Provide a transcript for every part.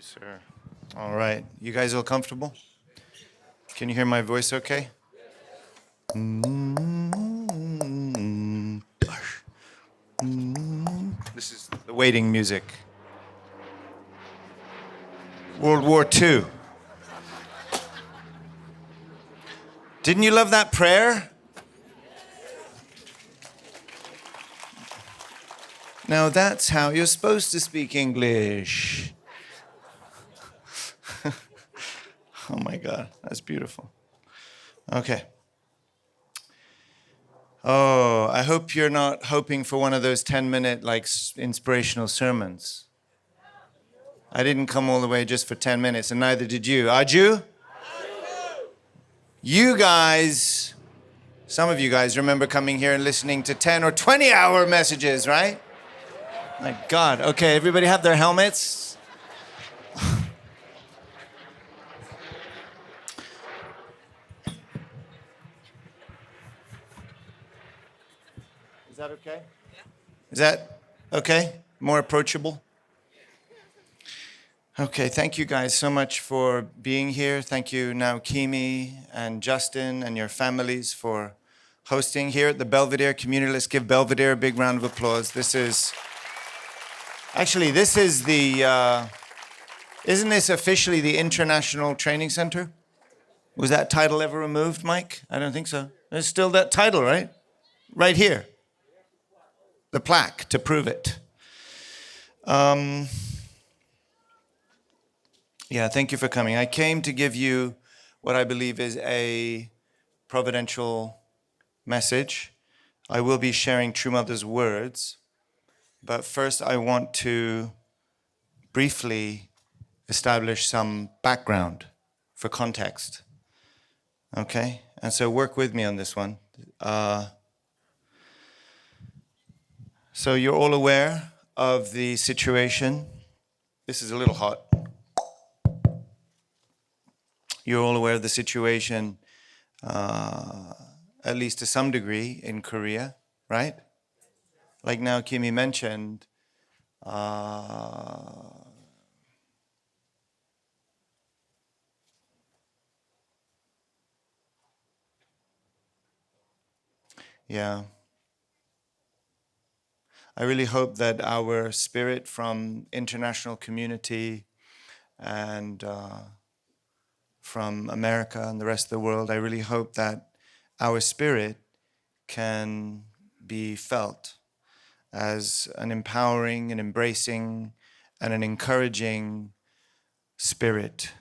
Sir. All right. You guys all comfortable? Can you hear my voice okay? This is the waiting music. World War II. Didn't you love that prayer? Now that's how you're supposed to speak English. Oh my God, that's beautiful. Okay. Oh, I hope you're not hoping for one of those 10-minute inspirational sermons. I didn't come all the way just for 10 minutes, and neither did you. Are you? You guys, some of you guys remember coming here and listening to 10 or 20-hour messages, right? My God. Okay, everybody have their helmets? Is that okay? Is that okay? More approachable? Okay, thank you guys so much for being here. Thank you now, Kimi and Justin and your families for hosting here at the Belvedere Community. Let's give Belvedere a big round of applause. This is the, isn't this officially the International Training Center? Was that title ever removed, Mike? I don't think so. There's still that title, right? Right here. The plaque to prove it. Yeah, thank you for coming. I came to give you what I believe is a providential message. I will be sharing True Mother's words, but first I want to briefly establish some background for context. Okay? And so work with me on this one. So you're all aware of the situation. This is a little hot. You're all aware of the situation, at least to some degree, in Korea, right? Like now Kimi mentioned, yeah. I really hope that our spirit from international community and from America and the rest of the world, I really hope that our spirit can be felt as an empowering, an embracing, and an encouraging spirit.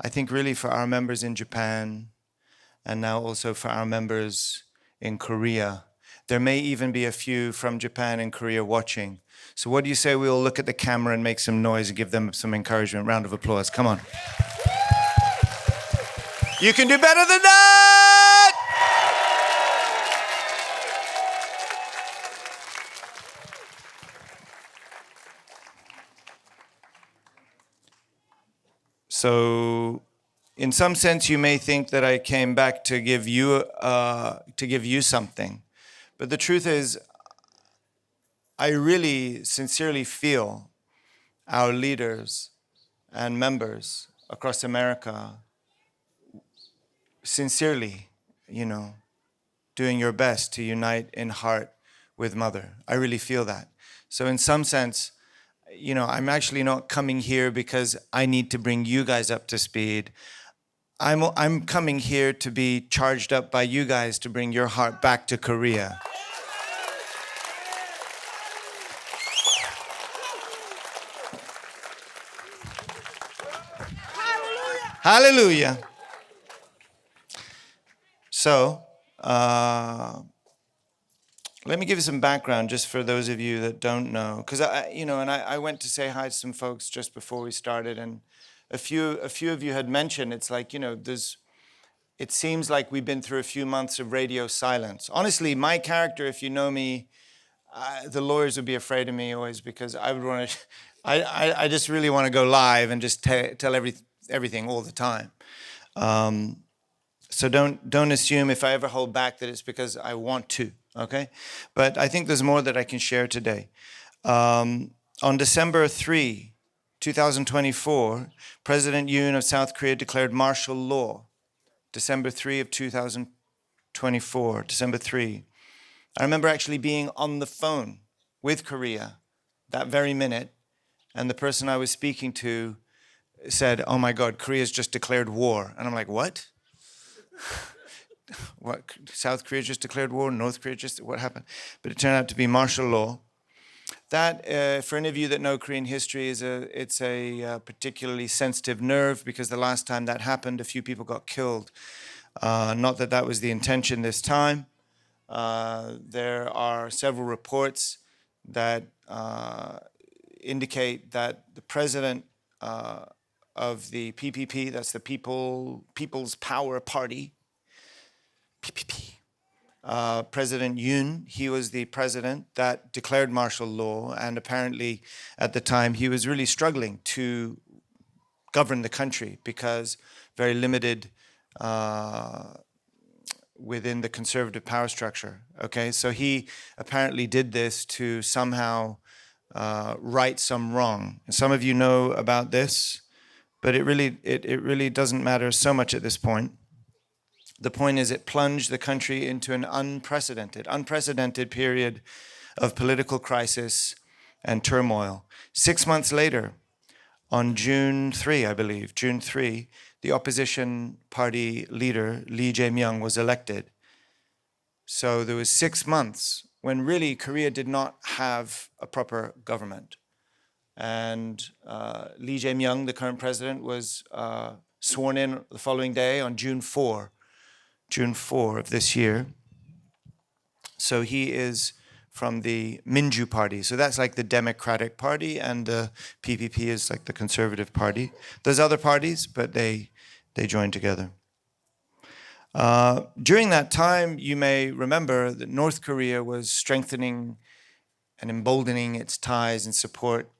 I think really for our members in Japan, and now also for our members in Korea, there may even be a few from Japan and Korea watching. So what do you say we all look at the camera and make some noise and give them some encouragement? Round of applause, come on. You can do better than that! So, in some sense, you may think that I came back to give you something. But the truth is, I really sincerely feel our leaders and members across America sincerely, doing your best to unite in heart with Mother. I really feel that. So in some sense, I'm actually not coming here because I need to bring you guys up to speed. I'm coming here to be charged up by you guys to bring your heart back to Korea. Hallelujah. Hallelujah. So, let me give you some background just for those of you that don't know. Because I went to say hi to some folks just before we started, and a few of you had mentioned it's like, it seems like we've been through a few months of radio silence. Honestly, my character, if you know me, the lawyers would be afraid of me always because I would want to, I just really want to go live and just tell everything all the time. So don't assume if I ever hold back that it's because I want to, okay? But I think there's more that I can share today. On December 3, 2024, President Yoon of South Korea declared martial law. December 3 of 2024, December 3. I remember actually being on the phone with Korea that very minute, and the person I was speaking to said, "Oh my God, Korea's just declared war." And I'm like, "What? What? South Korea just declared war? North Korea just, what happened?" But it turned out to be martial law. That, for any of you that know Korean history, it's a particularly sensitive nerve, because the last time that happened, a few people got killed. Not that that was the intention this time. There are several reports that indicate that the president of the PPP, that's the People's Power Party, PPP, President Yoon, he was the president that declared martial law, and apparently at the time he was really struggling to govern the country because very limited within the conservative power structure. Okay, so he apparently did this to somehow right some wrong. And some of you know about this, but it really doesn't matter so much at this point. The point is, it plunged the country into an unprecedented period of political crisis and turmoil. 6 months later, on June 3, I believe, June 3, the opposition party leader, Lee Jae-myung, was elected. So there was 6 months when really Korea did not have a proper government. And Lee Jae-myung, the current president, was sworn in the following day on June 4 of this year. So he is from the Minju Party. So that's like the Democratic Party, and the PPP is like the Conservative Party. There's other parties, but they joined together. During that time, you may remember that North Korea was strengthening and emboldening its ties and support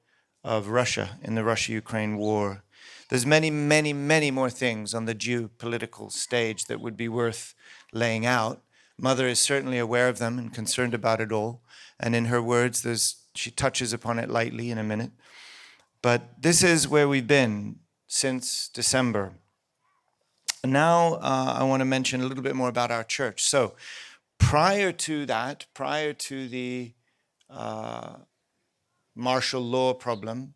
of Russia in the Russia-Ukraine war. There's many, many, many more things on the geopolitical stage that would be worth laying out. Mother is certainly aware of them and concerned about it all. And in her words, she touches upon it lightly in a minute. But this is where we've been since December. Now I want to mention a little bit more about our church. So prior to that, prior to the martial law problem,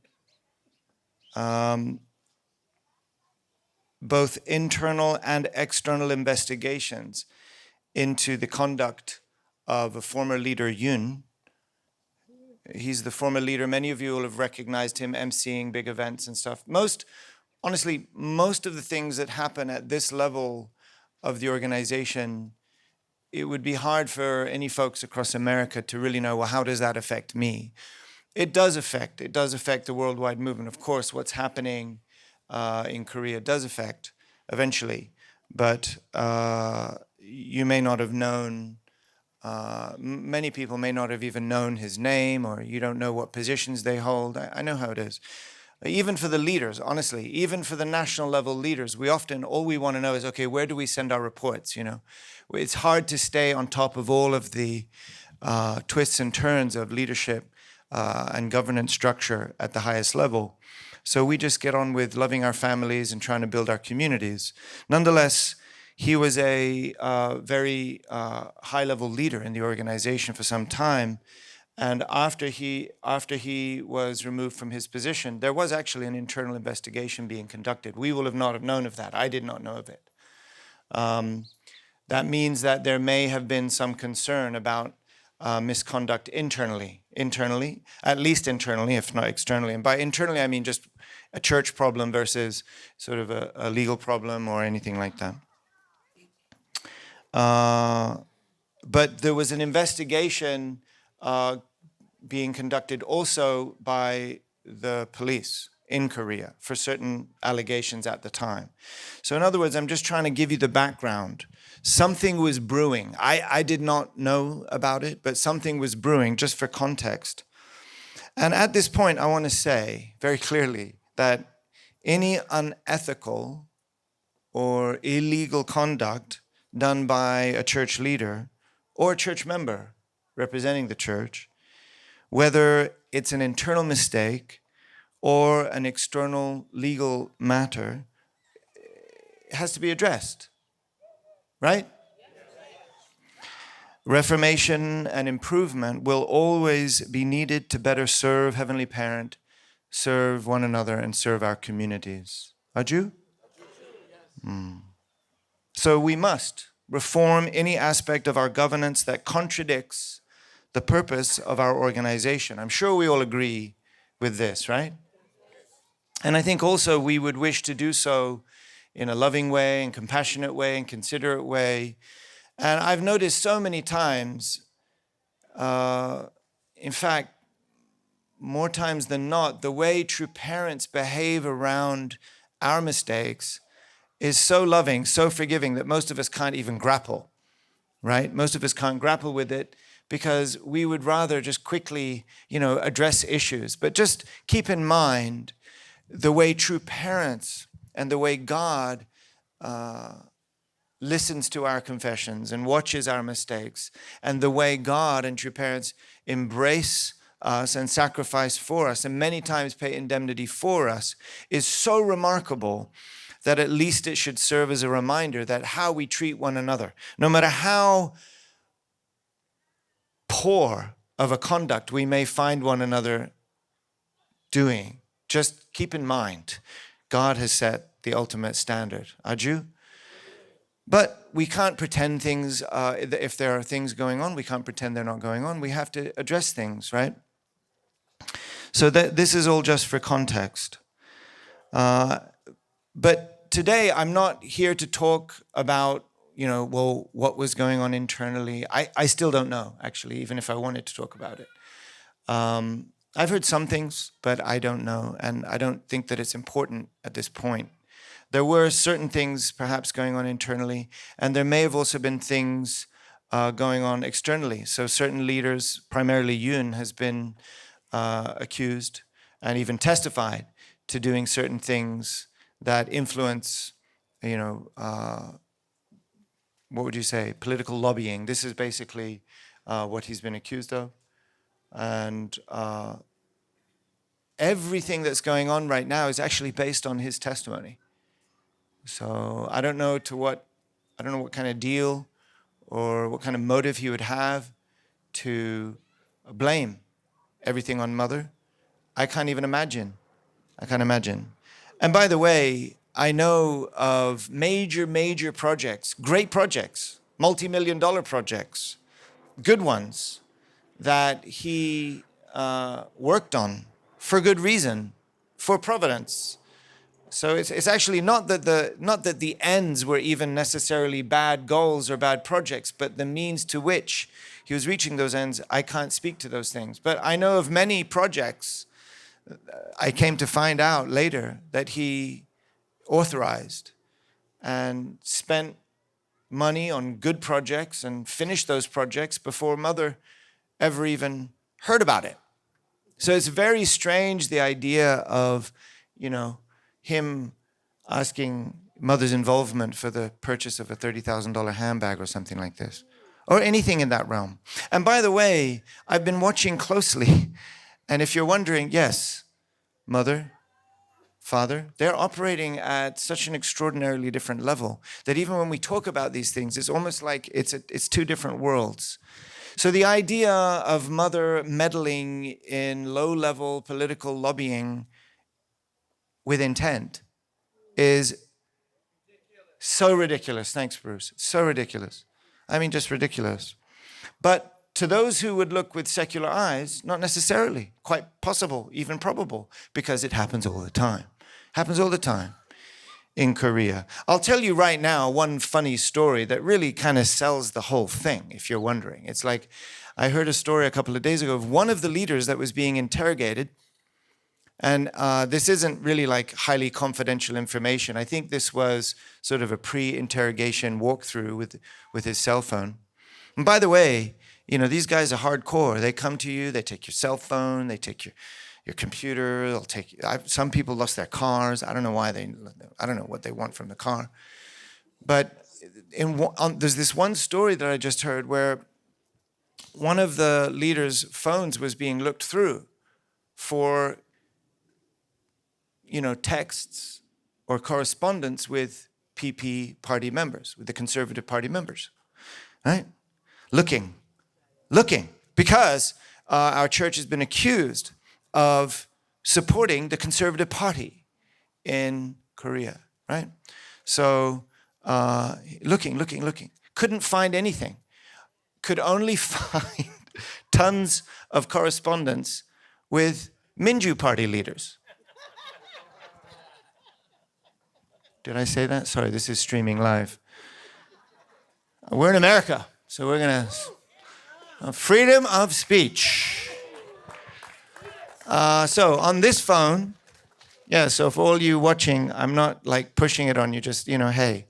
both internal and external investigations into the conduct of a former leader, Yoon. He's the former leader. Many of you will have recognized him emceeing big events and stuff. Honestly, most of the things that happen at this level of the organization, it would be hard for any folks across America to really know, well, how does that affect me? It does affect the worldwide movement. Of course, what's happening in Korea does affect eventually, but you may not have known, many people may not have even known his name, or you don't know what positions they hold. I know how it is. Even for the leaders, honestly, even for the national level leaders, all we want to know is, okay, where do we send our reports, you know? It's hard to stay on top of all of the twists and turns of leadership and governance structure at the highest level. So we just get on with loving our families and trying to build our communities. Nonetheless, he was a very high-level leader in the organization for some time. And after he was removed from his position, there was actually an internal investigation being conducted. We will not have known of that. I did not know of it. That means that there may have been some concern about misconduct internally, at least internally, if not externally. And by internally, I mean just a church problem versus sort of a legal problem or anything like that. But there was an investigation being conducted also by the police in Korea for certain allegations at the time. So in other words, I'm just trying to give you the background. Something was brewing. I did not know about it, but something was brewing, just for context. And at this point, I want to say very clearly that any unethical or illegal conduct done by a church leader or a church member representing the church, whether it's an internal mistake or an external legal matter, it has to be addressed, right? Reformation and improvement will always be needed to better serve Heavenly Parent, serve one another, and serve our communities. Aju? So we must reform any aspect of our governance that contradicts the purpose of our organization. I'm sure we all agree with this, right? And I think also we would wish to do so in a loving way, and compassionate way, and considerate way. And I've noticed so many times, in fact, more times than not, the way true parents behave around our mistakes is so loving, so forgiving that most of us can't even grapple, right? Most of us can't grapple with it because we would rather just quickly, address issues. But just keep in mind the way true parents and the way God listens to our confessions and watches our mistakes, and the way God and true parents embrace us and sacrifice for us and many times pay indemnity for us is so remarkable that at least it should serve as a reminder that how we treat one another, no matter how poor of a conduct we may find one another doing, just keep in mind, God has set the ultimate standard. Aju? But we can't pretend things, if there are things going on, we can't pretend they're not going on. We have to address things, right? So this is all just for context. But today I'm not here to talk about, what was going on internally. I still don't know, actually, even if I wanted to talk about it. I've heard some things, but I don't know, and I don't think that it's important at this point. There were certain things perhaps going on internally, and there may have also been things going on externally. So certain leaders, primarily Yoon, has been accused and even testified to doing certain things that influence, what would you say, political lobbying. This is basically what he's been accused of. And everything that's going on right now is actually based on his testimony. So I don't know what kind of deal or what kind of motive he would have to blame everything on Mother. I can't even imagine. And by the way, I know of major projects, great projects, multi-million-dollar projects, good ones, that he worked on for good reason, for providence. So it's actually not that the ends were even necessarily bad goals or bad projects, but the means to which he was reaching those ends. I can't speak to those things. But I know of many projects, I came to find out later, that he authorized and spent money on good projects and finished those projects before Mother ever even heard about it. So it's very strange, the idea of, him asking Mother's involvement for the purchase of a $30,000 handbag or something like this, or anything in that realm. And by the way, I've been watching closely, and if you're wondering, yes, Mother, Father, they're operating at such an extraordinarily different level that even when we talk about these things, it's almost like it's two different worlds. So the idea of Mother meddling in low-level political lobbying with intent is so ridiculous. Thanks, Bruce. So ridiculous. I mean, just ridiculous. But to those who would look with secular eyes, not necessarily. Quite possible, even probable, because it happens all the time. Happens all the time in Korea. I'll tell you right now one funny story that really kind of sells the whole thing, if you're wondering. It's like, I heard a story a couple of days ago of one of the leaders that was being interrogated. And this isn't really like highly confidential information. I think this was sort of a pre-interrogation walkthrough with his cell phone. And by the way, these guys are hardcore. They come to you, they take your cell phone, they take your computer, they'll take, some people lost their cars. I don't know why I don't know what they want from the car. But there's this one story that I just heard where one of the leaders' phones was being looked through for texts or correspondence with PP party members, with the Conservative Party members, right? Looking, because our church has been accused of supporting the Conservative Party in Korea, right? So looking, couldn't find anything. Could only find tons of correspondence with Minju Party leaders. Did I say that? Sorry, this is streaming live. We're in America, so we're going to... freedom of speech. So on this phone, so for all you watching, I'm not like pushing it on you, just, hey,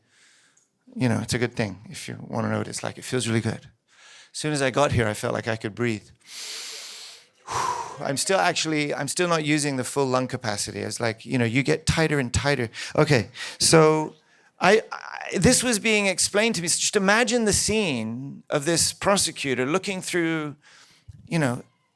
it's a good thing if you want to know what it's like. It feels really good. As soon as I got here, I felt like I could breathe. I'm still not using the full lung capacity. It's like, you get tighter and tighter. Okay, so this was being explained to me. So just imagine the scene of this prosecutor looking through,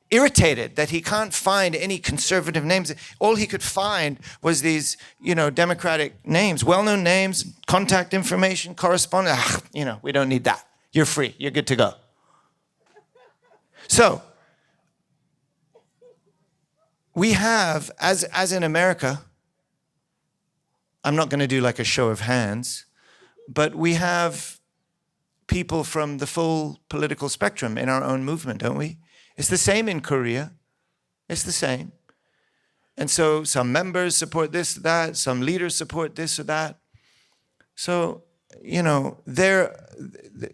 irritated that he can't find any conservative names. All he could find was these, Democratic names, well-known names, contact information, correspondence. We don't need that. You're free. You're good to go. So, we have, as in America, I'm not going to do like a show of hands, but we have people from the full political spectrum in our own movement, don't we? It's the same in Korea. It's the same. And so some members support this, that, some leaders support this or that. So,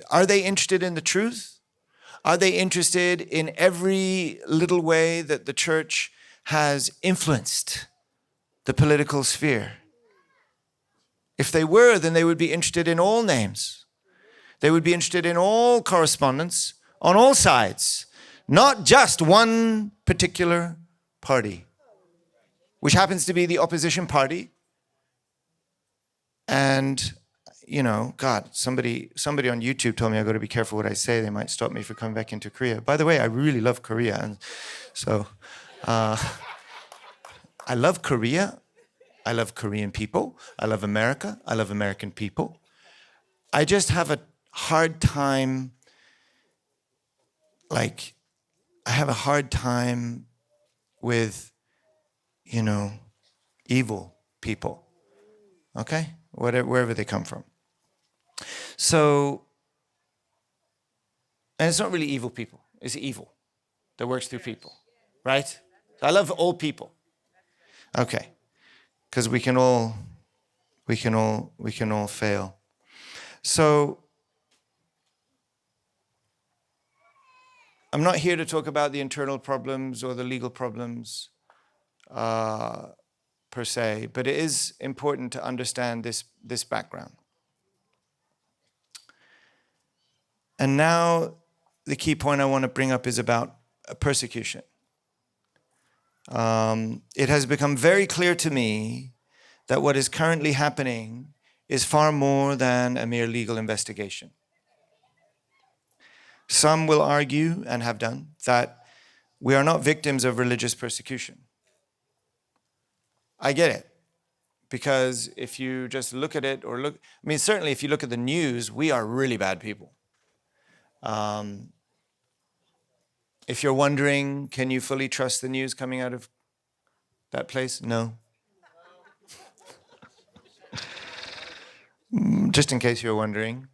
are they interested in the truth? Are they interested in every little way that the church has influenced the political sphere? If they were, then they would be interested in all names. They would be interested in all correspondence on all sides, not just one particular party, which happens to be the opposition party. And, God, somebody on YouTube told me I've got to be careful what I say. They might stop me from coming back into Korea. By the way, I really love Korea. And so I love Korea. I love Korean people. I love America. I love American people. I just have a hard time, with, evil people. Okay? Wherever they come from. So, and it's not really evil people. It's evil that works through people. Right? I love all people. Okay. Because we can all fail. So I'm not here to talk about the internal problems or the legal problems per se, but it is important to understand this background. And now the key point I want to bring up is about persecution. It has become very clear to me that what is currently happening is far more than a mere legal investigation. Some will argue, and have done, that we are not victims of religious persecution. I get it. Because if you just look at it, certainly if you look at the news, we are really bad people. If you're wondering, can you fully trust the news coming out of that place? No. Just in case you're wondering.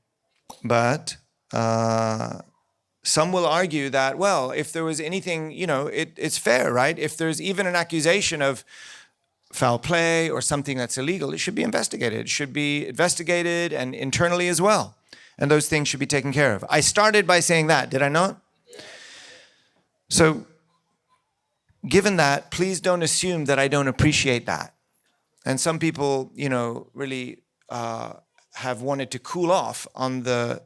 But some will argue that, well, if there was anything, it's fair, right? If there's even an accusation of foul play or something that's illegal, it should be investigated. It should be investigated and internally as well. And those things should be taken care of. I started by saying that, did I not? So, given that, please don't assume that I don't appreciate that. And some people, really have wanted to cool off on the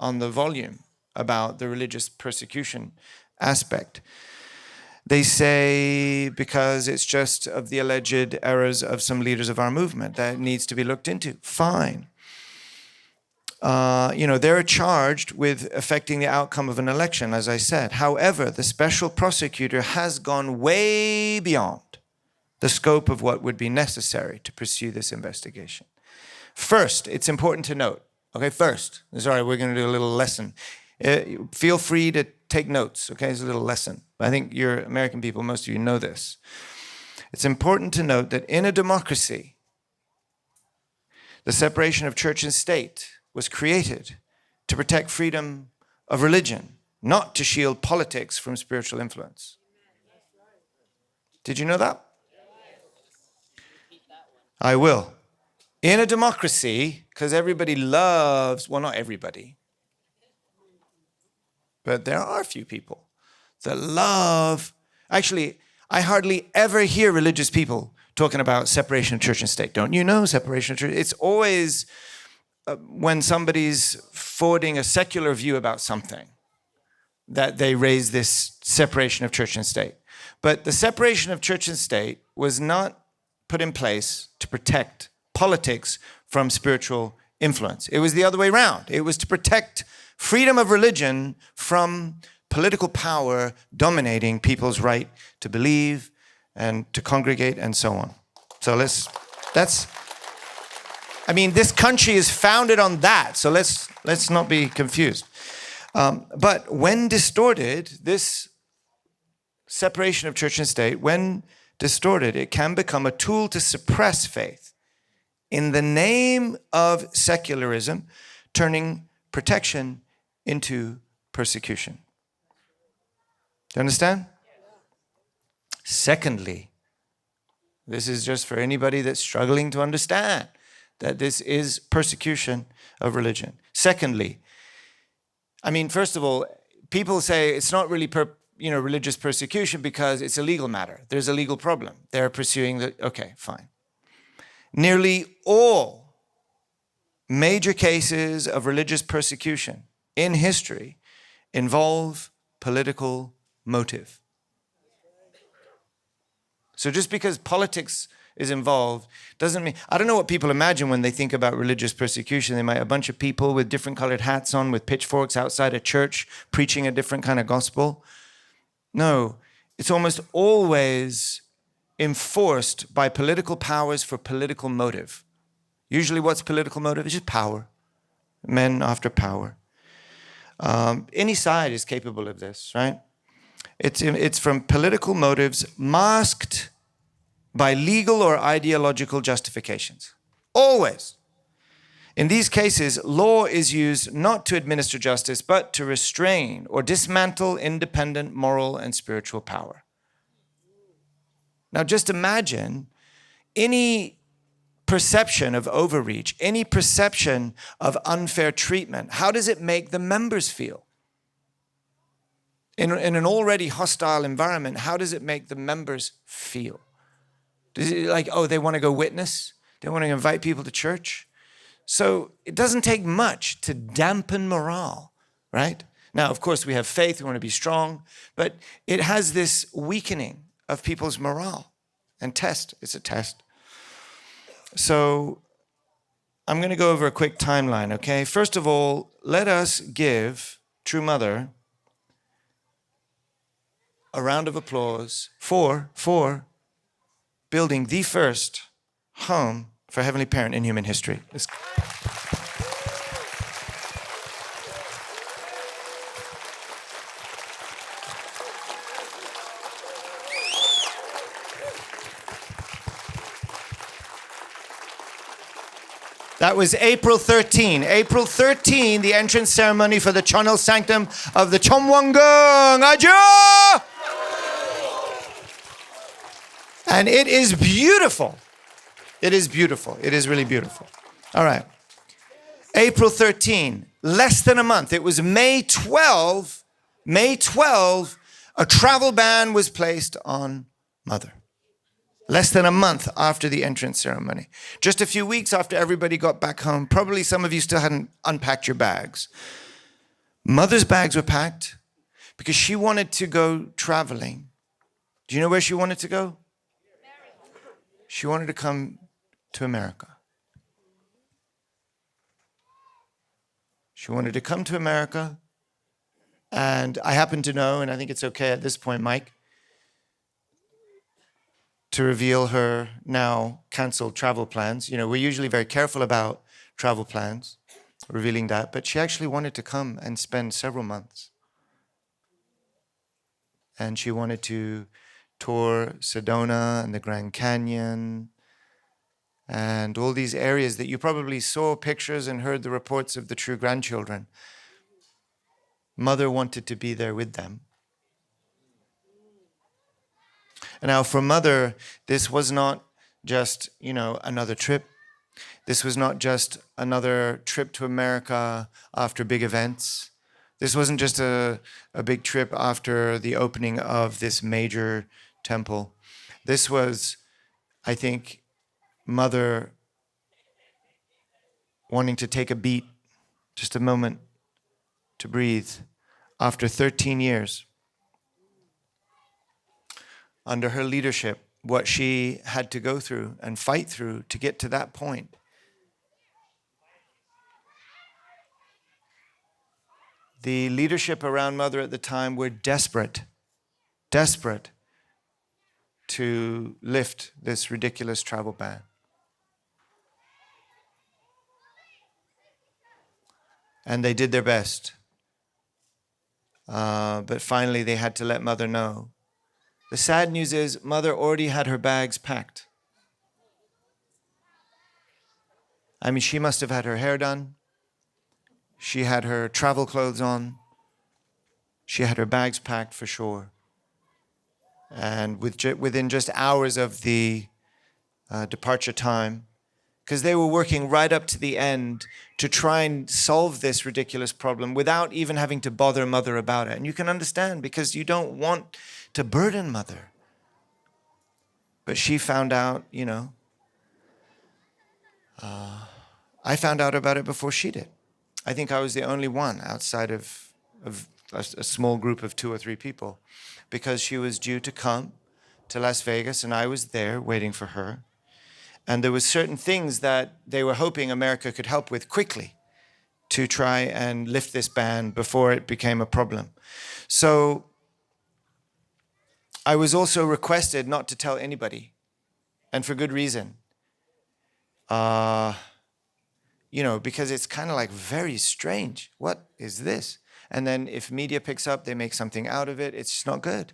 volume about the religious persecution aspect. They say because it's just of the alleged errors of some leaders of our movement that needs to be looked into. Fine. They're charged with affecting the outcome of an election, as I said. However, the special prosecutor has gone way beyond the scope of what would be necessary to pursue this investigation. First, it's important to note, okay, first, sorry, we're going to do a little lesson. Feel free to take notes, okay, it's a little lesson. I think you're American people, most of you know this. It's important to note that in a democracy, the separation of church and state was created to protect freedom of religion, not to shield politics from spiritual influence. Did you know that? I will. In a democracy, because everybody loves, well, not everybody, but there are a few people that love, actually, I hardly ever hear religious people talking about separation of church and state. Don't you know separation of church? It's always when somebody's forwarding a secular view about something that they raise this separation of church and state. But the separation of church and state was not put in place to protect politics from spiritual influence. It was the other way around. It was to protect freedom of religion from political power dominating people's right to believe and to congregate and so on. So this country is founded on that. So let's not be confused. But when distorted, this separation of church and state, when distorted, it can become a tool to suppress faith in the name of secularism, turning protection into persecution. Do you understand? Secondly, this is just for anybody that's struggling to understand that this is persecution of religion. Secondly, first of all, people say it's not really religious persecution because it's a legal matter. There's a legal problem. They're pursuing okay, fine. Nearly all major cases of religious persecution in history involve political motive. So just because politics is involved doesn't mean, I don't know what people imagine when they think about religious persecution. They might a bunch of people with different colored hats on with pitchforks outside a church preaching a different kind of gospel. No, it's almost always enforced by political powers for political motive. Usually what's political motive? It's just power. Men after power. Any side is capable of this, right? It's from political motives masked by legal or ideological justifications. Always. In these cases, law is used not to administer justice, but to restrain or dismantle independent moral and spiritual power. Now just imagine any perception of overreach, any perception of unfair treatment. How does it make the members feel? In an already hostile environment, how does it make the members feel? Is it like, they want to go witness? They want to invite people to church? So it doesn't take much to dampen morale, right? Now, of course, we have faith, we want to be strong, but it has this weakening of people's morale and test. It's a test. So I'm going to go over a quick timeline, okay? First of all, let us give True Mother a round of applause for building the first home for Heavenly Parent in human history. That was April 13. April 13, the entrance ceremony for the Chonel Sanctum of the Chomwanggung. Aja! And it is beautiful. It is beautiful. It is really beautiful. All right. April 13, less than a month. It was May 12, a travel ban was placed on Mother. Less than a month after the entrance ceremony. Just a few weeks after everybody got back home. Probably some of you still hadn't unpacked your bags. Mother's bags were packed because she wanted to go traveling. Do you know where she wanted to go? She wanted to come to America. She wanted to come to America. And I happen to know, and I think it's okay at this point, Mike, to reveal her now canceled travel plans. You know, we're usually very careful about travel plans, revealing that, but she actually wanted to come and spend several months. And she wanted to tour Sedona and the Grand Canyon and all these areas that you probably saw pictures and heard the reports of the true grandchildren. Mother wanted to be there with them. And now for Mother, this was not just, you know, another trip. This was not just another trip to America after big events. This wasn't just a big trip after the opening of this major temple. This was, I think, Mother wanting to take a beat, just a moment to breathe after 13 years. Under her leadership, what she had to go through and fight through to get to that point. The leadership around Mother at the time were desperate to lift this ridiculous travel ban. And they did their best. But finally they had to let Mother know. The sad news is Mother already had her bags packed. I mean, she must have had her hair done. She had her travel clothes on. She had her bags packed for sure. And within just hours of the departure time, because they were working right up to the end to try and solve this ridiculous problem without even having to bother Mother about it. And you can understand, because you don't want to burden Mother. But she found out, you know, I found out about it before she did. I think I was the only one outside of a small group of 2 or 3 people, because she was due to come to Las Vegas and I was there waiting for her. And there was certain things that they were hoping America could help with quickly to try and lift this ban before it became a problem. So I was also requested not to tell anybody, and for good reason. You know, because it's kind of like very strange. What is this? And then if media picks up, they make something out of it. It's just not good.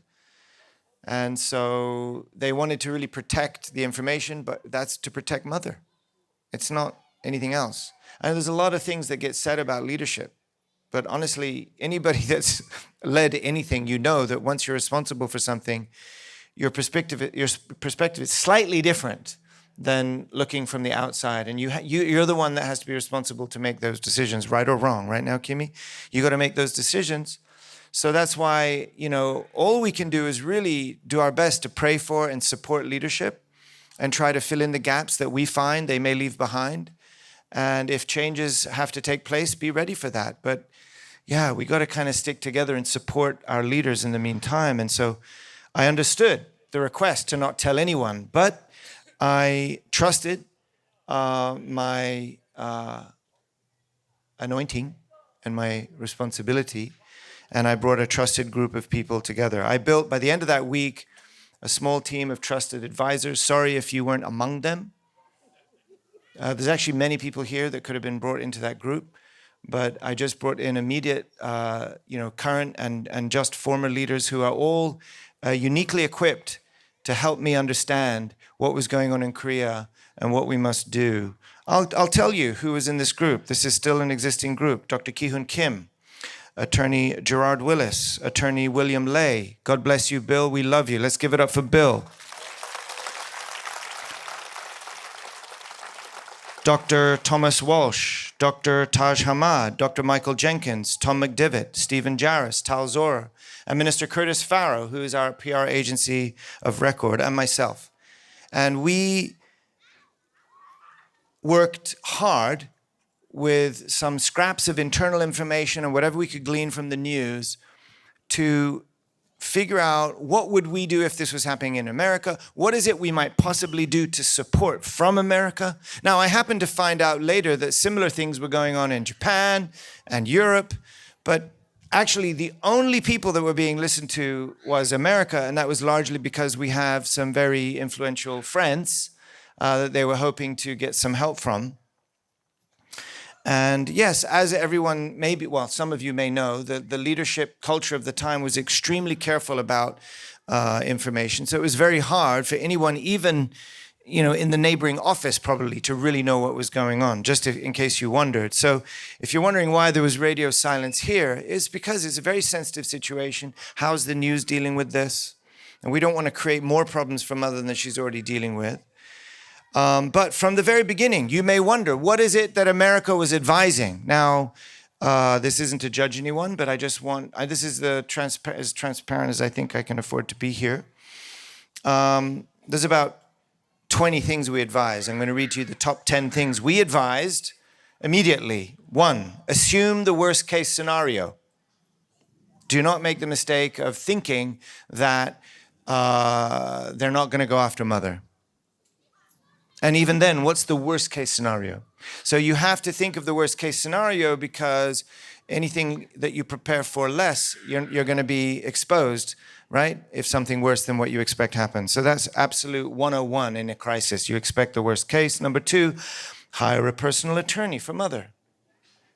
And so they wanted to really protect the information, but that's to protect Mother. It's not anything else. And there's a lot of things that get said about leadership. But honestly, anybody that's led anything, you know that once you're responsible for something, your perspective is slightly different than looking from the outside. And you're the one that has to be responsible to make those decisions, right or wrong. Right now, Kimmy, you got to make those decisions. So that's why, you know, all we can do is really do our best to pray for and support leadership and try to fill in the gaps that we find they may leave behind. And if changes have to take place, be ready for that. But yeah, we got to kind of stick together and support our leaders in the meantime. And so I understood the request to not tell anyone, but I trusted my anointing and my responsibility, and I brought a trusted group of people together. I built, by the end of that week, a small team of trusted advisors. Sorry if you weren't among them. There's actually many people here that could have been brought into that group, but I just brought in immediate, current and just former leaders who are all uniquely equipped to help me understand what was going on in Korea and what we must do. I'll tell you who was in this group. This is still an existing group. Dr. Ki-Hoon Kim, Attorney Gerard Willis, Attorney William Lay. God bless you, Bill. We love you. Let's give it up for Bill. Dr. Thomas Walsh, Dr. Taj Hamad, Dr. Michael Jenkins, Tom McDivitt, Stephen Jarris, Tal Zora, and Minister Curtis Farrow, who is our PR agency of record, and myself. And we worked hard with some scraps of internal information and whatever we could glean from the news to figure out what would we do if this was happening in America? What is it we might possibly do to support from America? Now, I happened to find out later that similar things were going on in Japan and Europe, but actually the only people that were being listened to was America, and that was largely because we have some very influential friends that they were hoping to get some help from. And yes, as everyone maybe, well, some of you may know, the leadership culture of the time was extremely careful about information. So it was very hard for anyone, even in the neighboring office probably, to really know what was going on, just in case you wondered. So if you're wondering why there was radio silence here, it's because it's a very sensitive situation. How's the news dealing with this? And we don't want to create more problems for Mother than she's already dealing with. But from the very beginning, you may wonder, what is it that America was advising? Now, this isn't to judge anyone, but I just want, this is as transparent as I think I can afford to be here. There's about 20 things we advise. I'm going to read to you the top 10 things we advised immediately. 1, assume the worst case scenario. Do not make the mistake of thinking that they're not going to go after Mother. And even then, what's the worst case scenario? So you have to think of the worst case scenario, because anything that you prepare for less, you're going to be exposed, right? If something worse than what you expect happens. So that's absolute 101 in a crisis. You expect the worst case. Number 2, hire a personal attorney for Mother.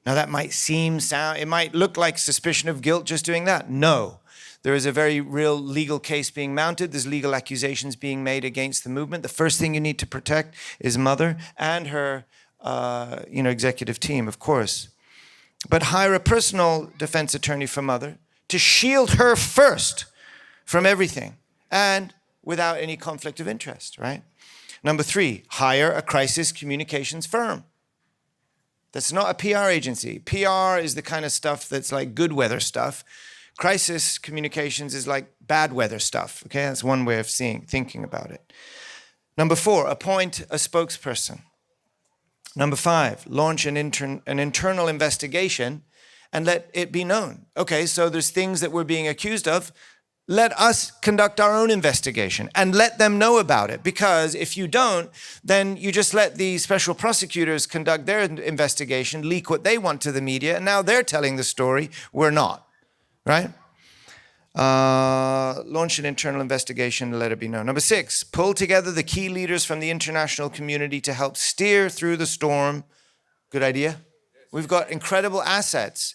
Now that might it might look like suspicion of guilt just doing that. No. There is a very real legal case being mounted. There's legal accusations being made against the movement. The first thing you need to protect is Mother and her, executive team, of course. But hire a personal defense attorney for Mother to shield her first from everything, and without any conflict of interest, right? Number 3, hire a crisis communications firm. That's not a PR agency. PR is the kind of stuff that's like good weather stuff. Crisis communications is like bad weather stuff, okay? That's one way of thinking about it. Number 4, appoint a spokesperson. Number 5, launch an internal investigation and let it be known. Okay, so there's things that we're being accused of. Let us conduct our own investigation and let them know about it. Because if you don't, then you just let the special prosecutors conduct their investigation, leak what they want to the media, and now they're telling the story. We're not. Right? Launch an internal investigation and let it be known. Number 6, pull together the key leaders from the international community to help steer through the storm. Good idea? We've got incredible assets.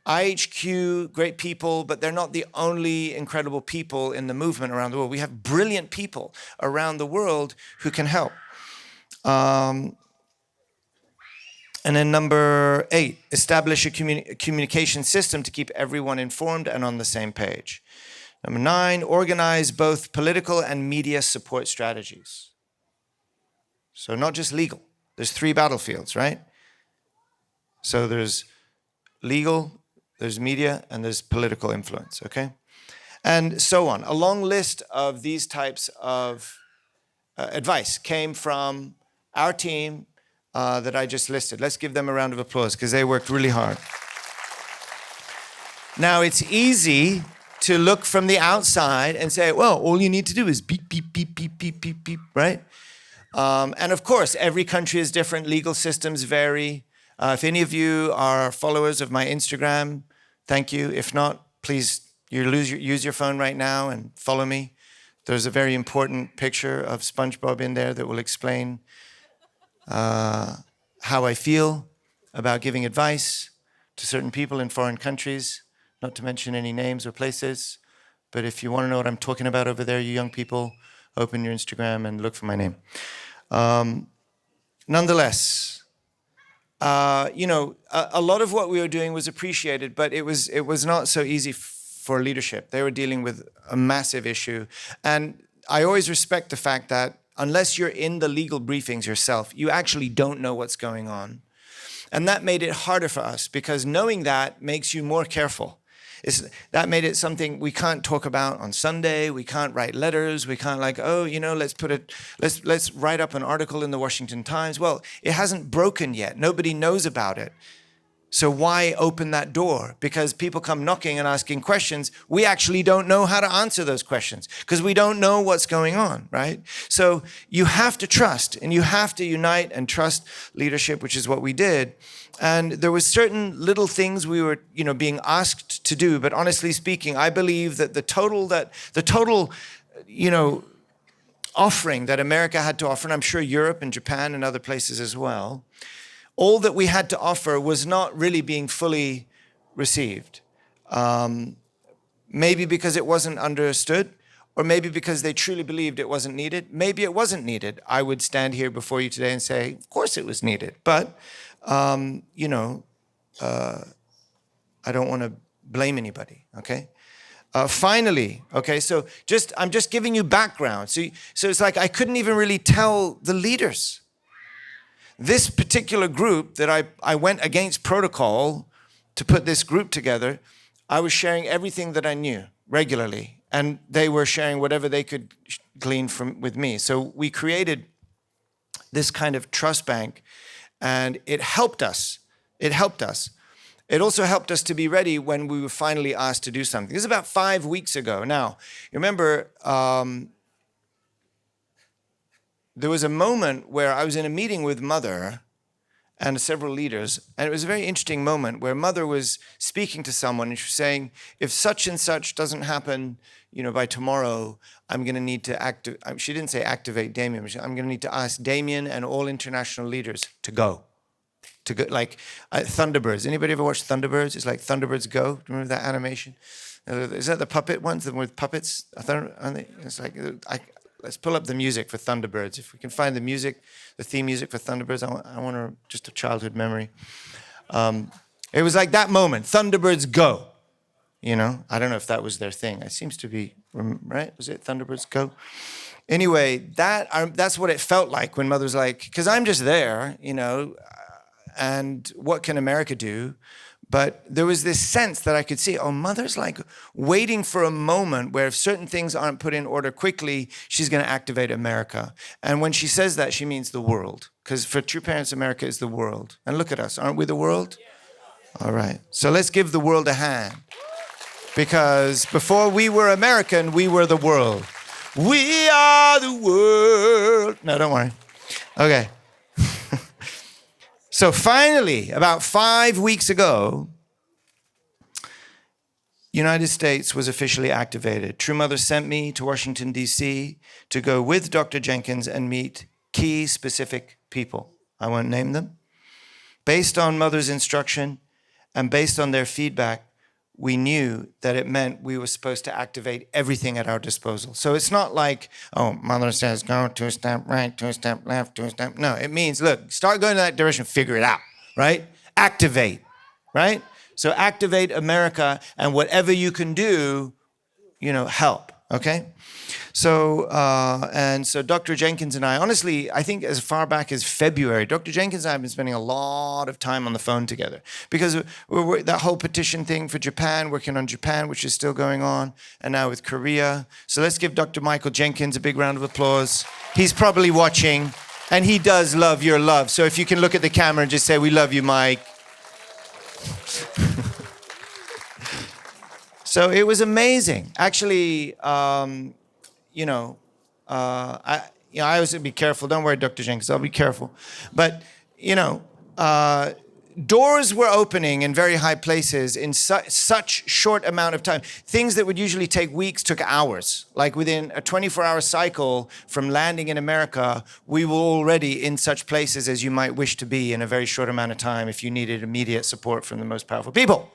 IHQ, great people, but they're not the only incredible people in the movement around the world. We have brilliant people around the world who can help. And then number 8, establish a communication system to keep everyone informed and on the same page. Number 9, organize both political and media support strategies. So not just legal. There's 3 battlefields, right? So there's legal, there's media, and there's political influence, okay? And so on. A long list of these types of advice came from our team that I just listed. Let's give them a round of applause because they worked really hard. Now, it's easy to look from the outside and say, well, all you need to do is beep, beep, beep, beep, beep, beep, beep, right? And of course, every country is different. Legal systems vary. If any of you are followers of my Instagram, thank you. If not, please use your phone right now and follow me. There's a very important picture of SpongeBob in there that will explain how I feel about giving advice to certain people in foreign countries, not to mention any names or places. But if you want to know what I'm talking about over there, you young people, open your Instagram and look for my name. Nonetheless, a lot of what we were doing was appreciated, but it was not so easy for leadership. They were dealing with a massive issue. And I always respect the fact that unless you're in the legal briefings yourself, you actually don't know what's going on. And that made it harder for us because knowing that makes you more careful. That made it something we can't talk about on Sunday. We can't write letters. We can't let's write up an article in the Washington Times. Well, it hasn't broken yet. Nobody knows about it. So why open that door? Because people come knocking and asking questions. We actually don't know how to answer those questions because we don't know what's going on, right? So you have to trust and you have to unite and trust leadership, which is what we did. And there was certain little things we were, being asked to do. But honestly speaking, I believe that the total, offering that America had to offer, and I'm sure Europe and Japan and other places as well, all that we had to offer was not really being fully received. Maybe because it wasn't understood, or maybe because they truly believed it wasn't needed. Maybe it wasn't needed. I would stand here before you today and say, of course it was needed. But, I don't want to blame anybody, okay? Finally, okay, so I'm just giving you background. So it's like I couldn't even really tell the leaders. This particular group that I went against protocol to put this group together, I was sharing everything that I knew regularly, and they were sharing whatever they could glean with me. So we created this kind of trust bank, and it helped us. It helped us. It also helped us to be ready when we were finally asked to do something. This is about 5 weeks ago. Now, you remember, there was a moment where I was in a meeting with Mother and several leaders, and it was a very interesting moment where Mother was speaking to someone, and she was saying, if such and such doesn't happen, by tomorrow, I'm going to need to she didn't say activate Damien, but I'm going to need to ask Damien and all international leaders to go. Like Thunderbirds. Anybody ever watched Thunderbirds? It's like Thunderbirds Go. Remember that animation? Is that the puppet ones, the one with puppets? It's like, let's pull up the music for Thunderbirds. If we can find the music, the theme music for Thunderbirds, I want just a childhood memory. It was like that moment, Thunderbirds Go. I don't know if that was their thing. It seems to be, right? Was it Thunderbirds Go? Anyway, that's what it felt like when Mother was like, because I'm just there, and what can America do? But there was this sense that I could see, Mother's like waiting for a moment where if certain things aren't put in order quickly, she's going to activate America. And when she says that, she means the world. Because for True Parents, America is the world. And look at us, aren't we the world? All right. So let's give the world a hand. Because before we were American, we were the world. We are the world. No, don't worry. Okay. So finally, about 5 weeks ago, United States was officially activated. True Mother sent me to Washington, D.C. to go with Dr. Jenkins and meet key specific people. I won't name them. Based on Mother's instruction and based on their feedback, we knew that it meant we were supposed to activate everything at our disposal. So it's not like, Mother says, go 2 step right, 2 step left, 2 step. No, it means, look, start going in that direction, figure it out, right? Activate, right? So activate America, and whatever you can do, help, okay? So, so Dr. Jenkins and I, honestly, I think as far back as February, Dr. Jenkins and I have been spending a lot of time on the phone together because we're that whole petition thing for Japan, working on Japan, which is still going on, and now with Korea. So let's give Dr. Michael Jenkins a big round of applause. He's probably watching, and he does love your love. So if you can look at the camera and just say, we love you, Mike. So it was amazing. Actually, I always be careful. Don't worry, Dr. Jenkins, I'll be careful. But, doors were opening in very high places in such short amount of time. Things that would usually take weeks took hours. Like within a 24-hour cycle from landing in America, we were already in such places as you might wish to be in a very short amount of time if you needed immediate support from the most powerful people.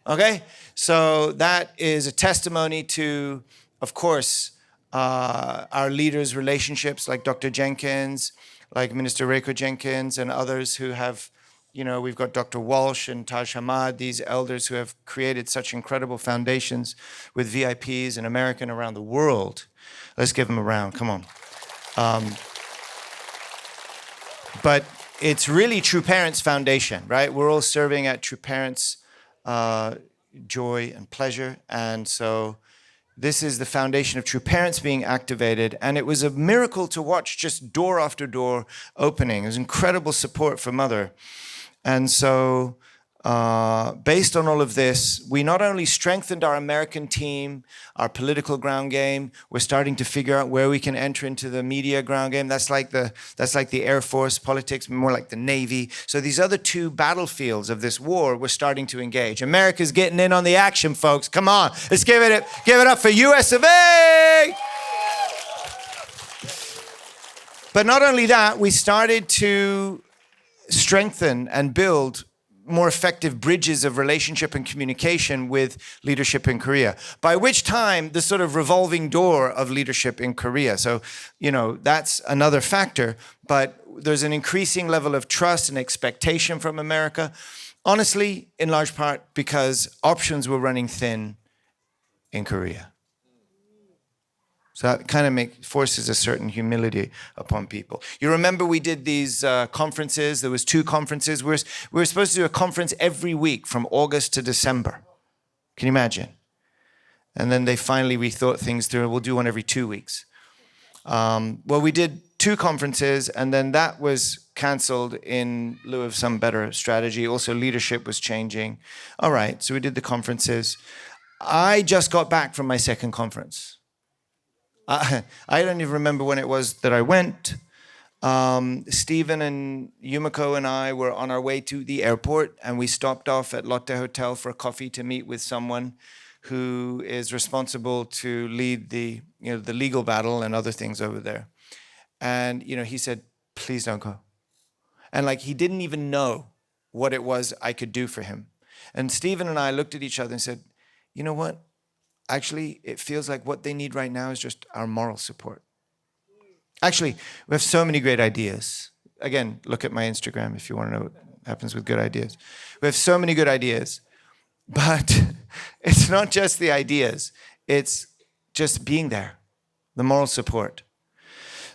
Okay? So that is a testimony to, of course, our leaders' relationships, like Dr. Jenkins, like Minister Reiko Jenkins, and others who have, we've got Dr. Walsh and Taj Hamad, these elders who have created such incredible foundations with VIPs in America and around the world. Let's give them a round, come on. But it's really True Parents Foundation, right? We're all serving at True Parents joy and pleasure, and so this is the foundation of True Parents being activated, and it was a miracle to watch just door after door opening. It was incredible support for Mother. And so based on all of this, we not only strengthened our American team, our political ground game, we're starting to figure out where we can enter into the media ground game. That's like the Air Force politics, more like the Navy. So these other two battlefields of this war, we're starting to engage. America's getting in on the action, folks. Come on, let's give it up for US of A! But not only that, we started to strengthen and build more effective bridges of relationship and communication with leadership in Korea. By which time, the sort of revolving door of leadership in Korea. So, that's another factor, but there's an increasing level of trust and expectation from America. Honestly, in large part because options were running thin in Korea. So that kind of forces a certain humility upon people. You remember we did these conferences. There was 2 conferences. We were supposed to do a conference every week from August to December. Can you imagine? And then we thought things through. We'll do one every 2 weeks. Well, we did 2 conferences, and then that was canceled in lieu of some better strategy. Also, leadership was changing. All right, so we did the conferences. I just got back from my second conference. I don't even remember when it was that I went. Stephen and Yumiko and I were on our way to the airport, and we stopped off at Lotte Hotel for a coffee to meet with someone who is responsible to lead the legal battle and other things over there. And he said, "Please don't go." And he didn't even know what it was I could do for him. And Stephen and I looked at each other and said, "You know what? Actually, it feels like what they need right now is just our moral support." Actually, we have so many great ideas. Again, look at my Instagram if you want to know what happens with good ideas. We have so many good ideas, but it's not just the ideas. It's just being there, the moral support.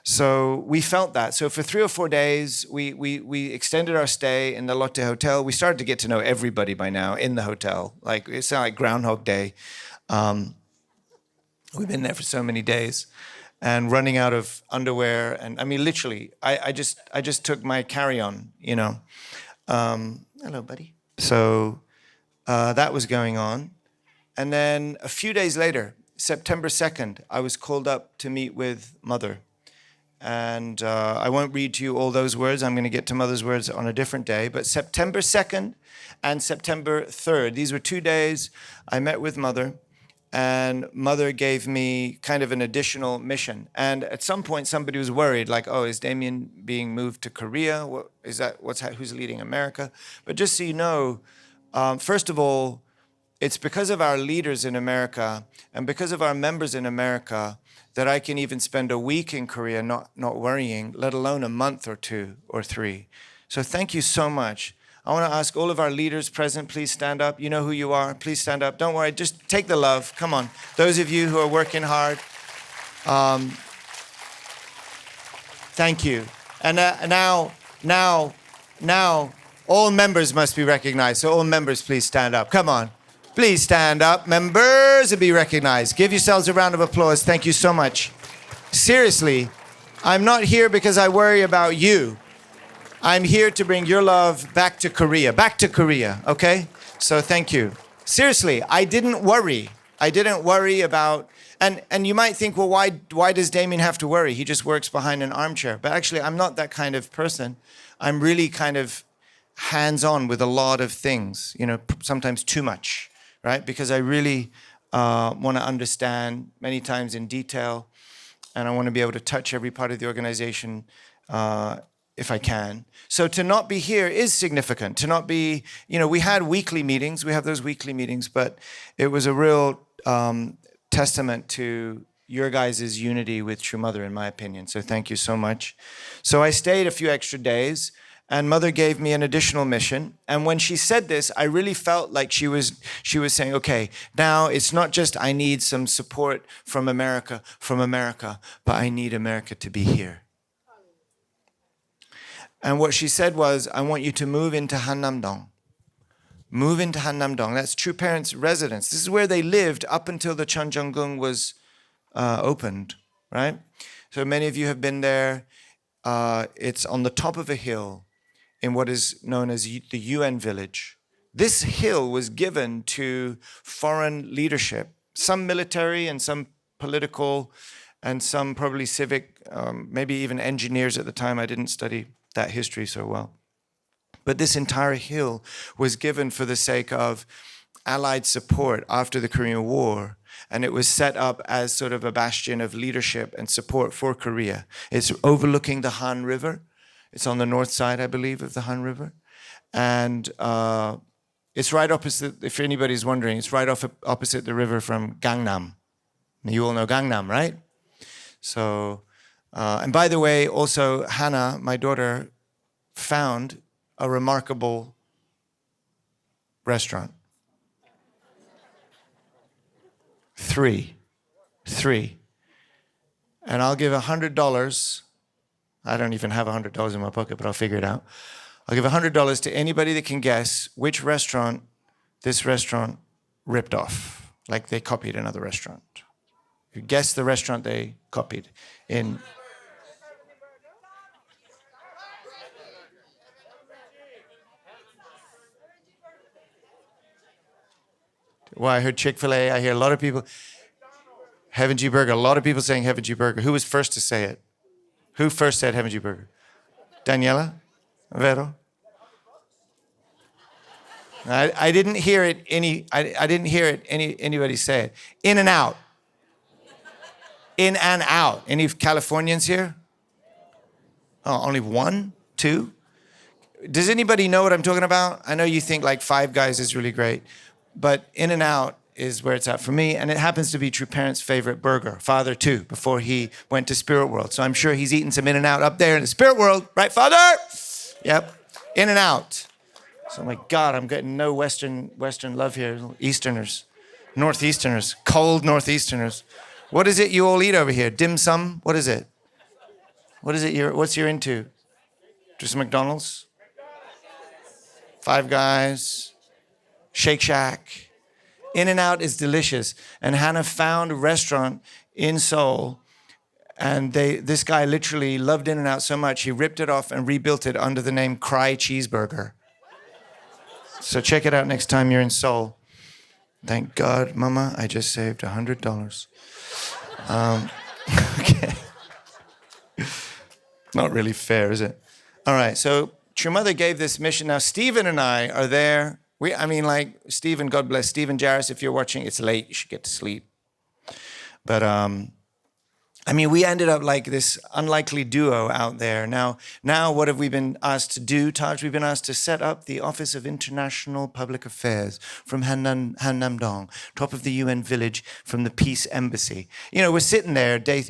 So we felt that. So for 3 or 4 days, we extended our stay in the Lotte Hotel. We started to get to know everybody by now in the hotel. It's not like Groundhog Day. We've been there for so many days and running out of underwear. And I mean, literally, I just took my carry-on, hello, buddy. So that was going on. And then a few days later, September 2nd, I was called up to meet with Mother. And I won't read to you all those words. I'm going to get to Mother's words on a different day. But September 2nd and September 3rd, these were 2 days I met with Mother. And Mother gave me kind of an additional mission. And at some point, somebody was worried, is Damien being moved to Korea? Who's leading America? But just so you know, first of all, it's because of our leaders in America and because of our members in America that I can even spend a week in Korea not worrying, let alone a month or 2 or 3. So thank you so much. I want to ask all of our leaders present, please stand up. You know who you are. Please stand up. Don't worry. Just take the love. Come on. Those of you who are working hard, thank you. And now, all members must be recognized. So all members, please stand up. Come on. Please stand up. Members will be recognized. Give yourselves a round of applause. Thank you so much. Seriously, I'm not here because I worry about you. I'm here to bring your love back to Korea, okay? So thank you. Seriously, I didn't worry. I didn't worry about, and you might think, well, why does Damien have to worry? He just works behind an armchair. But actually, I'm not that kind of person. I'm really kind of hands-on with a lot of things, sometimes too much, right? Because I really want to understand many times in detail, and I want to be able to touch every part of the organization if I can. So to not be here is significant. To not be, we had weekly meetings. We have those weekly meetings, but it was a real testament to your guys' unity with True Mother, in my opinion. So thank you so much. So I stayed a few extra days, and Mother gave me an additional mission. And when she said this, I really felt like she was saying, okay, now it's not just I need some support from America, but I need America to be here. And what she said was, I want you to move into Hannam-dong. Move into Hannam-dong. That's True Parents' residence. This is where they lived up until the Cheonjeonggung was opened, right? So many of you have been there. It's on the top of a hill in what is known as the UN village. This hill was given to foreign leadership, some military and some political and some probably civic, maybe even engineers at the time. I didn't study that history so well. But this entire hill was given for the sake of Allied support after the Korean War, and it was set up as sort of a bastion of leadership and support for Korea. It's overlooking the Han River. It's on the north side, I believe, of the Han River. And it's right opposite, if anybody's wondering, it's right opposite the river from Gangnam. You all know Gangnam, right? So, and by the way, also Hannah, my daughter, found a remarkable restaurant. Three. And I'll give $100. I don't even have $100 in my pocket, but I'll figure it out. I'll give $100 to anybody that can guess which restaurant this restaurant ripped off. Like they copied another restaurant. You guess the restaurant they copied in. Well, I heard Chick-fil-A. I hear a lot of people. Heaven G Burger. A lot of people saying Heaven G Burger. Who was first to say it? Who first said Heaven G Burger? Daniela? Vero? I didn't hear it. I didn't hear it. Anybody say it. In and out. In and out. Any Californians here? Oh, only one, two. Does anybody know what I'm talking about? I know you think like Five Guys is really great, but In and Out is where it's at for me, and it happens to be True Parent's favorite burger, Father too, before he went to Spirit World. So I'm sure he's eating some In and Out up there in the Spirit World, right, Father? Yep, In and Out. So my God, I'm getting no Western love here. Easterners, Northeasterners, cold Northeasterners. What is it you all eat over here? Dim sum? What is it? What's you're into? Just McDonald's? Five Guys? Shake Shack? In and Out is delicious. And Hannah found a restaurant in Seoul, and this guy literally loved In and Out so much, he ripped it off and rebuilt it under the name Cry Cheeseburger. So check it out next time you're in Seoul. Thank God, Mama, I just saved $100. Okay. Not really fair, is it? All right, so True Mother gave this mission. Now, Stephen and I are there. Stephen, God bless. Stephen Jarris, if you're watching, it's late. You should get to sleep. But, we ended up like this unlikely duo out there. Now, what have we been asked to do, Taj? We've been asked to set up the Office of International Public Affairs from Hannam-dong, top of the UN village from the Peace Embassy. You know, we're sitting there. They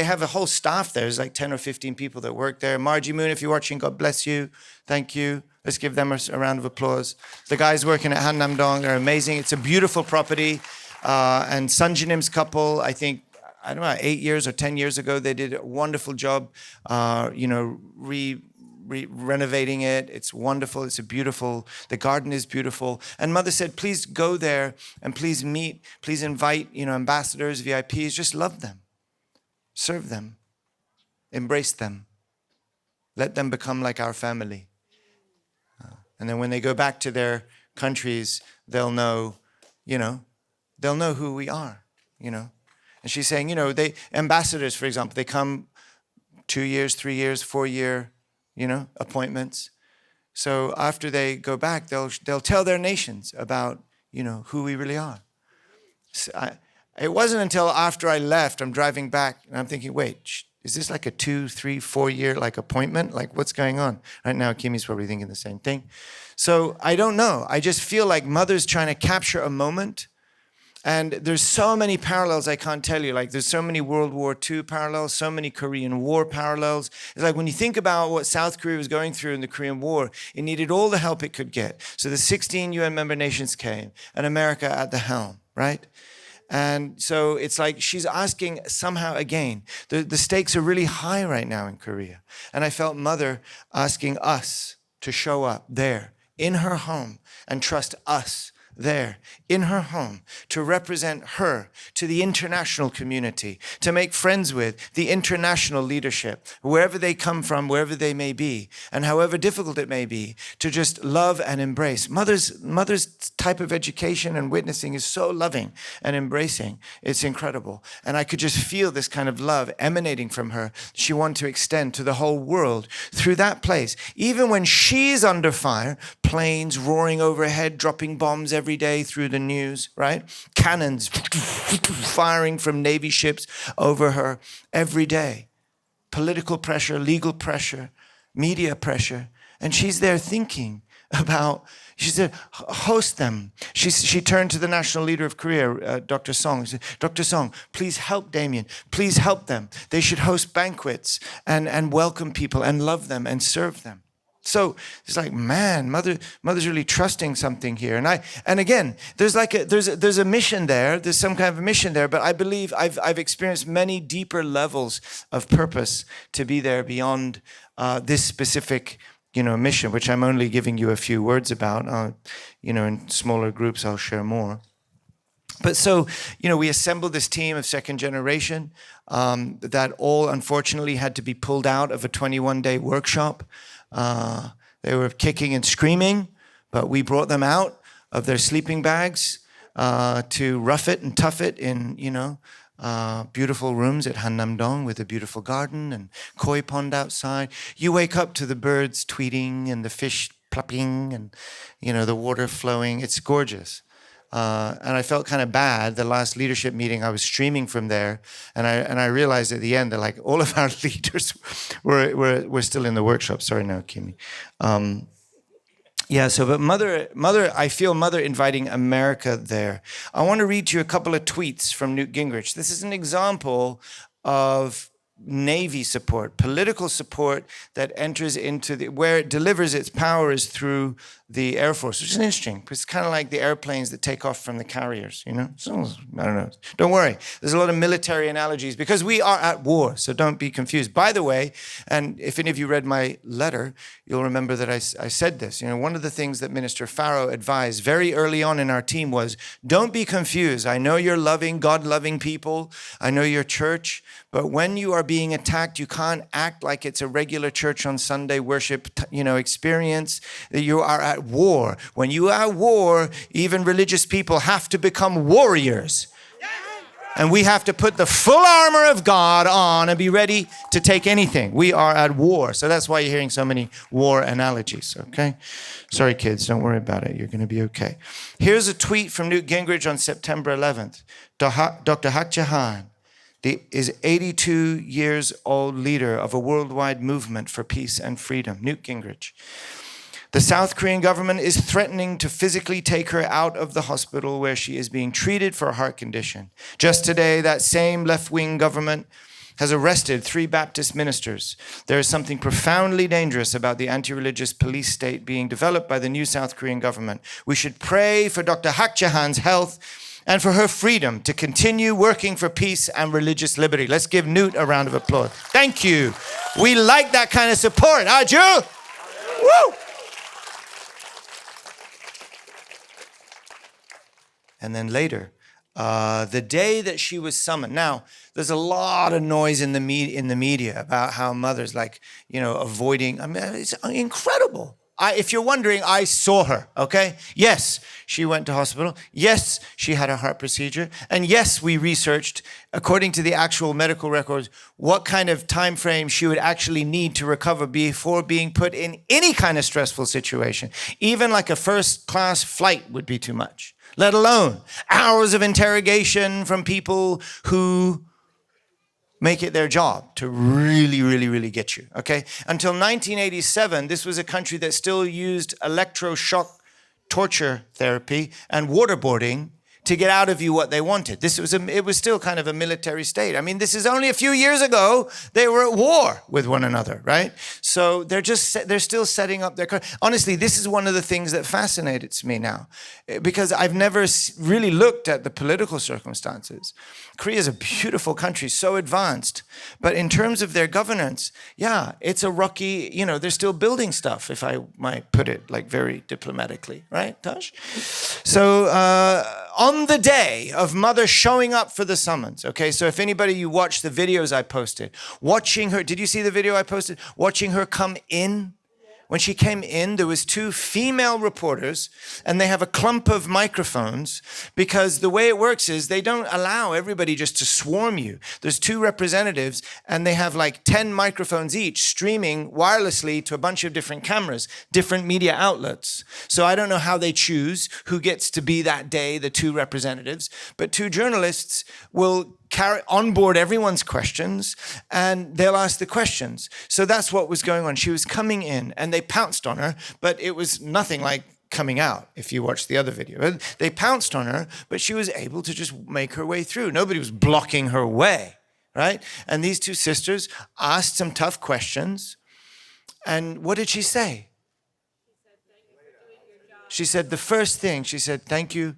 have a whole staff there. There's like 10 or 15 people that work there. Margie Moon, if you're watching, God bless you. Thank you. Let's give them a round of applause. The guys working at Hannam-dong, they're amazing. It's a beautiful property. And Sunjanim's couple, I think, 8 years or 10 years ago, they did a wonderful job, renovating it. It's wonderful. It's the garden is beautiful. And Mother said, please go there and please meet, please invite, ambassadors, VIPs, just love them, serve them, embrace them, let them become like our family. And then when they go back to their countries, they'll know who we are, And she's saying, ambassadors, for example, they come 2 years, 3 years, 4 year, appointments. So after they go back, they'll tell their nations about, who we really are. So it wasn't until after I left, I'm driving back, and I'm thinking, wait, is this like a 2, 3, 4 year appointment? Like what's going on? Right now, Kimi's probably thinking the same thing. So I don't know. I just feel like Mother's trying to capture a moment. And there's so many parallels I can't tell you. Like there's so many World War II parallels, so many Korean War parallels. It's like when you think about what South Korea was going through in the Korean War, it needed all the help it could get. So the 16 UN member nations came, and America at the helm, right? And so it's like she's asking somehow again. The stakes are really high right now in Korea. And I felt Mother asking us to show up there in her home and trust us there in her home to represent her to the international community, to make friends with the international leadership, wherever they come from, wherever they may be, and however difficult it may be, to just love and embrace. Mother's type of education and witnessing is so loving and embracing. It's incredible. And I could just feel this kind of love emanating from her. She wanted to extend to the whole world through that place. Even when she's under fire, planes roaring overhead, dropping bombs every day through the news, right? Cannons firing from Navy ships over her every day. Political pressure, legal pressure, media pressure. And she's there thinking about, she said, host them. She turned to the national leader of Korea, Dr. Song. She said, Dr. Song, please help Damien. Please help them. They should host banquets and welcome people and love them and serve them. So it's like, man, mother's really trusting something here. And again, there's a mission there. There's some kind of a mission there. But I believe I've experienced many deeper levels of purpose to be there beyond this specific mission, which I'm only giving you a few words about. In smaller groups, I'll share more. But so, we assembled this team of second generation that all unfortunately had to be pulled out of a 21-day workshop. They were kicking and screaming, but we brought them out of their sleeping bags to rough it and tough it in, beautiful rooms at Hannam-dong with a beautiful garden and koi pond outside. You wake up to the birds tweeting and the fish plopping and, the water flowing. It's gorgeous. And I felt kind of bad. The last leadership meeting, I was streaming from there, and I realized at the end that like all of our leaders were still in the workshop. Sorry, no, Kimi. But mother, I feel mother inviting America there. I want to read to you a couple of tweets from Newt Gingrich. This is an example of Navy support, political support that enters into where it delivers its power is through the Air Force, which is interesting. It's kind of like the airplanes that take off from the carriers, So, I don't know. Don't worry. There's a lot of military analogies because we are at war, so don't be confused. By the way, and if any of you read my letter, you'll remember that I said this. One of the things that Minister Farrow advised very early on in our team was, don't be confused. I know you're loving, God-loving people. I know you're church, but when you are being attacked, you can't act like it's a regular church on Sunday worship, experience. You are at war. When you are at war, even religious people have to become warriors. And we have to put the full armor of God on and be ready to take anything. We are at war. So that's why you're hearing so many war analogies, okay? Sorry, kids, don't worry about it. You're going to be okay. Here's a tweet from Newt Gingrich on September 11th. Dr. Hak Jahan is 82 years old leader of a worldwide movement for peace and freedom. Newt Gingrich. The South Korean government is threatening to physically take her out of the hospital where she is being treated for a heart condition. Just today, that same left-wing government has arrested 3 Baptist ministers. There is something profoundly dangerous about the anti-religious police state being developed by the new South Korean government. We should pray for Dr. Hak Jahan's health and for her freedom to continue working for peace and religious liberty. Let's give Newt a round of applause. Thank you. We like that kind of support, Aju. Woo! And then later, the day that she was summoned. Now, there's a lot of noise in the media about how mother's avoiding. I mean, it's incredible. If you're wondering, I saw her, okay? Yes, she went to hospital. Yes, she had a heart procedure. And yes, we researched, according to the actual medical records, what kind of time frame she would actually need to recover before being put in any kind of stressful situation. Even like a first-class flight would be too much, let alone hours of interrogation from people who make it their job to really, really, really get you, okay? Until 1987, this was a country that still used electroshock torture therapy and waterboarding to get out of you what they wanted. It was still kind of a military state. I mean, this is only a few years ago, they were at war with one another, right? So they're still setting up their, honestly, this is one of the things that fascinates me now, because I've never really looked at the political circumstances. Korea is a beautiful country, so advanced, but in terms of their governance, yeah, it's a rocky, they're still building stuff, if I might put it like very diplomatically, right, Tosh? So on the day of Mother showing up for the summons, okay, so if anybody, you watched the videos I posted, watching her, did you see the video I posted? Watching her come in. When she came in, there was 2 female reporters, and they have a clump of microphones, because the way it works is they don't allow everybody just to swarm you. There's 2 representatives, and they have like 10 microphones each, streaming wirelessly to a bunch of different cameras, different media outlets. So I don't know how they choose who gets to be that day, the 2 representatives, but 2 journalists will onboard everyone's questions, and they'll ask the questions. So that's what was going on. She was coming in, and they pounced on her, but it was nothing like coming out, if you watch the other video. They pounced on her, but she was able to just make her way through. Nobody was blocking her way, right? And these 2 sisters asked some tough questions, and what did she say? She said the first thing, she said, "Thank you,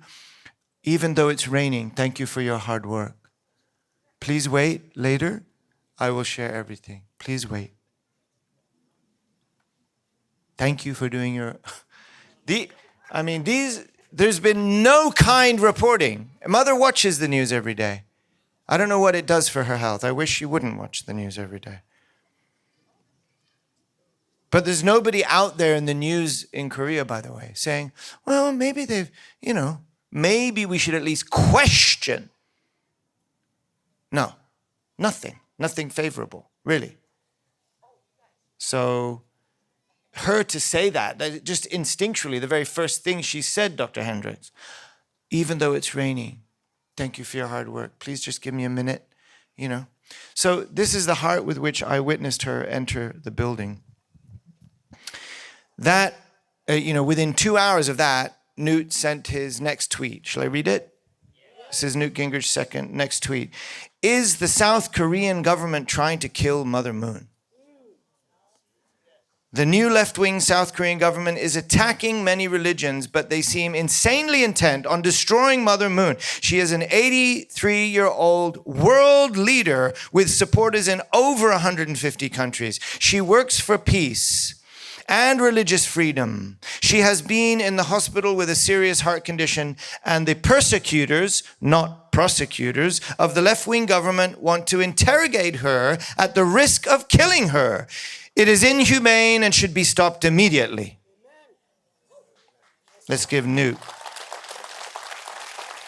even though it's raining, thank you for your hard work. Please wait, later, I will share everything. Please wait. Thank you for doing your..." There's been no kind reporting. Mother watches the news every day. I don't know what it does for her health. I wish she wouldn't watch the news every day. But there's nobody out there in the news in Korea, by the way, saying, well, maybe maybe we should at least question. No, nothing favorable, really. So her to say that just instinctually, the very first thing she said, Dr. Hendricks, even though it's raining, thank you for your hard work. Please just give me a minute, So this is the heart with which I witnessed her enter the building. That, within 2 hours of that, Newt sent his next tweet. Shall I read it? This is Newt Gingrich's second next tweet. Is the South Korean government trying to kill Mother Moon? The new left-wing South Korean government is attacking many religions, but they seem insanely intent on destroying Mother Moon. She is an 83-year-old world leader with supporters in over 150 countries. She works for peace and religious freedom. She has been in the hospital with a serious heart condition, and the persecutors, not prosecutors, of the left-wing government want to interrogate her at the risk of killing her. It is inhumane and should be stopped immediately. Let's give Newt.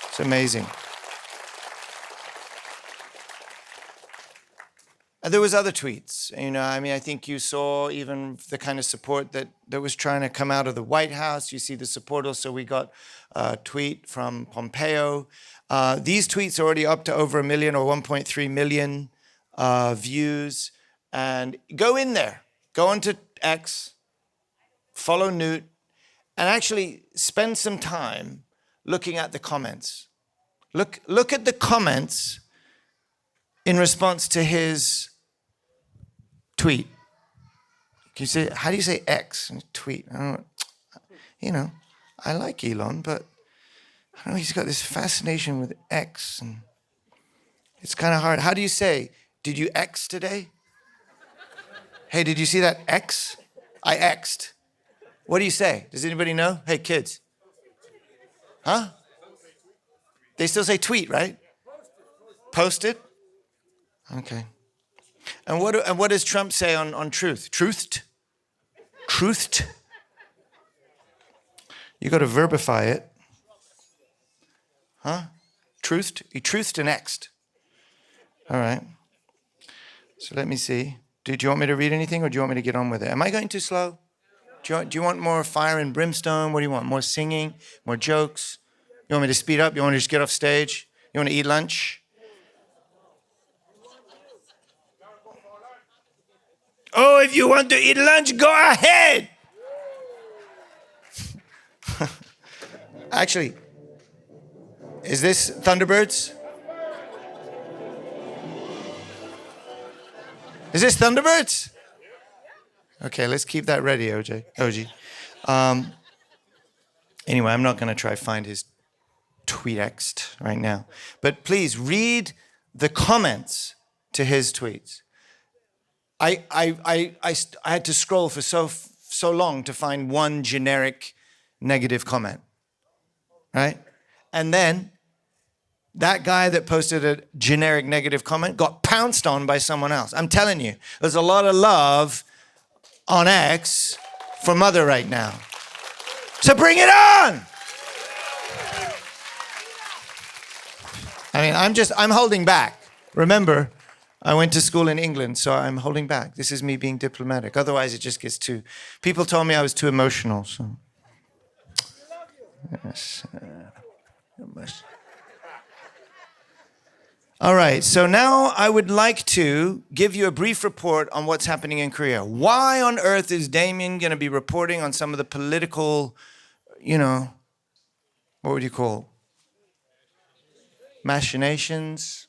It's amazing. There was other tweets, I think you saw even the kind of support that was trying to come out of the White House. You see the support also. We got a tweet from Pompeo. These tweets are already up to over 1 million or 1.3 million views. And go in there, go onto X, follow Newt, and actually spend some time looking at the comments. Look at the comments in response to his tweet. Can you say, how do you say X in tweet? I like Elon, but I don't know, he's got this fascination with X, and it's kind of hard. How do you say, did you X today? Hey, did you see that X? I X'd. What do you say? Does anybody know? Hey, kids. Huh? They still say tweet, right? Posted? Okay. And what does Trump say on truth? Truthed? Truthed? You got to verbify it. Huh? Truthed? He truthed and X'd. All right. So let me see. Do you want me to read anything, or do you want me to get on with it? Am I going too slow? Do you want more fire and brimstone? What do you want? More singing? More jokes? You want me to speed up? You want me to just get off stage? You want to eat lunch? Oh, if you want to eat lunch, go ahead. Actually, Is this Thunderbirds? Is this Thunderbirds? Okay, let's keep that ready, OG. Anyway, I'm not going to try find his tweet-exed right now. But please read the comments to his tweets. I had to scroll for so long to find one generic negative comment, right? And then that guy that posted a generic negative comment got pounced on by someone else. I'm telling you, there's a lot of love on X for Mother right now. So bring it on! I mean, I'm holding back. Remember, I went to school in England, so I'm holding back. This is me being diplomatic. Otherwise, it just gets too... People told me I was too emotional, so... Yes. All right, so now I would like to give you a brief report on what's happening in Korea. Why on earth is Damien going to be reporting on some of the political, what would you call machinations,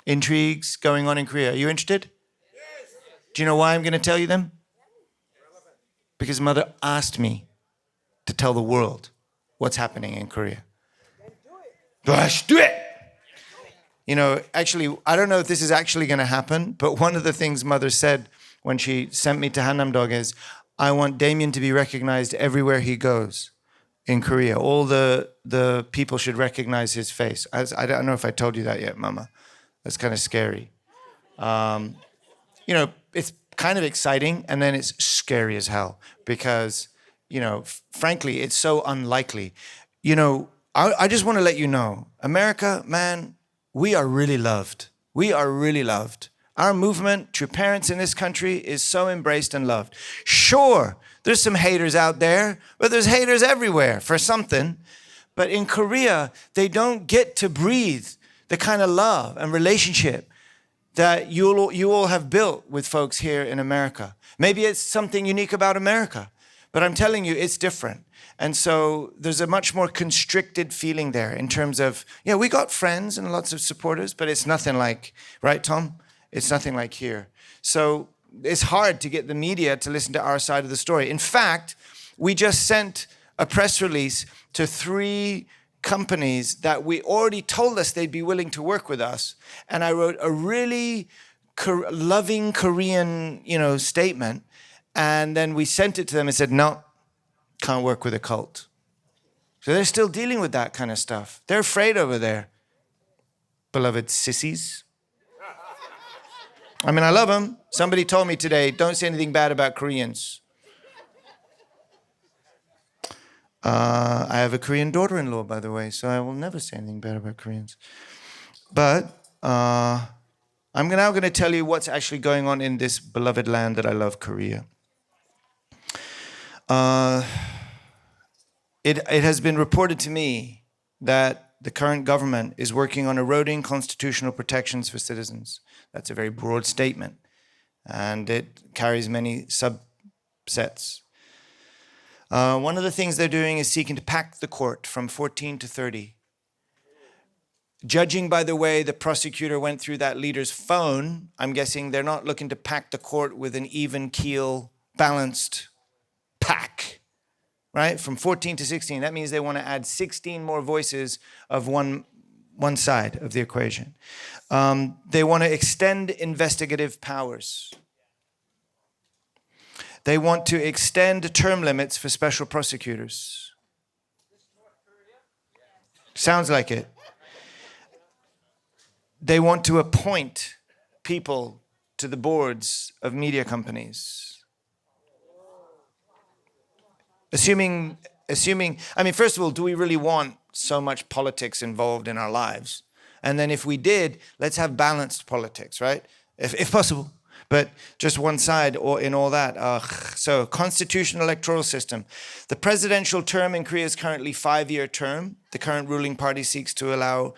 intrigues going on in Korea? Are you interested? Do you know why I'm going to tell you them? Because Mother asked me to tell the world what's happening in Korea. Let's do it! Actually, I don't know if this is actually going to happen, but one of the things Mother said when she sent me to Hannam-dog is, I want Damien to be recognized everywhere he goes in Korea. All the people should recognize his face. I don't know if I told you that yet, Mama. That's kind of scary. It's kind of exciting, and then it's scary as hell because, frankly, it's so unlikely. I just want to let you know, America, man, we are really loved. We are really loved. Our movement, True Parents in this country, is so embraced and loved. Sure, there's some haters out there, but there's haters everywhere for something. But in Korea, they don't get to breathe the kind of love and relationship that you all have built with folks here in America. Maybe it's something unique about America, but I'm telling you, it's different. And so there's a much more constricted feeling there in terms of, we got friends and lots of supporters, but it's nothing like, right, Tom? It's nothing like here. So it's hard to get the media to listen to our side of the story. In fact, we just sent a press release to 3 companies that we already told us they'd be willing to work with us. And I wrote a really loving Korean, statement. And then we sent it to them and said, no, can't work with a cult. So they're still dealing with that kind of stuff. They're afraid over there. Beloved sissies. I mean, I love them. Somebody told me today, don't say anything bad about Koreans. I have a Korean daughter-in-law, by the way, so I will never say anything bad about Koreans. But I'm now going to tell you what's actually going on in this beloved land that I love, Korea. It has been reported to me that the current government is working on eroding constitutional protections for citizens. That's a very broad statement, and it carries many subsets. One of the things they're doing is seeking to pack the court from 14 to 30. Judging by the way the prosecutor went through that leader's phone, I'm guessing they're not looking to pack the court with an even keel, balanced pack, right? From 14 to 16. That means they want to add 16 more voices of one side of the equation. They want to extend investigative powers. They want to extend term limits for special prosecutors. Sounds like it. They want to appoint people to the boards of media companies. Assuming, I mean, first of all, do we really want so much politics involved in our lives? And then if we did, let's have balanced politics, right? If possible. But just one side or in all that. So constitutional electoral system. The presidential term in Korea is currently 5-year term. The current ruling party seeks to allow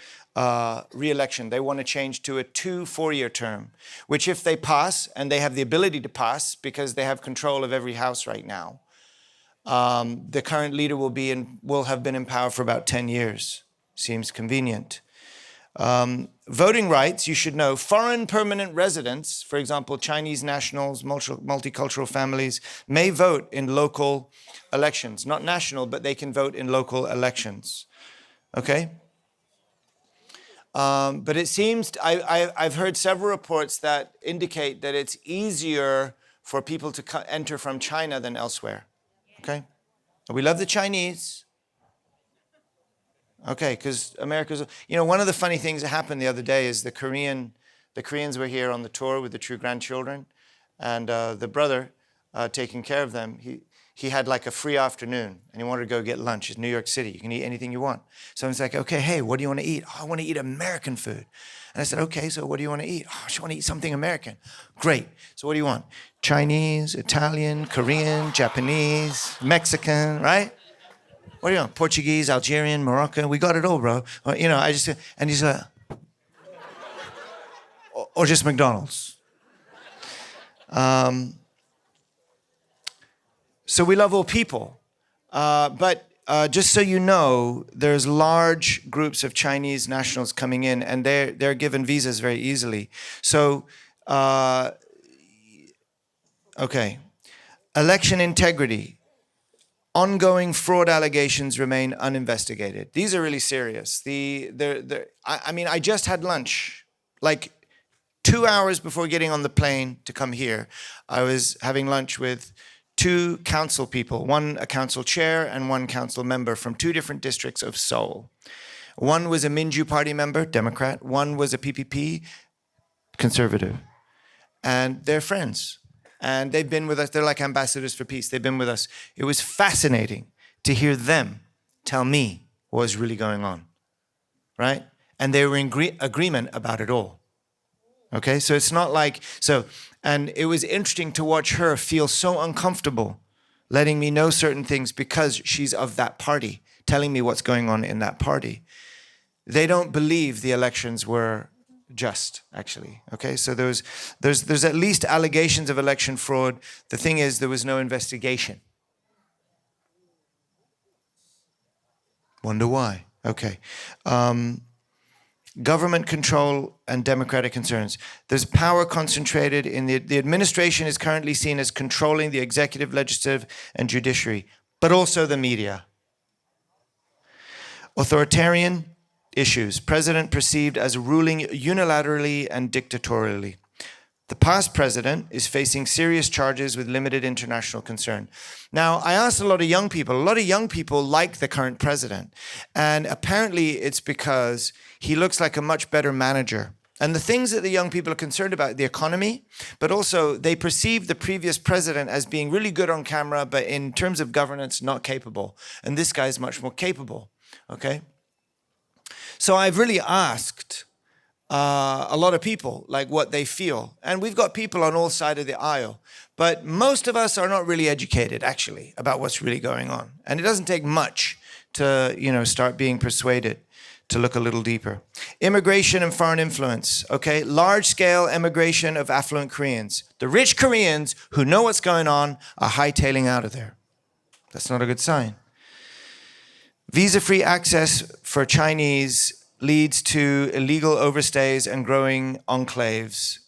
re-election. They want to change to a 2 4-year term, which if they pass, and they have the ability to pass because they have control of every house right now, the current leader will have been in power for about 10 years. seems convenient. Voting rights, you should know, foreign permanent residents, for example, Chinese nationals, multicultural families, may vote in local elections. Not national, but they can vote in local elections. Okay? But it seems, I've heard several reports that indicate that it's easier for people to enter from China than elsewhere. Okay? We love the Chinese. Okay, because America's, one of the funny things that happened the other day is the Koreans were here on the tour with the true grandchildren, and the brother taking care of them, he had like a free afternoon, and he wanted to go get lunch. It's New York City. You can eat anything you want. So I was like, okay, hey, what do you want to eat? Oh, I want to eat American food. And I said, okay, so what do you want to eat? Oh, I just want to eat something American. Great. So what do you want? Chinese, Italian, Korean, Japanese, Mexican, right? What do you want? Portuguese, Algerian, Moroccan? We got it all, bro. And he's like, or just McDonald's. So we love all people. But just so you know, there's large groups of Chinese nationals coming in, and they're given visas very easily. So, okay. Election integrity. Ongoing fraud allegations remain uninvestigated. These are really serious. I just had lunch. Like 2 hours before getting on the plane to come here, I was having lunch with 2 council people, one a council chair and one council member from 2 different districts of Seoul. One was a Minju Party member, Democrat. One was a PPP, conservative. And they're friends. And they've been with us. They're like ambassadors for peace. They've been with us. It was fascinating to hear them tell me what was really going on, right? And they were in agreement about it all. Okay, so it's not like, and it was interesting to watch her feel so uncomfortable letting me know certain things because she's of that party, telling me what's going on in that party. They don't believe the elections were just, actually. Okay, so there's at least allegations of election fraud. The thing is, there was no investigation. Wonder why? Okay. Government control and democratic concerns. There's power concentrated in the administration is currently seen as controlling the executive, legislative, and judiciary, but also the media. Authoritarian issues. President perceived as ruling unilaterally and dictatorially. The past president is facing serious charges with limited international concern. Now, I asked a lot of young people. A lot of young people like the current president. And apparently it's because he looks like a much better manager. And the things that the young people are concerned about, the economy, but also they perceive the previous president as being really good on camera, but in terms of governance, not capable. And this guy is much more capable, okay? So I've really asked a lot of people like what they feel. And we've got people on all sides of the aisle. But most of us are not really educated, actually, about what's really going on. And it doesn't take much to, start being persuaded to look a little deeper. Immigration and foreign influence, okay? Large-scale immigration of affluent Koreans. The rich Koreans who know what's going on are hightailing out of there. That's not a good sign. Visa-free access for Chinese leads to illegal overstays and growing enclaves.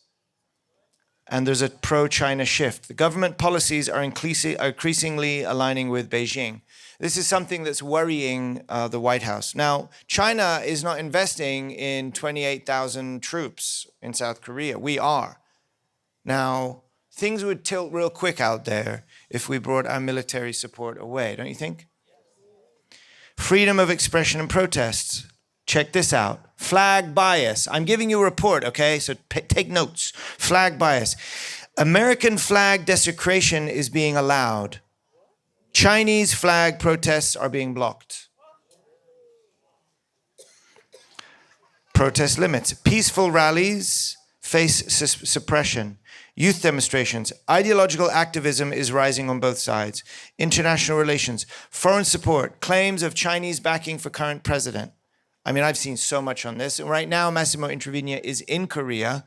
And there's a pro-China shift. The government policies are increasingly aligning with Beijing. This is something that's worrying the White House. Now, China is not investing in 28,000 troops in South Korea. We are. Now, things would tilt real quick out there if we brought our military support away, don't you think? Freedom of expression and protests. Check this out. Flag bias. I'm giving you a report, okay? So take notes. Flag bias. American flag desecration is being allowed. Chinese flag protests are being blocked. Protest limits. Peaceful rallies face suppression. Youth demonstrations. Ideological activism is rising on both sides. International relations. Foreign support. Claims of Chinese backing for current president. I mean, I've seen so much on this. And right now, Massimo Introvigne is in Korea.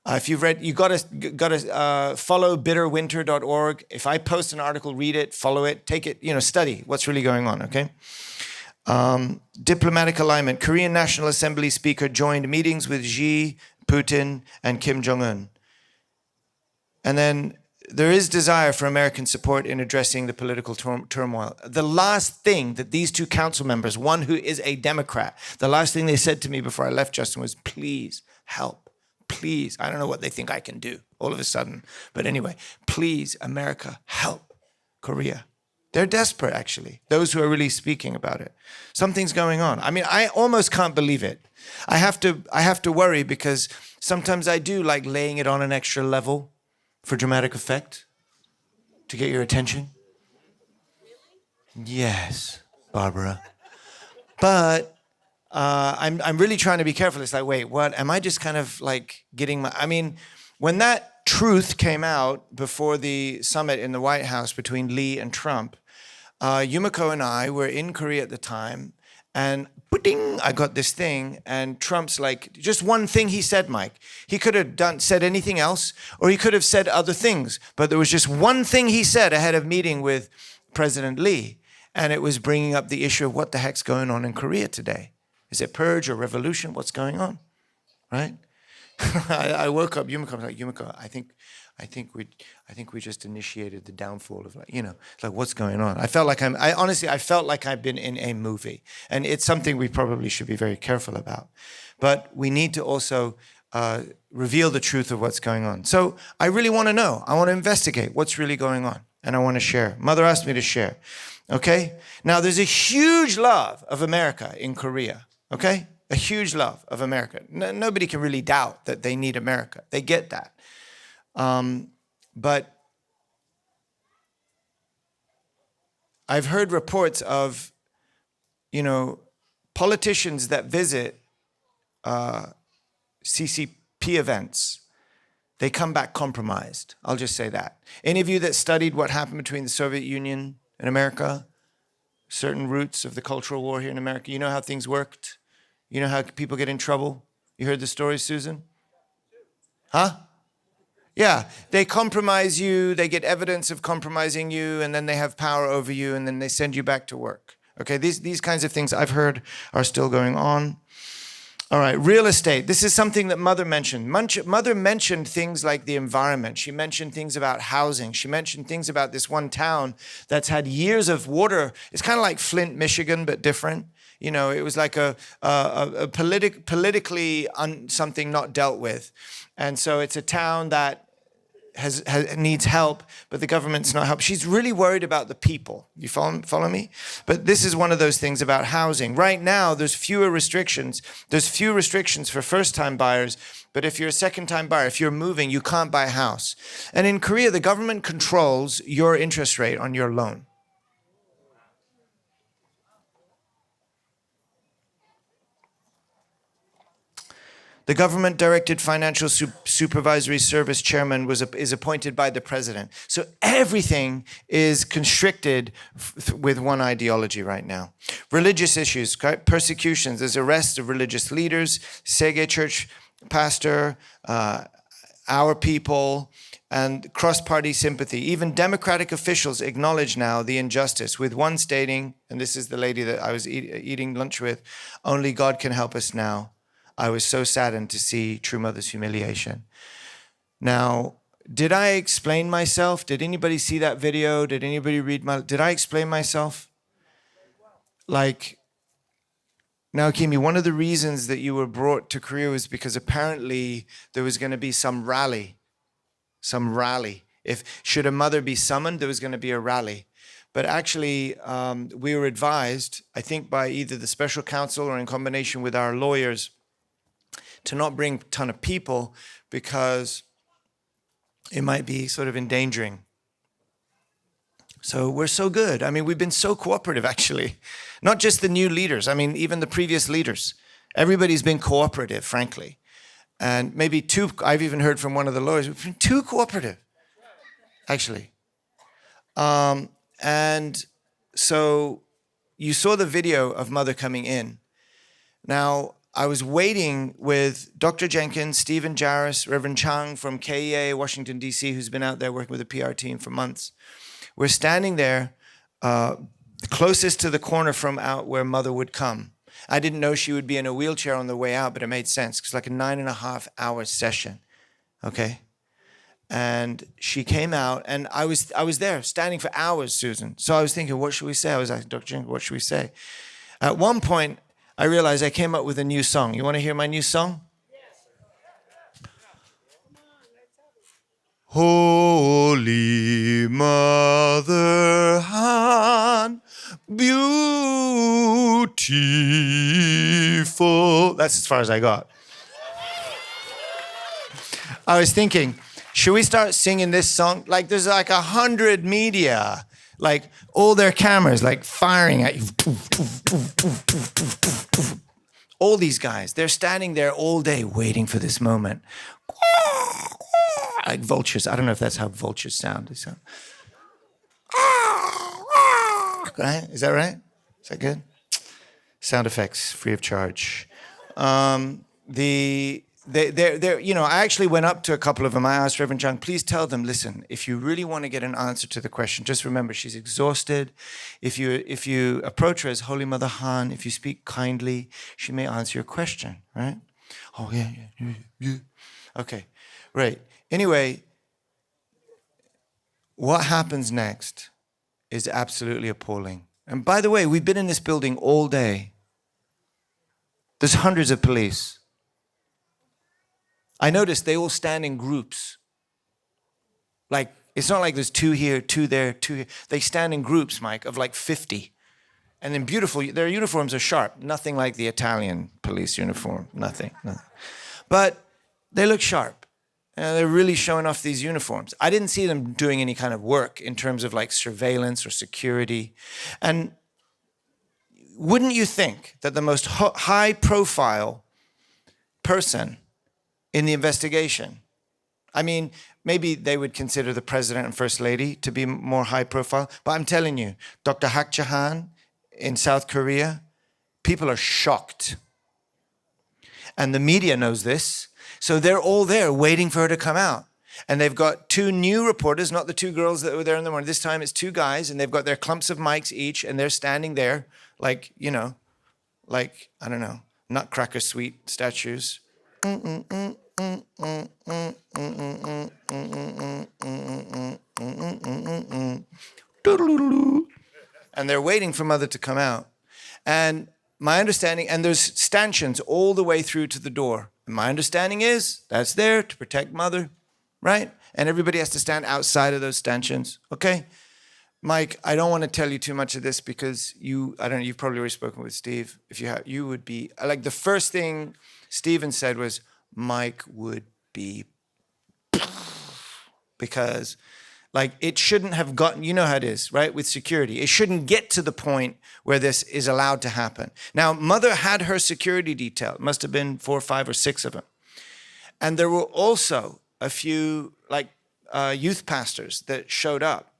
If you've read, you gotta follow bitterwinter.org. If I post an article, read it, follow it, take it, study what's really going on, okay? Diplomatic alignment. Korean National Assembly Speaker joined meetings with Xi, Putin, and Kim Jong-un. And then there is desire for American support in addressing the political turmoil. The last thing that these two council members, one who is a Democrat, the last thing they said to me before I left, Justin, was, please help, please. I don't know what they think I can do all of a sudden. But anyway, please, America, help Korea. They're desperate, actually, those who are really speaking about it. Something's going on. I mean, I almost can't believe it. I have to worry because sometimes I do like laying it on an extra level for dramatic effect, to get your attention. Yes, Barbara. But I'm really trying to be careful. It's like, wait, what? Am I just kind of like getting my... I mean, when that truth came out before the summit in the White House between Lee and Trump, Yumiko and I were in Korea at the time, and ding, I got this thing, and Trump's like, just one thing he said, Mike. He could have said anything else, or he could have said other things, but there was just one thing he said ahead of meeting with President Lee, and it was bringing up the issue of what the heck's going on in Korea today. Is it purge or revolution? What's going on, right? I woke up, Yumiko was like, Yumiko, I think we just initiated the downfall of, like, like, what's going on? I felt like I've been in a movie, and it's something we probably should be very careful about. But we need to also reveal the truth of what's going on. So I really want to know. I want to investigate what's really going on, and I want to share. Mother asked me to share. Okay? Now, there's a huge love of America in Korea. Okay? A huge love of America. Nobody can really doubt that they need America. They get that. But I've heard reports of, politicians that visit CCP events. They come back compromised. I'll just say that. Any of you that studied what happened between the Soviet Union and America, certain roots of the Cultural War here in America, you know how things worked? You know how people get in trouble? You heard the story, Susan? Huh? Yeah, they compromise you, they get evidence of compromising you, and then they have power over you, and then they send you back to work. Okay, these kinds of things I've heard are still going on. All right, real estate. This is something that Mother mentioned. Mother mentioned things like the environment. She mentioned things about housing. She mentioned things about this one town that's had years of water. It's kind of like Flint, Michigan, but different. It was like a politically something not dealt with. And so it's a town that needs help, but the government's not helping. She's really worried about the people. You follow me? But this is one of those things about housing. Right now, there's fewer restrictions. There's few restrictions for first-time buyers, but if you're a second-time buyer, if you're moving, you can't buy a house. And in Korea, the government controls your interest rate on your loan. The government-directed Financial Supervisory Service chairman is appointed by the president. So everything is constricted with one ideology right now. Religious issues, persecutions, there's arrests of religious leaders, Sege Church pastor, our people, and cross-party sympathy. Even Democratic officials acknowledge now the injustice, with one stating, and this is the lady that I was eating lunch with, only God can help us now. I was so saddened to see True Mother's humiliation. Now, did I explain myself? Did anybody see that video? Did anybody read did I explain myself? Like, now, Kimi, one of the reasons that you were brought to Korea was because apparently there was going to be some rally. Should a mother be summoned, there was going to be a rally. But actually, we were advised, I think by either the special counsel or in combination with our lawyers, to not bring a ton of people because it might be sort of endangering. So we're so good. I mean, we've been so cooperative, actually. Not just the new leaders. I mean, even the previous leaders. Everybody's been cooperative, frankly. And maybe I've even heard from one of the lawyers, we've been too cooperative, actually. And so you saw the video of Mother coming in. Now, I was waiting with Dr. Jenkins, Stephen Jarris, Reverend Chang from KEA, Washington, D.C., who's been out there working with the PR team for months. We're standing there closest to the corner from out where mother would come. I didn't know she would be in a wheelchair on the way out, but it made sense. It's like a 9.5-hour session, okay? And she came out, and I was there standing for hours, Susan. So I was thinking, what should we say? I was asking Dr. Jink, what should we say? At one point, I realized I came up with a new song. You want to hear my new song? Holy Mother, Han, beautiful. That's as far as I got. I was thinking, should we start singing this song? Like there's like 100 media, like all their cameras like firing at you. All these guys, they're standing there all day waiting for this moment. Like vultures. I don't know if that's how vultures sound. They sound. Right? Is that right? Is that good? Sound effects, free of charge. You know, I actually went up to a couple of them. I asked Reverend Chung, please tell them, listen, if you really want to get an answer to the question, just remember she's exhausted. If you approach her as Holy Mother Han, if you speak kindly, she may answer your question, right? Oh, yeah. Okay, right. Anyway, what happens next is absolutely appalling. And by the way, we've been in this building all day. There's hundreds of police. I noticed they all stand in groups. Like, it's not like there's 2 here, 2 there, 2 here. They stand in groups, Mike, of like 50. And then beautiful, their uniforms are sharp. Nothing like the Italian police uniform, nothing. But they look sharp. They're really showing off these uniforms. I didn't see them doing any kind of work in terms of like surveillance or security. And wouldn't you think that the most high profile person in the investigation, I mean, maybe they would consider the president and first lady to be more high profile, but I'm telling you, Dr. Hak Jahan in South Korea, people are shocked. And the media knows this. So they're all there waiting for her to come out. And they've got 2 new reporters, not the 2 girls that were there in the morning. This time it's 2 guys, and they've got their clumps of mics each, and they're standing there like, you know, like, I don't know, Nutcracker Suite statues. And they're waiting for mother to come out. And my understanding, and there's stanchions all the way through to the door. And my understanding is that's there to protect mother, right? And everybody has to stand outside of those stanchions, okay? Mike, I don't want to tell you too much of this because you've probably already spoken with Steve. If you have, you would be, like the first thing Stephen said was, Mike would be, because like it shouldn't have gotten, you know how it is, right? With security, it shouldn't get to the point where this is allowed to happen. Now, mother had her security detail. It must have been 4, 5, or 6 of them. And there were also a few like youth pastors that showed up.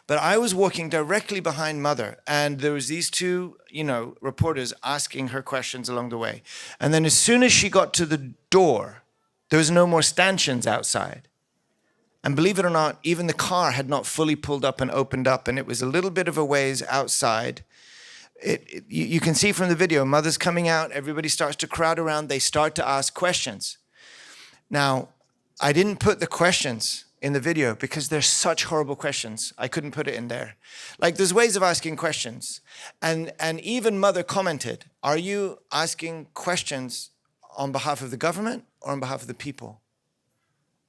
But I was walking directly behind mother, and there was these 2, you know, reporters asking her questions along the way. And then as soon as she got to the door, there was no more stanchions outside. And believe it or not, even the car had not fully pulled up and opened up, and it was a little bit of a ways outside. You can see from the video, mother's coming out, everybody starts to crowd around, they start to ask questions. Now, I didn't put the questions in the video because they're such horrible questions. I couldn't put it in there. Like there's ways of asking questions. And even mother commented, are you asking questions on behalf of the government or on behalf of the people?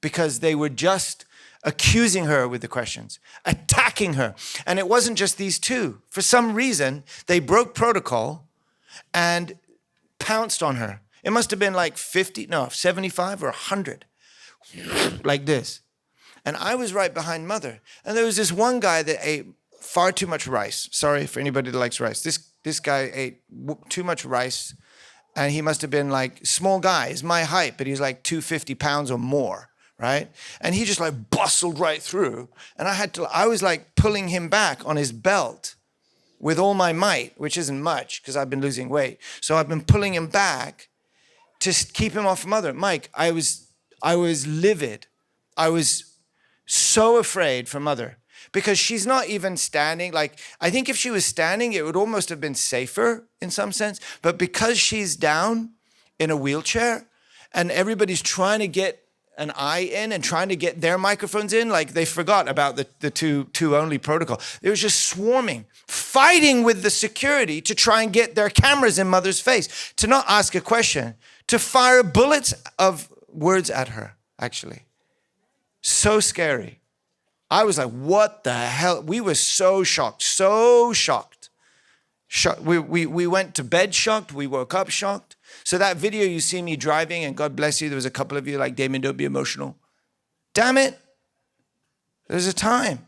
Because they were just accusing her with the questions, attacking her. And it wasn't just these 2. For some reason, they broke protocol and pounced on her. It must have been like 75 or 100, like this. And I was right behind mother. And there was this one guy that ate far too much rice. Sorry for anybody that likes rice. This guy ate too much rice. And he must have been like, small guy, he's my height, but he's like 250 pounds or more, right? And he just like bustled right through. And I was like pulling him back on his belt with all my might, which isn't much because I've been losing weight. So I've been pulling him back to keep him off mother. Mike, I was livid. I was so afraid for mother because she's not even standing. Like, I think if she was standing, it would almost have been safer in some sense. But because she's down in a wheelchair and everybody's trying to get an eye in and trying to get their microphones in, like they forgot about the two only protocol. It was just swarming, fighting with the security to try and get their cameras in mother's face, to not ask a question, to fire bullets of words at her, actually. So scary. I was like, what the hell? We were so shocked, so shocked. We went to bed shocked, we woke up shocked. So that video you see me driving, and God bless you, there was a couple of you like, Damien, don't be emotional. Damn it. There's a time.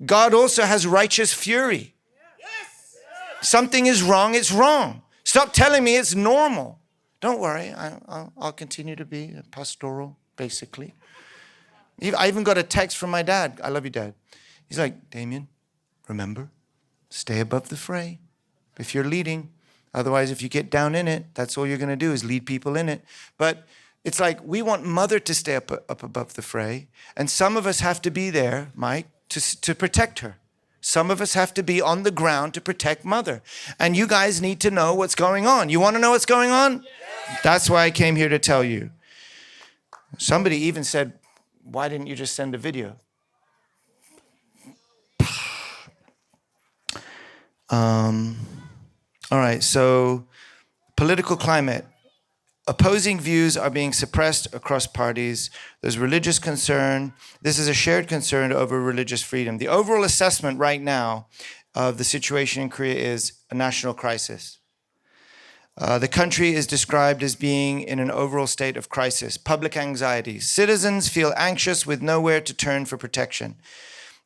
God also has righteous fury. Something is wrong, it's wrong. Stop telling me it's normal. Don't worry, I'll continue to be pastoral, basically. I even got a text from my dad. I love you, Dad. He's like, Damien, remember, stay above the fray if you're leading. Otherwise, if you get down in it, that's all you're going to do is lead people in it. But it's like we want mother to stay up above the fray. And some of us have to be there, Mike, to protect her. Some of us have to be on the ground to protect mother. And you guys need to know what's going on. You want to know what's going on? Yes. That's why I came here to tell you. Somebody even said, why didn't you just send a video? All right, so political climate. Opposing views are being suppressed across parties. There's religious concern. This is a shared concern over religious freedom. The overall assessment right now of the situation in Korea is a national crisis. The country is described as being in an overall state of crisis, public anxiety. Citizens feel anxious with nowhere to turn for protection.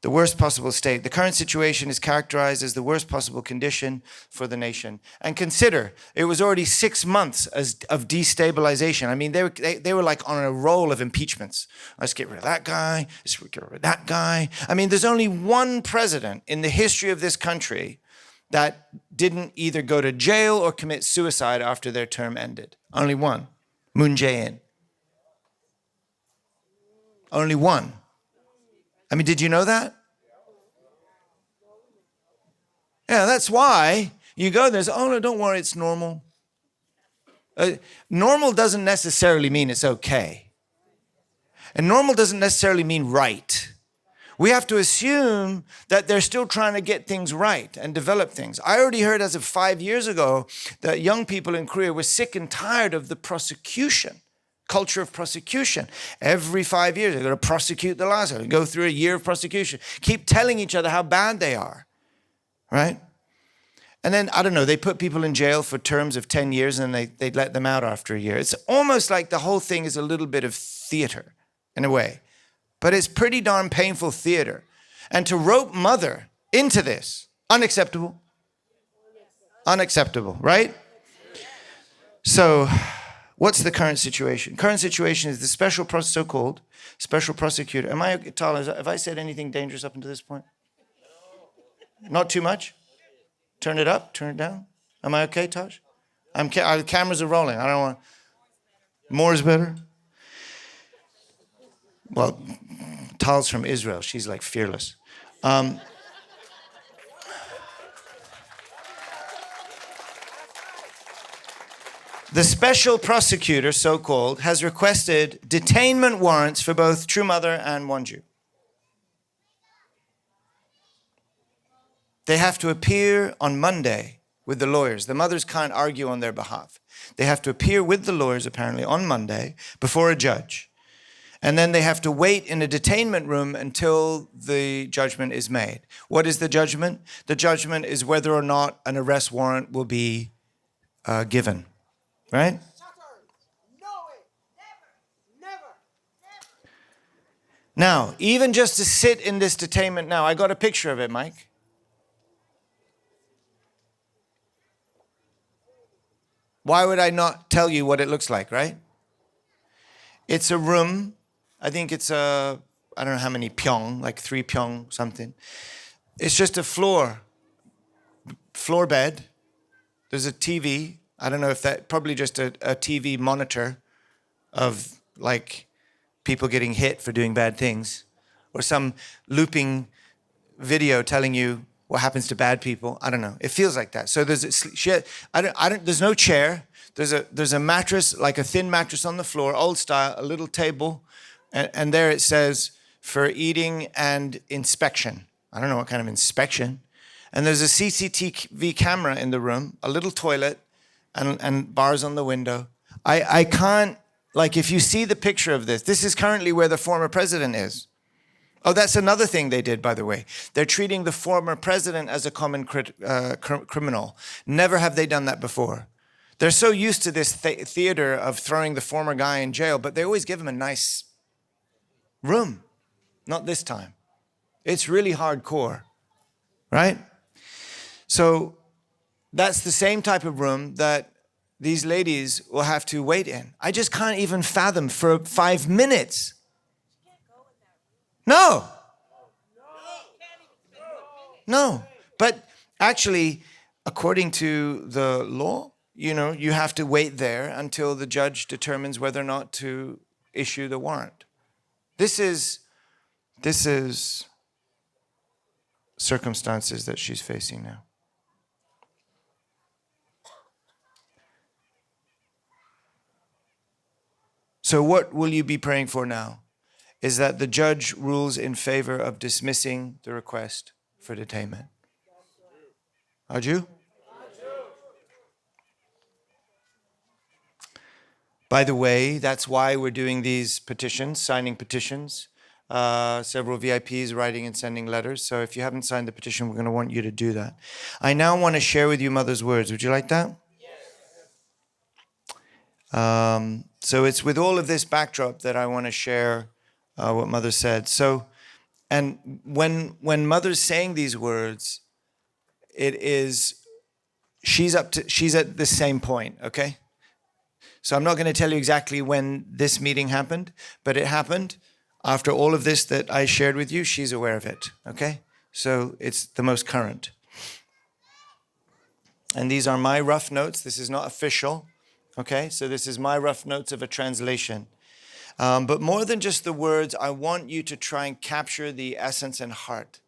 The worst possible state. The current situation is characterized as the worst possible condition for the nation. And consider, it was already 6 months of destabilization. I mean, they were like on a roll of impeachments. Let's get rid of that guy. Let's get rid of that guy. I mean, there's only one president in the history of this country that didn't either go to jail or commit suicide after their term ended. Only one. Moon Jae-in. Only one. I mean, did you know that? Yeah, that's why you go there. Oh, no, don't worry, it's normal. Normal doesn't necessarily mean it's okay. And normal doesn't necessarily mean right. We have to assume that they're still trying to get things right and develop things. I already heard as of 5 years ago that young people in Korea were sick and tired of the prosecution. Culture of prosecution. Every 5 years, they're going to prosecute the last one. Go through a year of prosecution. Keep telling each other how bad they are, right? And then, I don't know, they put people in jail for terms of 10 years and they let them out after a year. It's almost like the whole thing is a little bit of theater, in a way. But it's pretty darn painful theater. And to rope mother into this, unacceptable. Unacceptable, right? So, what's the current situation? Current situation is the so-called special prosecutor. Tyler, have I said anything dangerous up until this point? Not too much? Turn it up, turn it down. Am I okay, Taj? The cameras are rolling. I don't want. More is better. Well, Tal's from Israel. She's like fearless. The special prosecutor, so-called, has requested detainment warrants for both True Mother and Wonju. They have to appear on Monday with the lawyers. The mothers can't argue on their behalf. They have to appear with the lawyers, apparently, on Monday before a judge. And then they have to wait in a detainment room until the judgment is made. What is the judgment? The judgment is whether or not an arrest warrant will be given. Right? Now, even just to sit in this detainment now, I got a picture of it, Mike. Why would I not tell you what it looks like, right? It's a room. I think it's I don't know how many pyong, like 3 pyong something. It's just a floor bed. There's a TV. I don't know if that, probably just a TV monitor of like people getting hit for doing bad things or some looping video telling you what happens to bad people. I don't know. It feels like that. So there's no chair. There's a mattress, like a thin mattress on the floor, old style, a little table, and there it says for eating and inspection. I don't know what kind of inspection. And there's a CCTV camera in the room, a little toilet, and bars on the window. I can't, like, if you see the picture of this is currently where the former president is. Oh, that's another thing they did, by the way. They're treating the former president as a common criminal. Never have they done that before. They're so used to this theater of throwing the former guy in jail, but they always give him a nice room. Not this time. It's really hardcore, right? So that's the same type of room that these ladies will have to wait in. I just can't even fathom for 5 minutes. No. No. But actually, according to the law, you have to wait there until the judge determines whether or not to issue the warrant. This is circumstances that she's facing now. So what will you be praying for now? Is that the judge rules in favor of dismissing the request for detainment. Are you? By the way, that's why we're doing these petitions, signing petitions. Several VIPs writing and sending letters. So if you haven't signed the petition, we're going to want you to do that. I now want to share with you Mother's words. Would you like that? Yes. So it's with all of this backdrop that I want to share what Mother said. So, and when Mother's saying these words, she's at the same point, okay? So I'm not going to tell you exactly when this meeting happened, but it happened after all of this that I shared with you. She's aware of it, okay? So it's the most current. And these are my rough notes. This is not official, okay? So this is my rough notes of a translation. But more than just the words, I want you to try and capture the essence and heart.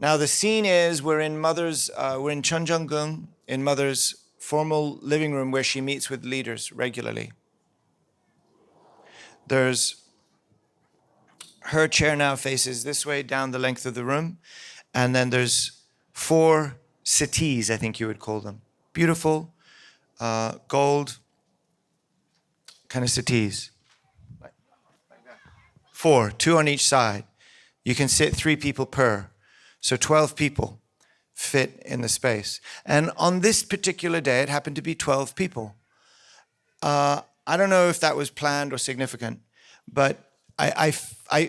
Now the scene is we're in Cheonjeonggung, in Mother's formal living room where she meets with leaders regularly. Her chair now faces this way down the length of the room, and then there's 4 settees, I think you would call them. Beautiful, gold kind of settees. Like that. 4, 2 on each side. You can sit 3 people per. So 12 people fit in the space. And on this particular day, it happened to be 12 people. I don't know if that was planned or significant, but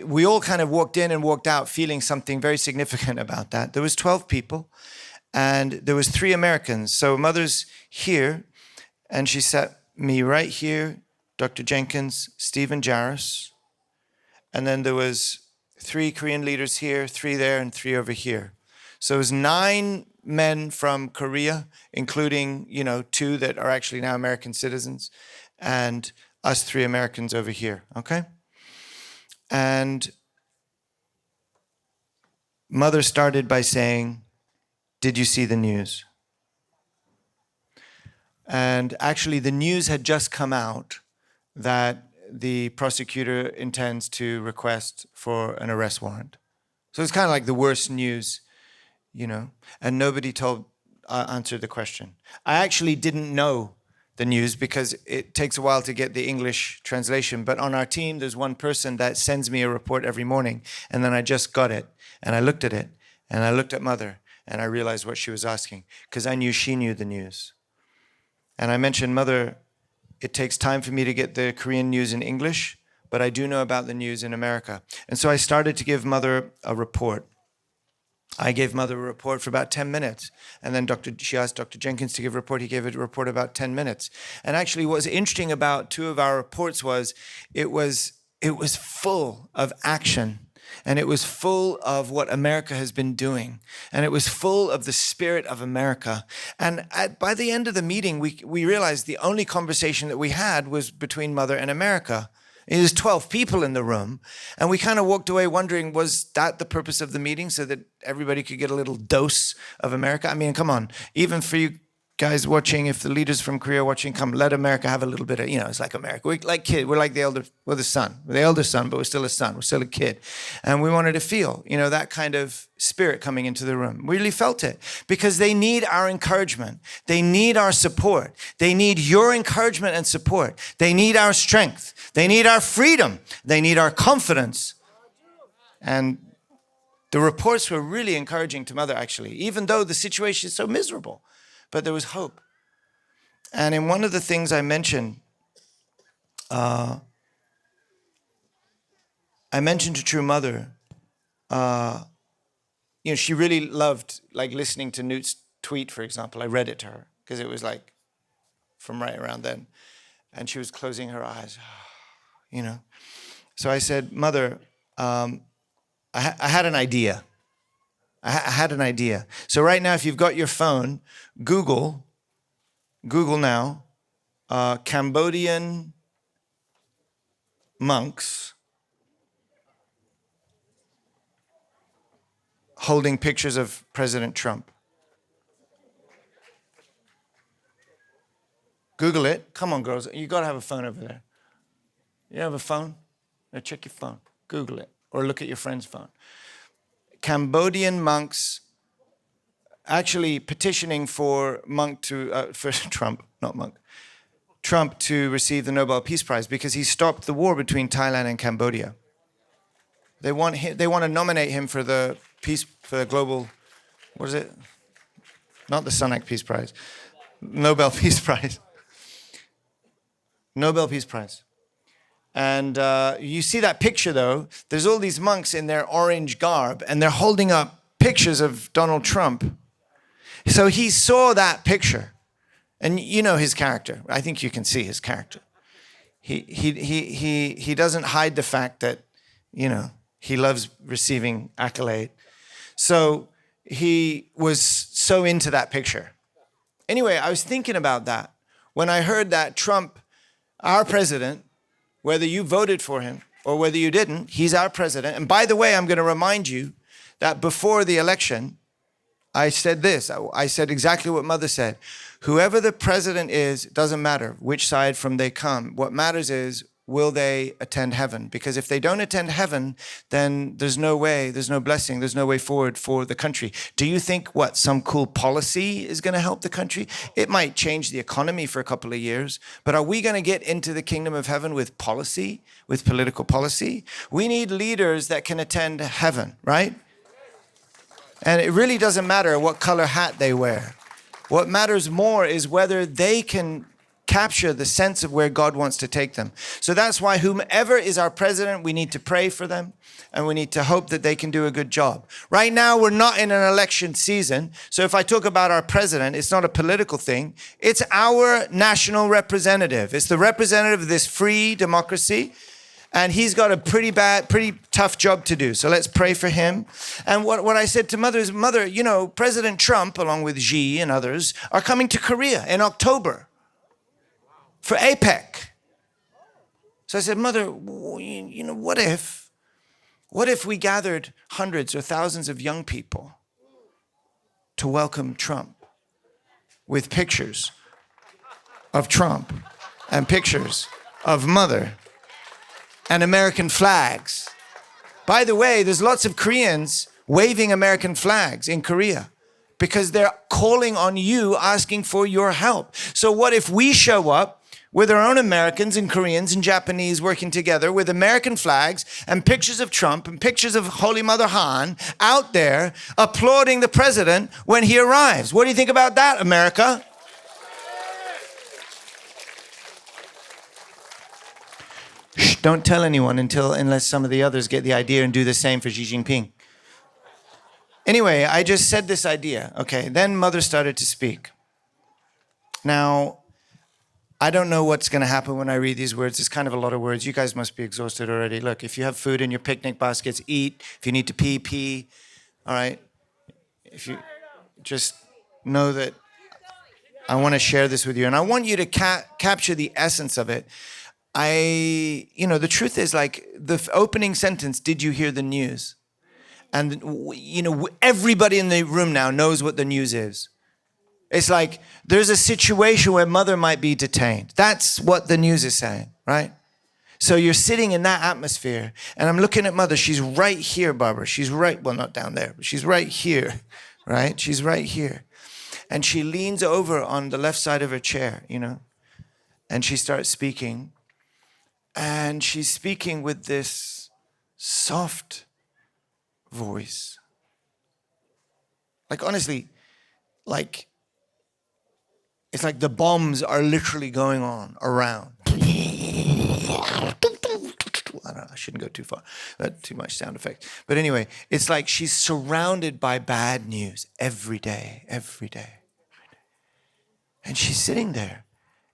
we all kind of walked in and walked out feeling something very significant about that. There was 12 people, and there was 3 Americans. So Mother's here, and she sat me right here, Dr. Jenkins, Stephen Jarris, and then there was 3 Korean leaders here, 3 there, and 3 over here. So it was 9 men from Korea, including, 2 that are actually now American citizens, and us 3 Americans over here, okay? And Mother started by saying, "Did you see the news?" And actually the news had just come out that the prosecutor intends to request for an arrest warrant. So it's kind of like the worst news, and nobody answered the question. I actually didn't know the news because it takes a while to get the English translation, but on our team there's one person that sends me a report every morning, and then I just got it, and I looked at it, and I looked at Mother, and I realized what she was asking, because I knew she knew the news. And I mentioned, "Mother, it takes time for me to get the Korean news in English, but I do know about the news in America." And so I started to give Mother a report. I gave Mother a report for about 10 minutes. And then she asked Dr. Jenkins to give a report. He gave a report about 10 minutes. And actually what was interesting about 2 of our reports was it was full of action. And it was full of what America has been doing. And it was full of the spirit of America. And by the end of the meeting, we realized the only conversation that we had was between Mother and America. There's 12 people in the room. And we kind of walked away wondering, was that the purpose of the meeting, so that everybody could get a little dose of America? I mean, come on. Even for you guys watching, if the leaders from Korea are watching, come, let America have a little bit of, it's like America. We're like kid. We're like we're the son. We're the elder son, but we're still a son. We're still a kid. And we wanted to feel, that kind of spirit coming into the room. We really felt it because they need our encouragement. They need our support. They need your encouragement and support. They need our strength. They need our freedom. They need our confidence. And the reports were really encouraging to Mother, actually, even though the situation is so miserable. But there was hope. And in one of the things I mentioned to True Mother, she really loved like listening to Newt's tweet, for example. I read it to her because it was like from right around then. And she was closing her eyes, So I said, Mother, I had an idea. I had an idea. So right now, if you've got your phone, Google now, Cambodian monks holding pictures of President Trump. Google it. Come on, girls. You got to have a phone over there. You have a phone? Now check your phone. Google it. Or look at your friend's phone. Cambodian monks actually petitioning for Trump to receive the Nobel Peace Prize because he stopped the war between Thailand and Cambodia. They want to nominate him for the global, what is it? Not the Sunak Peace Prize. Nobel Peace Prize. Nobel Peace Prize. And you see that picture, though. There's all these monks in their orange garb, and they're holding up pictures of Donald Trump. So he saw that picture, and you know his character. I think you can see his character. He doesn't hide the fact that, he loves receiving accolade. So he was so into that picture. Anyway, I was thinking about that when I heard that Trump, our president, whether you voted for him or whether you didn't, he's our president. And by the way, I'm going to remind you that before the election, I said this. I said exactly what Mother said. Whoever the president is, it doesn't matter which side from they come. What matters is, will they attend heaven? Because if they don't attend heaven, then there's no way, there's no blessing, there's no way forward for the country. Do you think some cool policy is going to help the country? It might change the economy for a couple of years, but are we going to get into the kingdom of heaven with policy, with political policy? We need leaders that can attend heaven, right? And it really doesn't matter what color hat they wear. What matters more is whether they can capture the sense of where God wants to take them. So that's why whomever is our president, we need to pray for them and we need to hope that they can do a good job. Right now, we're not in an election season. So if I talk about our president, it's not a political thing. It's our national representative. It's the representative of this free democracy. And he's got a pretty tough job to do. So let's pray for him. And what I said to Mother is, Mother, President Trump, along with Xi and others, are coming to Korea in October for APEC. So I said, Mother, what if we gathered hundreds or thousands of young people to welcome Trump with pictures of Trump and pictures of Mother and American flags? By the way, there's lots of Koreans waving American flags in Korea because they're calling on you, asking for your help. So what if we show up with our own Americans and Koreans and Japanese working together with American flags and pictures of Trump and pictures of Holy Mother Han out there applauding the president when he arrives? What do you think about that, America? Shh, don't tell anyone unless some of the others get the idea and do the same for Xi Jinping. Anyway, I just said this idea. Okay, then Mother started to speak. Now, I don't know what's going to happen when I read these words. It's kind of a lot of words. You guys must be exhausted already. Look, if you have food in your picnic baskets, eat. If you need to pee. All right? If you just know that I want to share this with you. And I want you to capture the essence of it. the truth is, like, the opening sentence, did you hear the news? And, everybody in the room now knows what the news is. It's like there's a situation where mother might be detained. That's what the news is saying, right? So you're sitting in that atmosphere, and I'm looking at mother. She's right here, Barbara. She's right, well, not down there, but she's right here, right? She's right here. And she leans over on the left side of her chair, and she starts speaking. And she's speaking with this soft voice. Like, honestly, like, it's like the bombs are literally going on around. I don't know, I shouldn't go too far. Too much sound effects. But anyway, it's like she's surrounded by bad news every day, every day. And she's sitting there,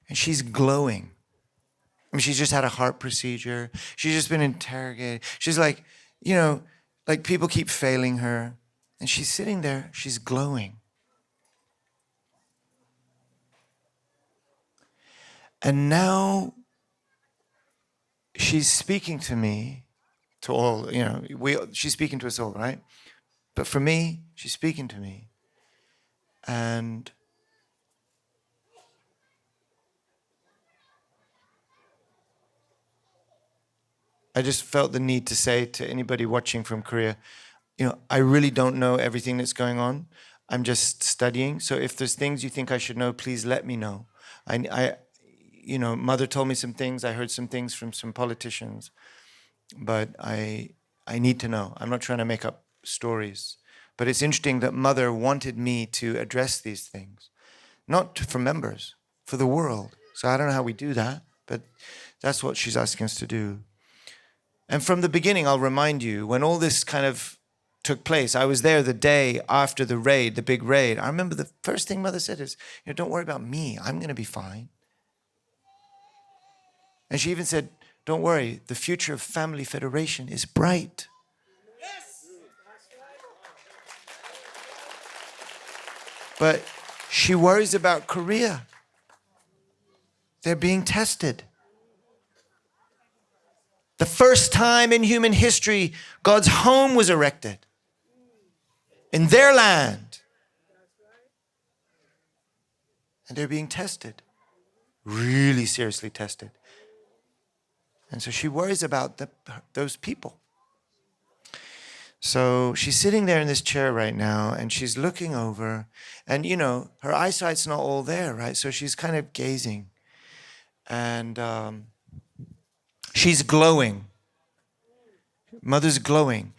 and she's glowing. I mean, she's just had a heart procedure. She's just been interrogated. She's like, like people keep failing her. And she's sitting there, she's glowing. And now she's speaking to me, to all, she's speaking to us all, right? But for me, she's speaking to me. And I just felt the need to say to anybody watching from Korea, I really don't know everything that's going on. I'm just studying. So if there's things you think I should know, please let me know. Mother told me some things. I heard some things from some politicians. But I need to know. I'm not trying to make up stories. But it's interesting that Mother wanted me to address these things. Not for members, for the world. So I don't know how we do that, but that's what she's asking us to do. And from the beginning, I'll remind you, when all this kind of took place, I was there the day after the raid, the big raid. I remember the first thing Mother said is, don't worry about me. I'm going to be fine. And she even said, don't worry, the future of Family Federation is bright. Yes. But she worries about Korea. They're being tested. The first time in human history, God's home was erected in their land. And they're being tested, really seriously tested. And so she worries about those people. So she's sitting there in this chair right now, and she's looking over, and her eyesight's not all there, right? So she's kind of gazing. And she's glowing. Mother's glowing.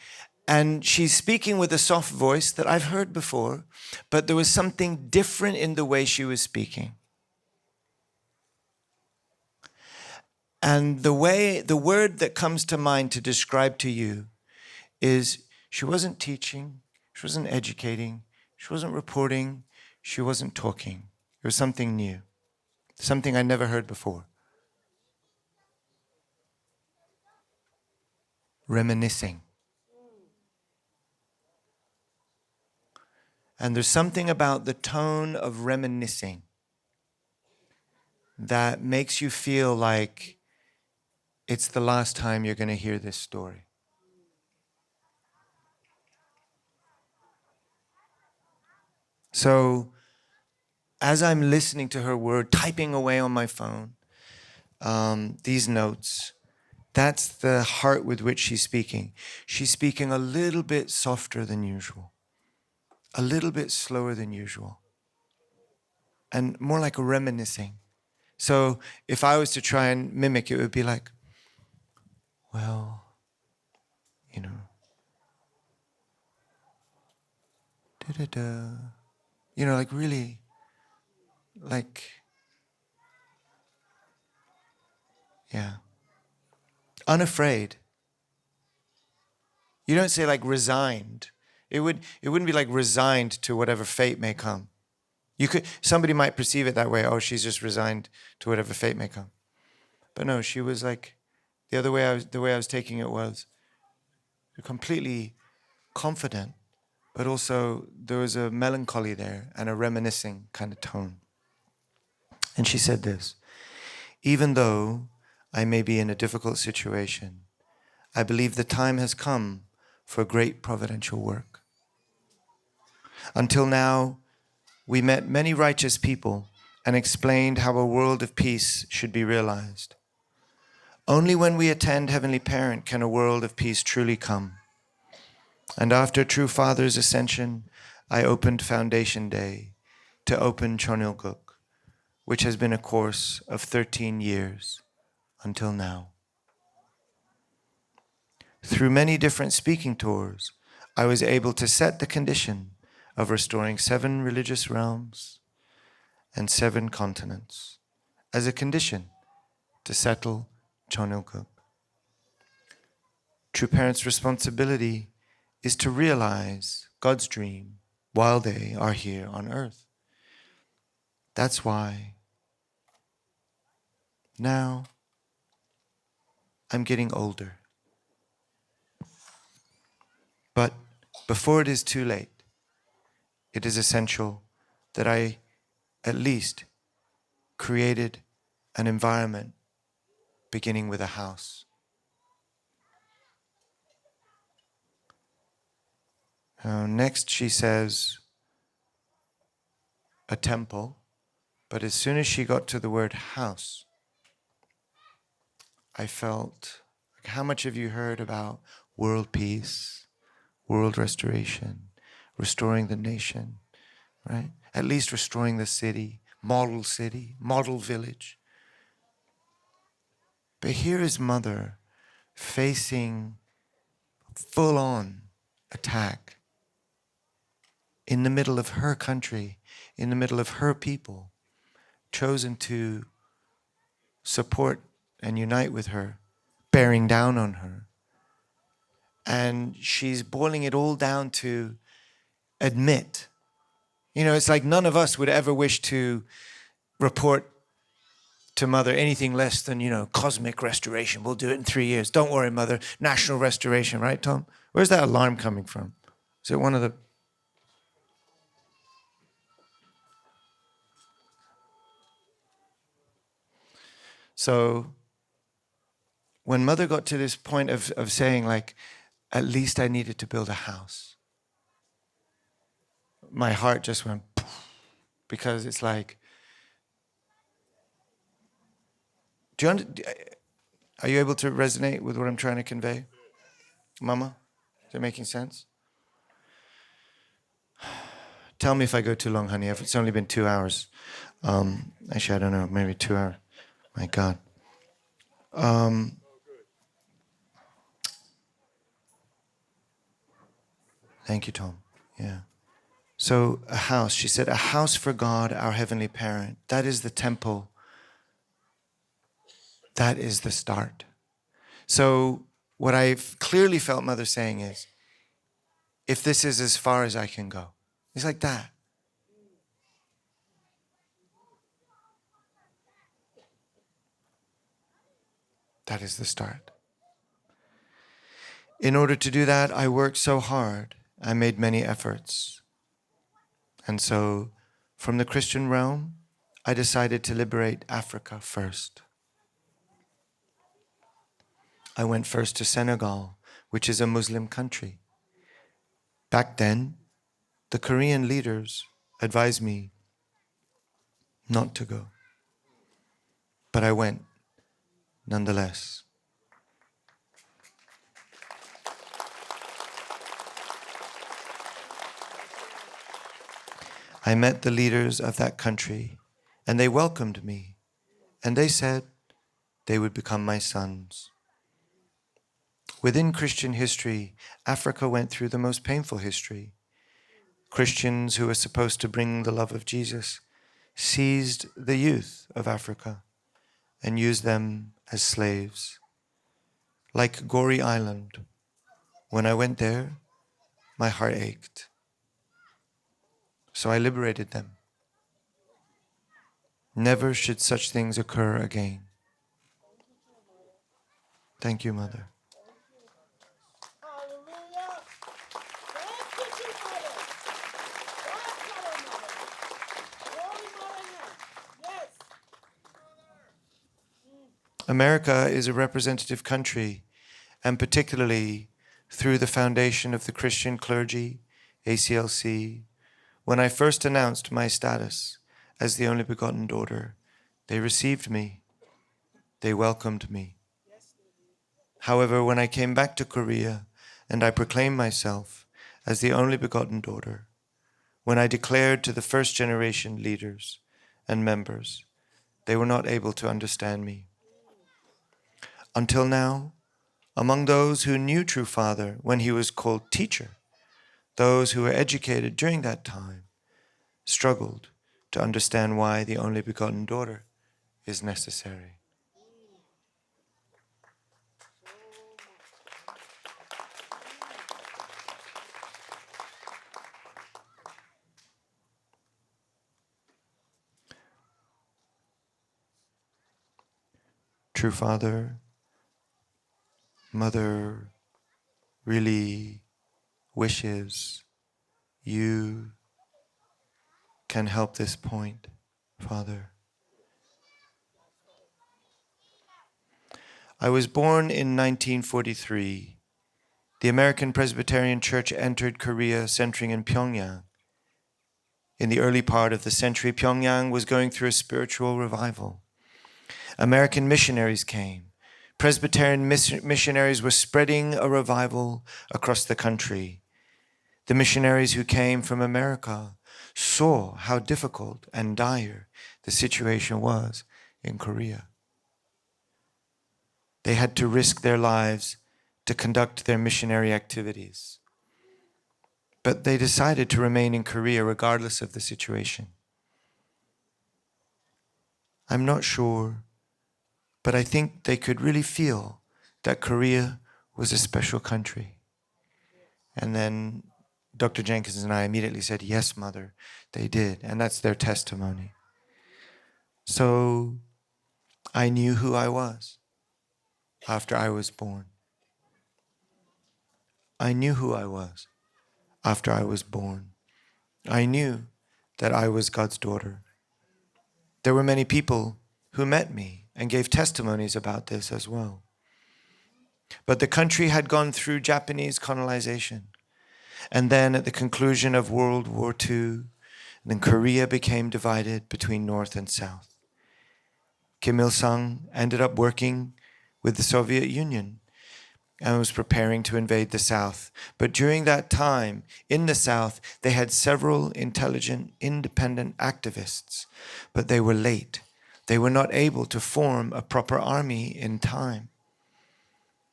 And she's speaking with a soft voice that I've heard before, but there was something different in the way she was speaking. And the word that comes to mind to describe to you is she wasn't teaching, she wasn't educating, she wasn't reporting, she wasn't talking. It was something new, something I never heard before. Reminiscing. And there's something about the tone of reminiscing that makes you feel like it's the last time you're going to hear this story. So, as I'm listening to her word, typing away on my phone, these notes, that's the heart with which she's speaking. She's speaking a little bit softer than usual, a little bit slower than usual, and more like a reminiscing. So if I was to try and mimic, it would be like, well, da-da-da, like really, like, yeah, unafraid. You don't say like resigned. It wouldn't be like resigned to whatever fate may come. Somebody might perceive it that way. Oh, she's just resigned to whatever fate may come. But no, she was like, the way I was taking it was completely confident, but also there was a melancholy there and a reminiscing kind of tone. And she said this, even though I may be in a difficult situation, I believe the time has come for great providential work. Until now, we met many righteous people and explained how a world of peace should be realized. Only when we attend Heavenly Parent can a world of peace truly come. And after True Father's ascension, I opened Foundation Day to open Chonilguk, which has been a course of 13 years until now. Through many different speaking tours, I was able to set the condition of restoring 7 religious realms and 7 continents as a condition to settle Chonilguk. True parents' responsibility is to realize God's dream while they are here on earth. That's why now I'm getting older. But before it is too late, it is essential that I at least created an environment beginning with a house. Next she says a temple, but as soon as she got to the word house, I felt, how much have you heard about world peace, world restoration, restoring the nation, right? At least restoring the city, model village. But here is Mother facing full-on attack in the middle of her country, in the middle of her people, chosen to support and unite with her, bearing down on her. And she's boiling it all down to admit. It's like none of us would ever wish to report to Mother anything less than, cosmic restoration. We'll do it in 3 years. Don't worry, Mother. National restoration, right, Tom? Where's that alarm coming from? Is it one of the... So when Mother got to this point of saying, like, at least I needed to build a house, my heart just went poof, because it's like, are you able to resonate with what I'm trying to convey? Mama, is it making sense? Tell me if I go too long, honey. It's only been 2 hours. Actually, I don't know, maybe 2 hours. My God. Thank you, Tom. Yeah. So a house, she said, a house for God, our Heavenly Parent. That is the temple. That is the start. So what I've clearly felt Mother saying is, if this is as far as I can go, it's like that. That is the start. In order to do that, I worked so hard. I made many efforts. And so, from the Christian realm, I decided to liberate Africa first. I went first to Senegal, which is a Muslim country. Back then, the Korean leaders advised me not to go. But I went nonetheless. I met the leaders of that country, and they welcomed me, and they said they would become my sons. Within Christian history, Africa went through the most painful history. Christians who were supposed to bring the love of Jesus seized the youth of Africa and used them as slaves. Like Goree Island, when I went there, my heart ached. So I liberated them. Never should such things occur again. Thank you, Mother. America is a representative country, and particularly through the foundation of the Christian clergy, ACLC, when I first announced my status as the only begotten daughter, they received me, they welcomed me. However, when I came back to Korea and I proclaimed myself as the only begotten daughter, when I declared to the first generation leaders and members, they were not able to understand me. Until now, among those who knew True Father when he was called teacher, those who were educated during that time struggled to understand why the only begotten daughter is necessary. True Father, Mother really wishes you can help this point, Father. I was born in 1943. The American Presbyterian Church entered Korea, centering in Pyongyang. In the early part of the century, Pyongyang was going through a spiritual revival. American missionaries came. Presbyterian missionaries were spreading a revival across the country. The missionaries who came from America saw how difficult and dire the situation was in Korea. They had to risk their lives to conduct their missionary activities. But they decided to remain in Korea regardless of the situation. I'm not sure, but I think they could really feel that Korea was a special country. And then Dr. Jenkins and I immediately said, yes, Mother, they did. And that's their testimony. So I knew who I was after I was born. I knew who I was after I was born. I knew that I was God's daughter. There were many people who met me and gave testimonies about this as well. But the country had gone through Japanese colonization. And then at the conclusion of World War II, then Korea became divided between North and South. Kim Il-sung ended up working with the Soviet Union and was preparing to invade the South. But during that time, in the South, they had several intelligent, independent activists, but they were late. They were not able to form a proper army in time.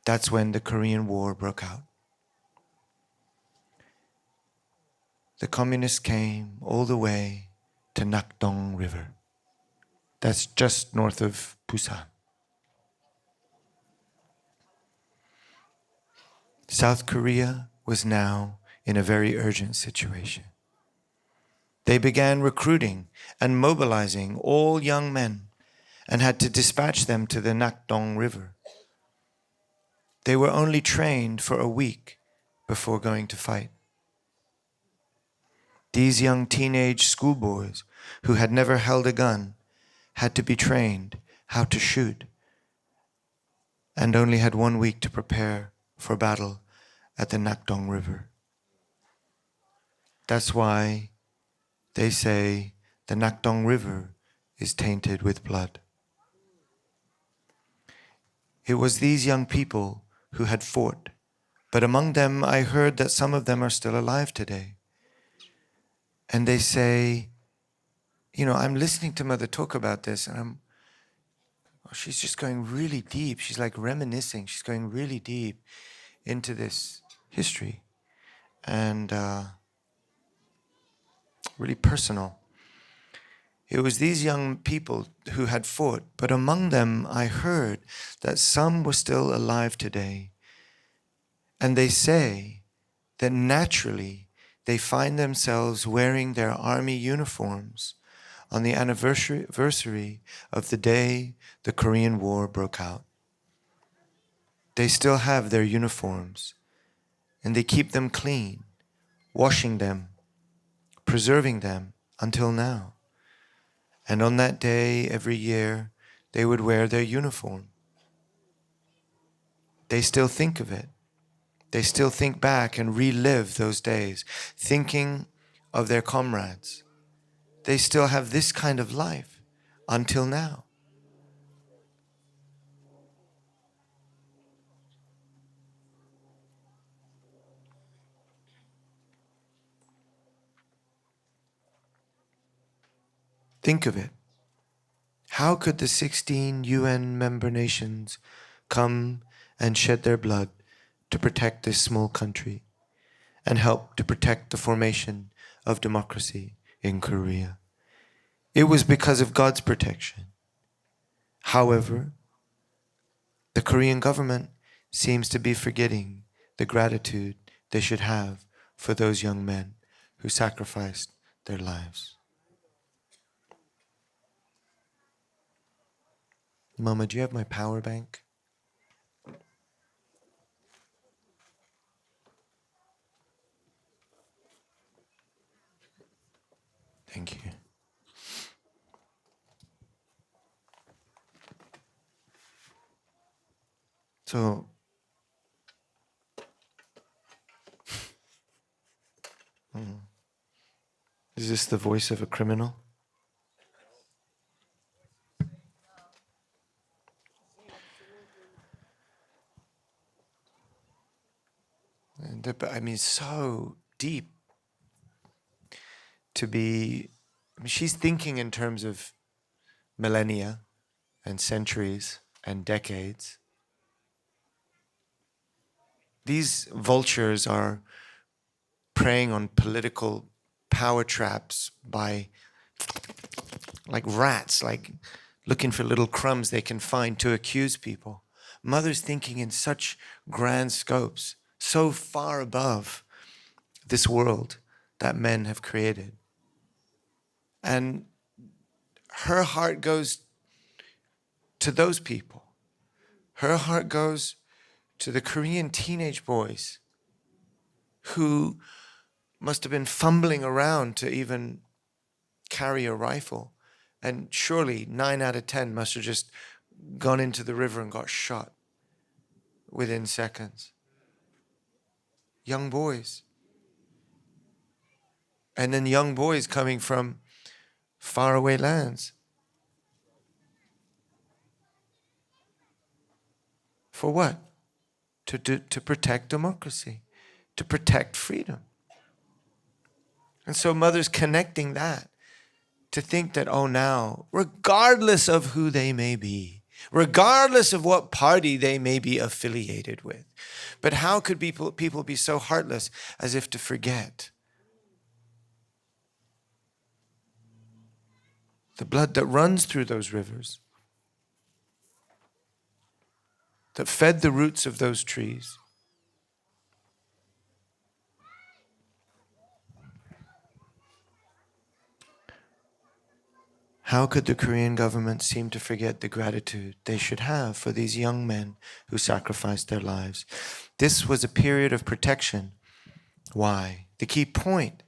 That's when the Korean War broke out. The communists came all the way to Nakdong River. That's just north of Busan. South Korea was now in a very urgent situation. They began recruiting and mobilizing all young men and had to dispatch them to the Nakdong River. They were only trained for a week before going to fight. These young teenage schoolboys who had never held a gun had to be trained how to shoot and only had 1 week to prepare for battle at the Nakdong River. That's why they say the Nakdong River is tainted with blood. It was these young people who had fought, but among them I heard that some of them are still alive today. And they say, I'm listening to Mother talk about this, and she's just going really deep. She's like reminiscing. She's going really deep into this history and really personal. It was these young people who had fought, but among them I heard that some were still alive today. And they say that naturally they find themselves wearing their army uniforms on the anniversary of the day the Korean War broke out. They still have their uniforms, and they keep them clean, washing them, preserving them until now. And on that day, every year, they would wear their uniform they still think of it. They still think back and relive those days, thinking of their comrades. They still have this kind of life until now. Think of it. How could the 16 UN member nations come and shed their blood to protect this small country and help to protect the formation of democracy in Korea? It was because of God's protection. However, the Korean government seems to be forgetting the gratitude they should have for those young men who sacrificed their lives. Mama, do you have my power bank? Thank you. So, is this the voice of a criminal? I mean, so deep to be, I mean, she's thinking in terms of millennia and centuries and decades. These vultures are preying on political power traps by, like rats, like looking for little crumbs they can find to accuse people. Mother's thinking in such grand scopes, so far above this world that men have created. And her heart goes to those people. Her heart goes to the Korean teenage boys who must have been fumbling around to even carry a rifle. And surely 9 out of 10 must have just gone into the river and got shot within seconds. Young boys. And then young boys coming from faraway lands. For what? To protect democracy, to protect freedom. And so mother's connecting that to think that, oh, now, regardless of who they may be, regardless of what party they may be affiliated with, but how could people be so heartless as if to forget the blood that runs through those rivers, that fed the roots of those trees? How could the Korean government seem to forget the gratitude they should have for these young men who sacrificed their lives? This was a period of protection. Why? The key point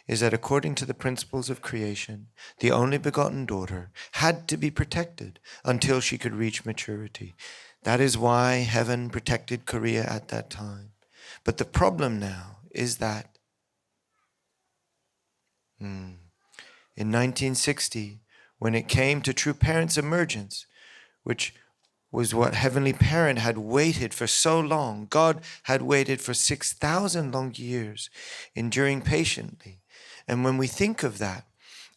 is that according to the principles of creation, the only begotten daughter had to be protected until she could reach maturity. That is why heaven protected Korea at that time. But the problem now is that in 1960, when it came to true parents' emergence, which was what Heavenly Parent had waited for so long, God had waited for 6,000 long years, enduring patiently. And when we think of that,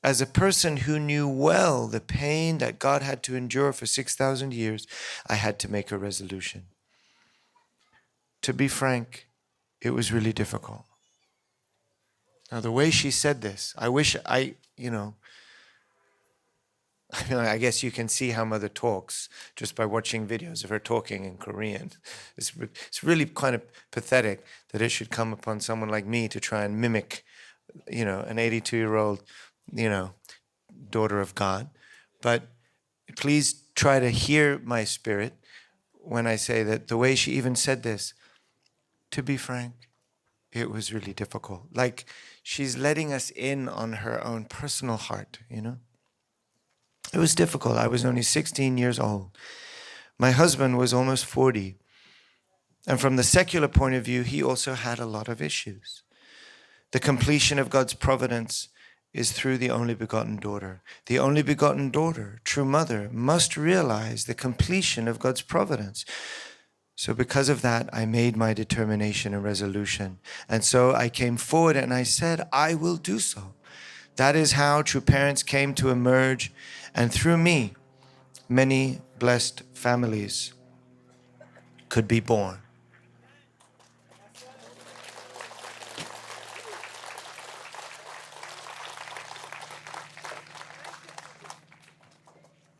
as a person who knew well the pain that God had to endure for 6,000 years, I had to make a resolution. To be frank, it was really difficult. Now, the way she said this, I wish I guess you can see how mother talks just by watching videos of her talking in Korean. It's really kind of pathetic that it should come upon someone like me to try and mimic, an 82-year-old, daughter of God. But please try to hear my spirit when I say that the way she even said this, to be frank, it was really difficult. Like she's letting us in on her own personal heart, It was difficult. I was only 16 years old. My husband was almost 40. And from the secular point of view, he also had a lot of issues. The completion of God's providence is through the only begotten daughter. The only begotten daughter, true mother, must realize the completion of God's providence. So because of that, I made my determination and resolution. And so I came forward and I said, I will do so. That is how true parents came to emerge. And through me, many blessed families could be born.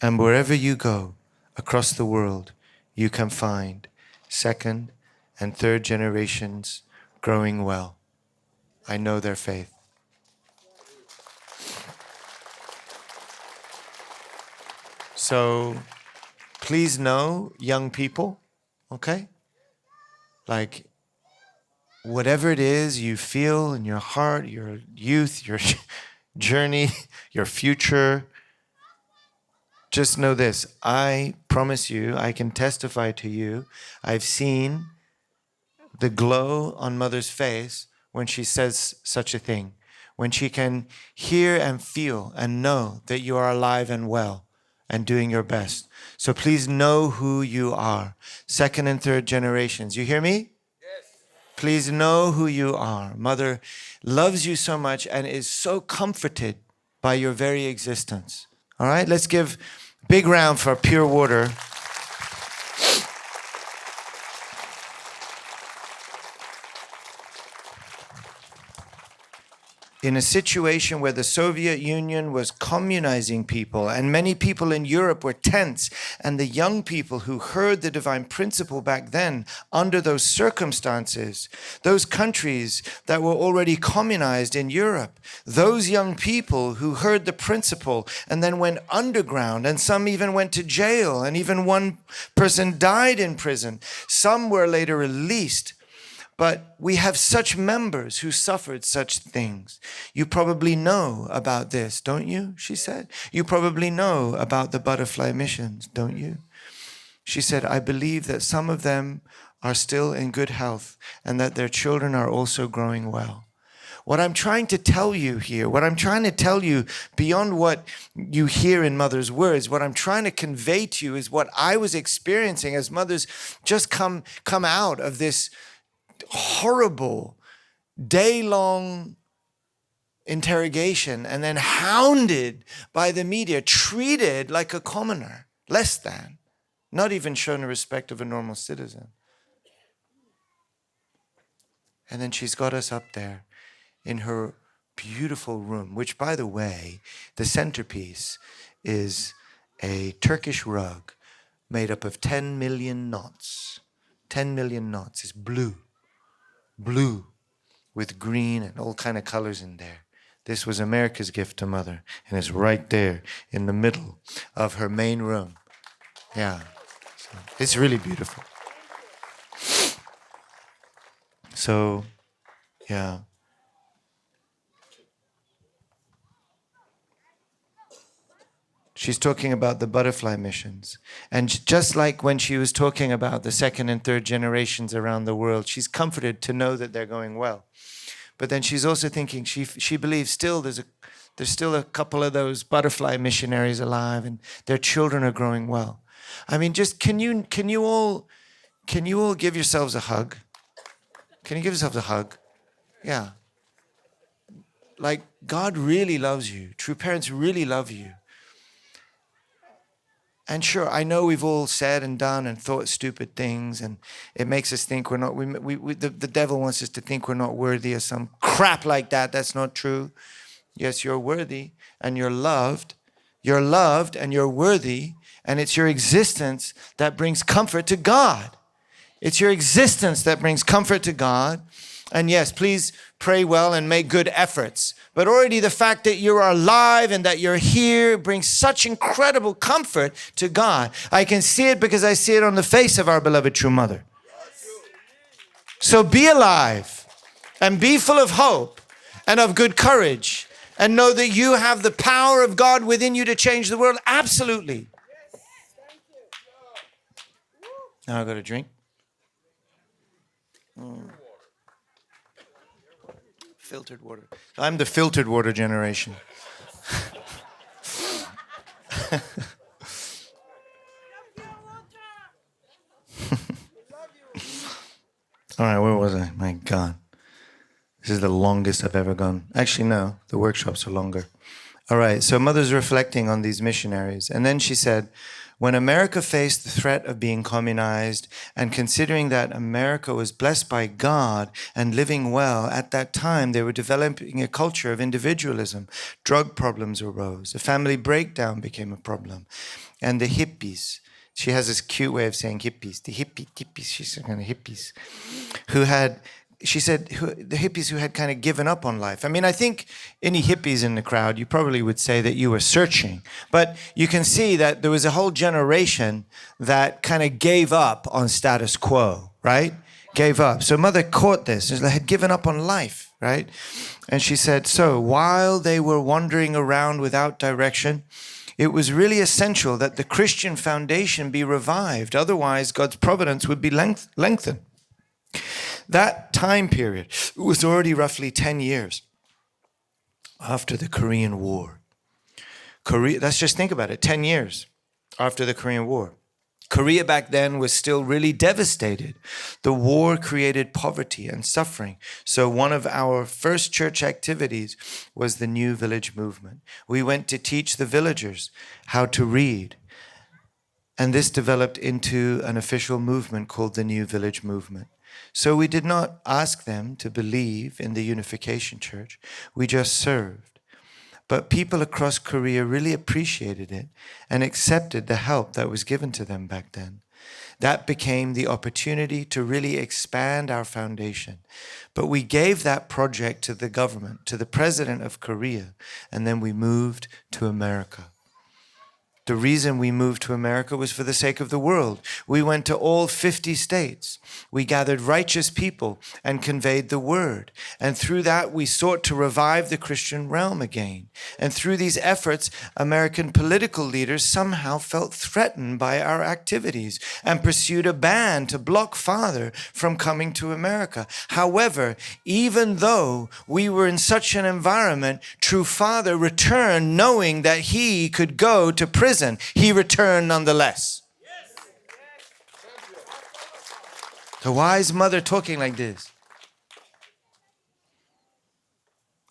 And wherever you go across the world, you can find second and third generations growing well. I know their faith. So please know, young people, okay? Like, whatever it is you feel in your heart, your youth, your journey, your future, just know this. I promise you, I can testify to you, I've seen the glow on mother's face when she says such a thing, when she can hear and feel and know that you are alive and well and doing your best. So please know who you are. Second and third generations. You hear me? Yes. Please know who you are. Mother loves you so much and is so comforted by your very existence. All right, let's give a big round for Pure Water. In a situation where the Soviet Union was communizing people and many people in Europe were tense, and the young people who heard the divine principle back then under those circumstances, those countries that were already communized in Europe, those young people who heard the principle and then went underground, and some even went to jail, and even one person died in prison. Some were later released. But we have such members who suffered such things. You probably know about this, don't you? She said. You probably know about the butterfly missions, don't you? She said, I believe that some of them are still in good health and that their children are also growing well. What I'm trying to tell you here, what I'm trying to tell you beyond what you hear in mother's words, what I'm trying to convey to you is what I was experiencing as mothers just come out of this horrible day-long interrogation and then hounded by the media, treated like a commoner, less than, not even shown the respect of a normal citizen. And then she's got us up there in her beautiful room, which, by the way, the centerpiece is a Turkish rug made up of 10 million knots. 10 million knots. It's blue with green and all kind of colors in there. This was America's gift to mother, and it's right there in the middle of her main room. Yeah, so it's really beautiful. So, yeah. She's talking about the butterfly missions. And just like when she was talking about the second and third generations around the world, she's comforted to know that they're going well. But then she's also thinking, she believes still there's still a couple of those butterfly missionaries alive and their children are growing well. I mean, just can you all give yourselves a hug? Can you give yourselves a hug? Yeah. Like, God really loves you. True parents really love you. And sure, I know we've all said and done and thought stupid things, and it makes us think we're not, the devil wants us to think we're not worthy of some crap like that. That's not true. Yes, you're worthy and you're loved. You're loved and you're worthy, and it's your existence that brings comfort to God. It's your existence that brings comfort to God. And yes, please pray well and make good efforts. But already the fact that you're alive and that you're here brings such incredible comfort to God. I can see it because I see it on the face of our beloved true mother. So be alive and be full of hope and of good courage, and know that you have the power of God within you to change the world. Absolutely. Now I got a drink. Filtered water. I'm the filtered water generation. All right, where was I? My God. This is the longest I've ever gone. Actually, no, the workshops are longer. All right, so Mother's reflecting on these missionaries. And then she said, when America faced the threat of being communized, and considering that America was blessed by God and living well, at that time they were developing a culture of individualism. Drug problems arose. A family breakdown became a problem. And the hippies, she has this cute way of saying hippies, the hippies, she's kind of hippies, who had, she said, the hippies who had kind of given up on life. I mean, I think any hippies in the crowd, you probably would say that you were searching. But you can see that there was a whole generation that kind of gave up on status quo, right? Gave up. So Mother caught this. They had given up on life, right? And she said, so while they were wandering around without direction, it was really essential that the Christian foundation be revived. Otherwise, God's providence would be lengthened. That time period was already roughly 10 years after the Korean War. Let's just think about it, 10 years after the Korean War. Korea back then was still really devastated. The war created poverty and suffering. So one of our first church activities was the New Village movement. We went to teach the villagers how to read. And this developed into an official movement called the New Village movement. So we did not ask them to believe in the Unification Church. We just served. But people across Korea really appreciated it and accepted the help that was given to them back then. That became the opportunity to really expand our foundation. But we gave that project to the government, to the president of Korea, and then we moved to America. The reason we moved to America was for the sake of the world. We went to all 50 states. We gathered righteous people and conveyed the word. And through that, we sought to revive the Christian realm again. And through these efforts, American political leaders somehow felt threatened by our activities and pursued a ban to block Father from coming to America. However, even though we were in such an environment, True Father returned knowing that he could go to prison. He returned nonetheless. The wise mother talking like this.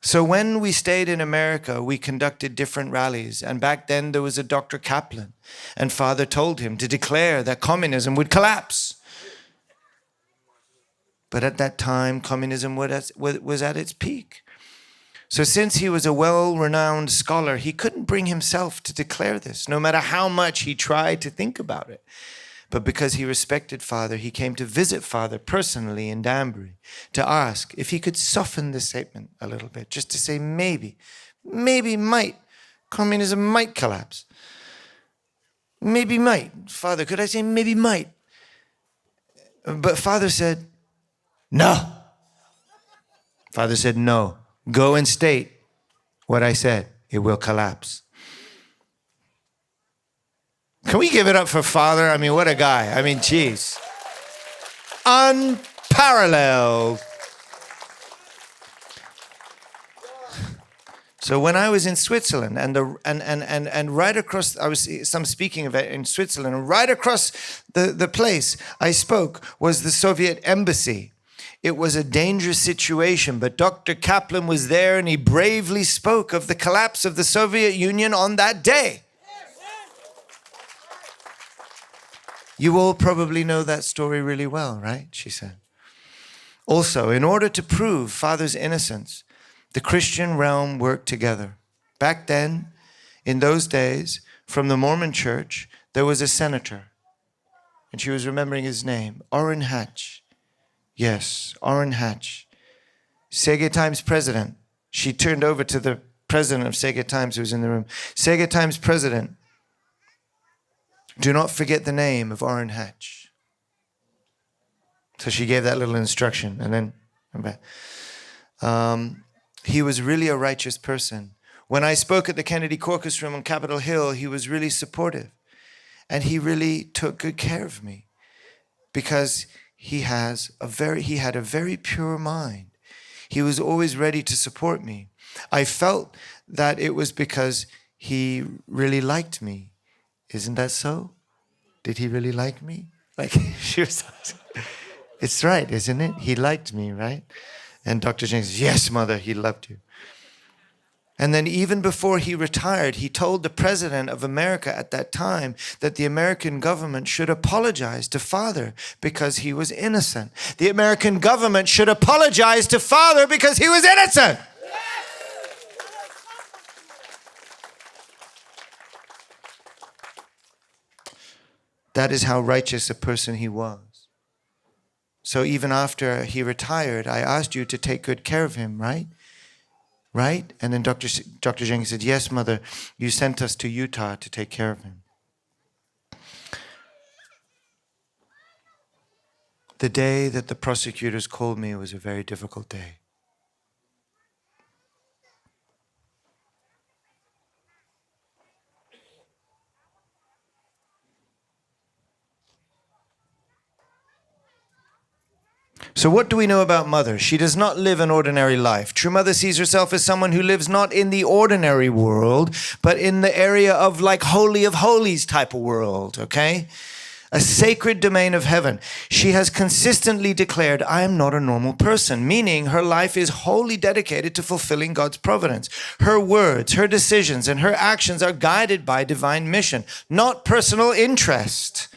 So when we stayed in America, we conducted different rallies. And back then there was a Dr. Kaplan. And Father told him to declare that communism would collapse. But at that time, communism was at its peak. So since he was a well-renowned scholar, he couldn't bring himself to declare this, no matter how much he tried to think about it. But because he respected Father, he came to visit Father personally in Danbury to ask if he could soften the statement a little bit, just to say maybe communism might collapse. Maybe might. Father, could I say maybe might? But Father said, no. Father said, no. Go and state what I said. It will collapse. Can we give it up for Father? I mean, what a guy. I mean, geez. Unparalleled. So when I was in Switzerland and right across, I was some speaking event in Switzerland, and right across the place I spoke was the Soviet embassy. It was a dangerous situation, but Dr. Kaplan was there and he bravely spoke of the collapse of the Soviet Union on that day. You all probably know that story really well, right? She said. Also, in order to prove Father's innocence, the Christian realm worked together. Back then, in those days, from the Mormon church, there was a senator, and she was remembering his name, Orrin Hatch. Yes, Orrin Hatch. Sega Times president. She turned over to the president of Sega Times who was in the room. Sega Times president. Do not forget the name of Orrin Hatch. So she gave that little instruction and then I'm back. He was really a righteous person. When I spoke at the Kennedy Caucus Room on Capitol Hill, he was really supportive. And he really took good care of me because he had a very pure mind. He was always ready to support me. I felt that it was because he really liked me. Isn't that so? Did he really like me? Like, she was, it's right, isn't it? He liked me, right? And Dr. James says, yes, mother, he loved you. And then even before he retired, he told the president of America at that time that the American government should apologize to Father because he was innocent. The American government should apologize to Father because he was innocent. That is how righteous a person he was. So even after he retired, I asked you to take good care of him, right? Right? And then Dr. Jenkins said, yes, mother, you sent us to Utah to take care of him. The day that the prosecutors called me was a very difficult day. So what do we know about Mother? She does not live an ordinary life. True Mother sees herself as someone who lives not in the ordinary world, but in the area of like Holy of Holies type of world, okay? A sacred domain of heaven. She has consistently declared, I am not a normal person, meaning her life is wholly dedicated to fulfilling God's providence. Her words, her decisions, and her actions are guided by divine mission, not personal interest.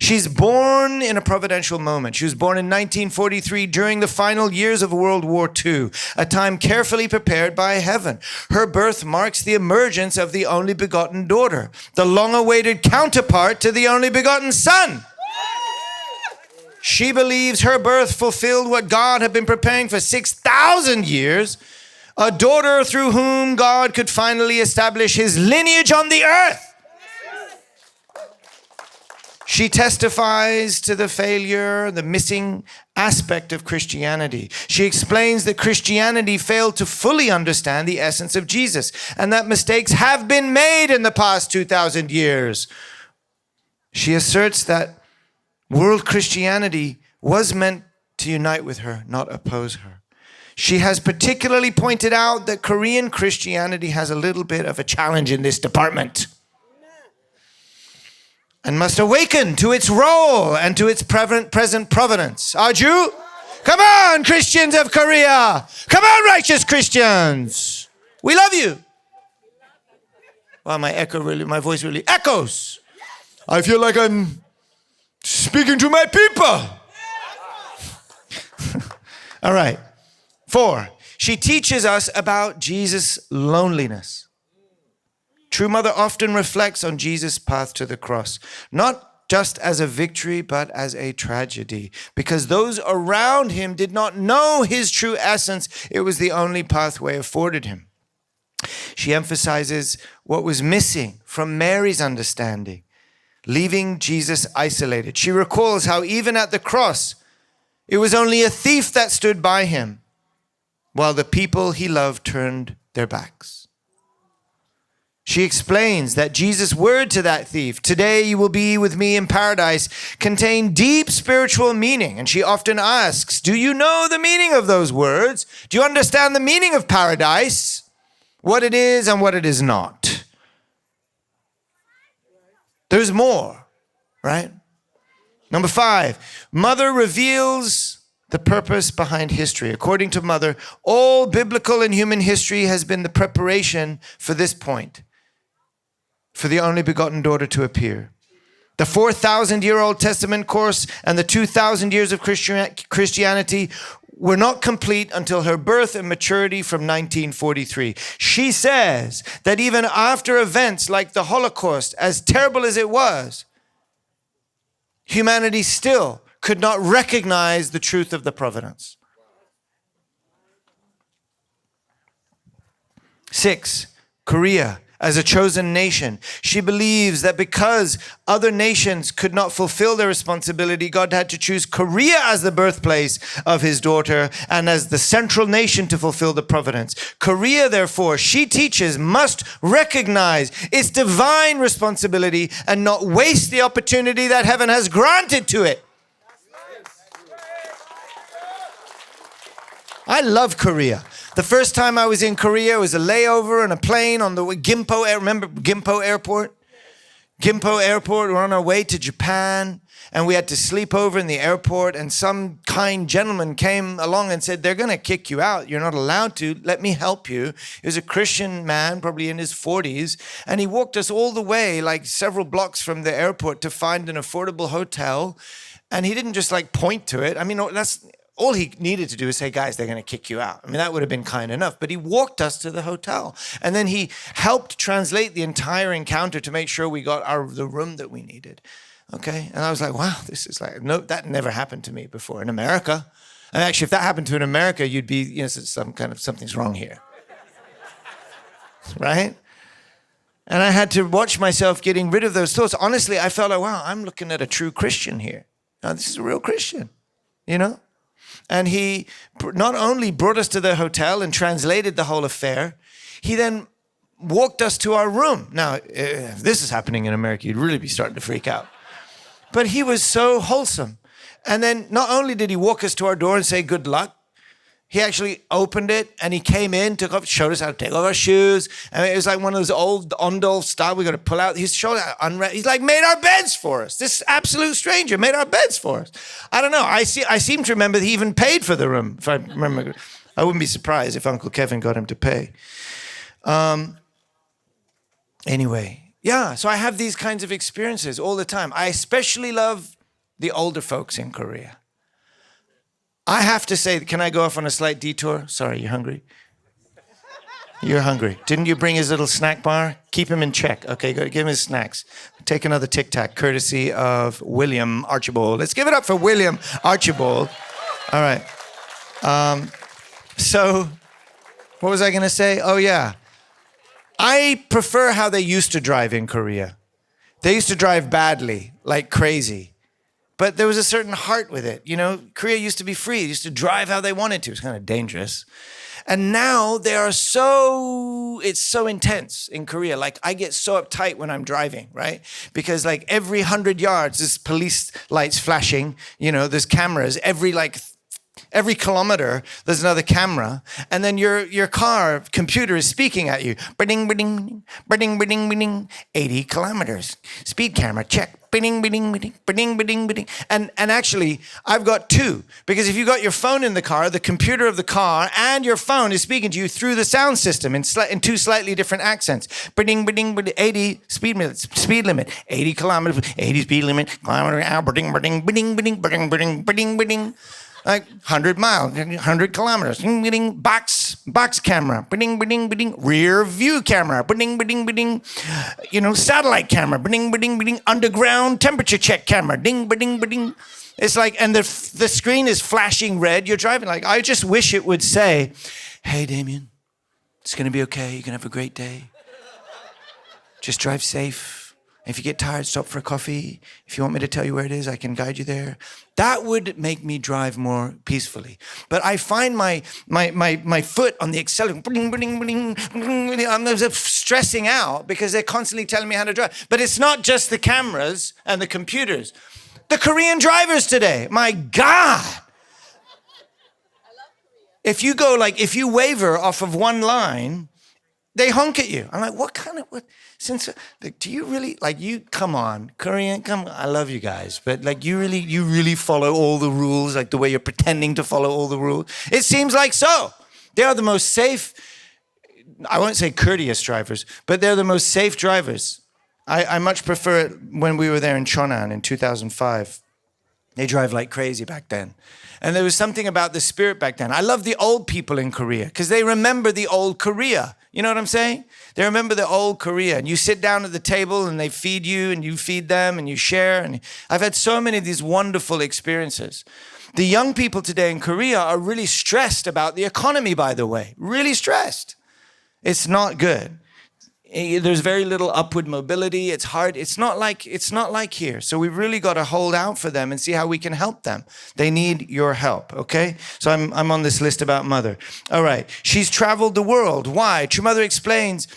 She's born in a providential moment. She was born in 1943 during the final years of World War II, a time carefully prepared by heaven. Her birth marks the emergence of the only begotten daughter, the long-awaited counterpart to the only begotten son. She believes her birth fulfilled what God had been preparing for 6,000 years, a daughter through whom God could finally establish his lineage on the earth. She testifies to the failure, the missing aspect of Christianity. She explains that Christianity failed to fully understand the essence of Jesus and that mistakes have been made in the past 2,000 years. She asserts that world Christianity was meant to unite with her, not oppose her. She has particularly pointed out that Korean Christianity has a little bit of a challenge in this department and must awaken to its role and to its present providence. Are you? Come on, Christians of Korea. Come on, righteous Christians. We love you. Wow, my voice really echoes. I feel like I'm speaking to my people. All right. 4, she teaches us about Jesus' loneliness. True Mother often reflects on Jesus' path to the cross, not just as a victory, but as a tragedy, because those around him did not know his true essence. It was the only pathway afforded him. She emphasizes what was missing from Mary's understanding, leaving Jesus isolated. She recalls how even at the cross, it was only a thief that stood by him, while the people he loved turned their backs. She explains that Jesus' word to that thief, today you will be with me in paradise, contained deep spiritual meaning. And she often asks, do you know the meaning of those words? Do you understand the meaning of paradise? What it is and what it is not? There's more, right? Number 5, Mother reveals the purpose behind history. According to Mother, all biblical and human history has been the preparation for this point, for the only begotten daughter to appear. The 4,000-year-old Testament course and the 2,000 years of Christianity were not complete until her birth and maturity from 1943. She says that even after events like the Holocaust, as terrible as it was, humanity still could not recognize the truth of the providence. 6, Korea. As a chosen nation, she believes that because other nations could not fulfill their responsibility, God had to choose Korea as the birthplace of his daughter and as the central nation to fulfill the providence. Korea, therefore, she teaches, must recognize its divine responsibility and not waste the opportunity that heaven has granted to it. I love Korea. The first time I was in Korea, it was a layover on a plane on the Gimpo. Remember Gimpo Airport? Gimpo Airport. We're on our way to Japan, and we had to sleep over in the airport. And some kind gentleman came along and said, "They're going to kick you out. You're not allowed to. Let me help you." He was a Christian man, probably in his 40s, and he walked us all the way, like several blocks from the airport, to find an affordable hotel. And he didn't just like point to it. I mean, that's all he needed to do is say, "Guys, they're going to kick you out." I mean, that would have been kind enough. But he walked us to the hotel. And then he helped translate the entire encounter to make sure we got the room that we needed. Okay? And I was like, wow, this is like, no, that never happened to me before in America. And actually, if that happened to in America, you'd be, something's wrong here. Right? And I had to watch myself getting rid of those thoughts. Honestly, I felt like, wow, I'm looking at a true Christian here. Now, this is a real Christian, And he not only brought us to the hotel and translated the whole affair, he then walked us to our room. Now, if this is happening in America, you'd really be starting to freak out. But he was so wholesome. And then not only did he walk us to our door and say good luck, he actually opened it and he came in, showed us how to take off our shoes. And it was like one of those old Ondol style. We got to pull out. He's showed he's like made our beds for us. This absolute stranger made our beds for us. I don't know. I seem to remember that he even paid for the room. If I remember, I wouldn't be surprised if Uncle Kevin got him to pay. Anyway, yeah. So I have these kinds of experiences all the time. I especially love the older folks in Korea. I have to say, can I go off on a slight detour? Sorry, you hungry? You're hungry. Didn't you bring his little snack bar? Keep him in check. Okay, go give him his snacks. Take another Tic Tac, courtesy of William Archibald. Let's give it up for William Archibald. All right. So, what was I going to say? Oh, yeah. I prefer how they used to drive in Korea. They used to drive badly, like crazy. But there was a certain heart with it. Korea used to be free. They used to drive how they wanted to. It's kind of dangerous. And now it's so intense in Korea. Like I get so uptight when I'm driving, right? Because like every 100 yards, there's police lights flashing. There's cameras. Every kilometer, there's another camera. And then your car computer is speaking at you. Bing, bing, bing, bing, bing, 80 kilometers. Speed camera, check. Bing, bing, bing, bing, bing, bing. And actually, I've got two. Because if you've got your phone in the car, the computer of the car and your phone is speaking to you through the sound system in two slightly different accents. Bing, bing, bing, 80 speed limit, 80 kilometers, 80 speed limit, kilometer an hour, bing, bing, bing, bing, bing, bing, bing, bing. Like 100 miles, 100 kilometers. Box camera. Rear view camera. Satellite camera. Underground temperature check camera. It's like, and the screen is flashing red. You're driving like, I just wish it would say, "Hey, Damien, it's going to be okay. You can have a great day. Just drive safe. If you get tired, stop for a coffee. If you want me to tell you where it is, I can guide you there." That would make me drive more peacefully. But I find my foot on the accelerator, I'm stressing out because they're constantly telling me how to drive. But it's not just the cameras and the computers. The Korean drivers today, my God. If you waver off of one line, they honk at you. I'm like, do you really, come on, Korean, come on, I love you guys, but you really follow all the rules, like the way you're pretending to follow all the rules? It seems like so. They are the most safe, I won't say courteous drivers, but they're the most safe drivers. I much prefer it when we were there in Cheonan in 2005. They drive like crazy back then. And there was something about the spirit back then. I love the old people in Korea because they remember the old Korea. You know what I'm saying? They remember the old Korea. And you sit down at the table and they feed you and you feed them and you share. And I've had so many of these wonderful experiences. The young people today in Korea are really stressed about the economy, by the way. Really stressed. It's not good. There's very little upward mobility. It's hard. It's not like here. So we've really got to hold out for them and see how we can help them. They need your help, okay? So I'm on this list about Mother. All right. She's traveled the world. Why? True Mother explains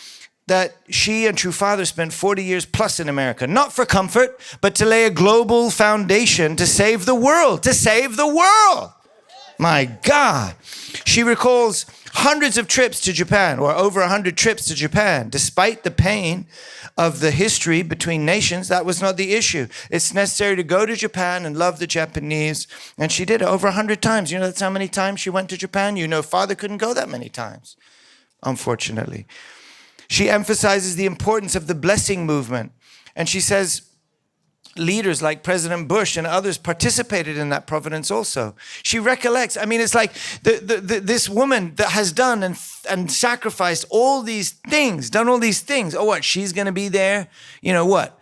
that she and True Father spent 40 years plus in America, not for comfort, but to lay a global foundation to save the world, My God. She recalls hundreds of trips to Japan, or over 100 trips to Japan. Despite the pain of the history between nations, that was not the issue. It's necessary to go to Japan and love the Japanese. And she did it over 100 times. You know, that's how many times she went to Japan? You know, Father couldn't go that many times, unfortunately. She emphasizes the importance of the blessing movement. And she says, leaders like President Bush and others participated in that providence also. She recollects, I mean, it's like this woman that has done and sacrificed all these things, done all these things. Oh, what? She's going to be there? You know what?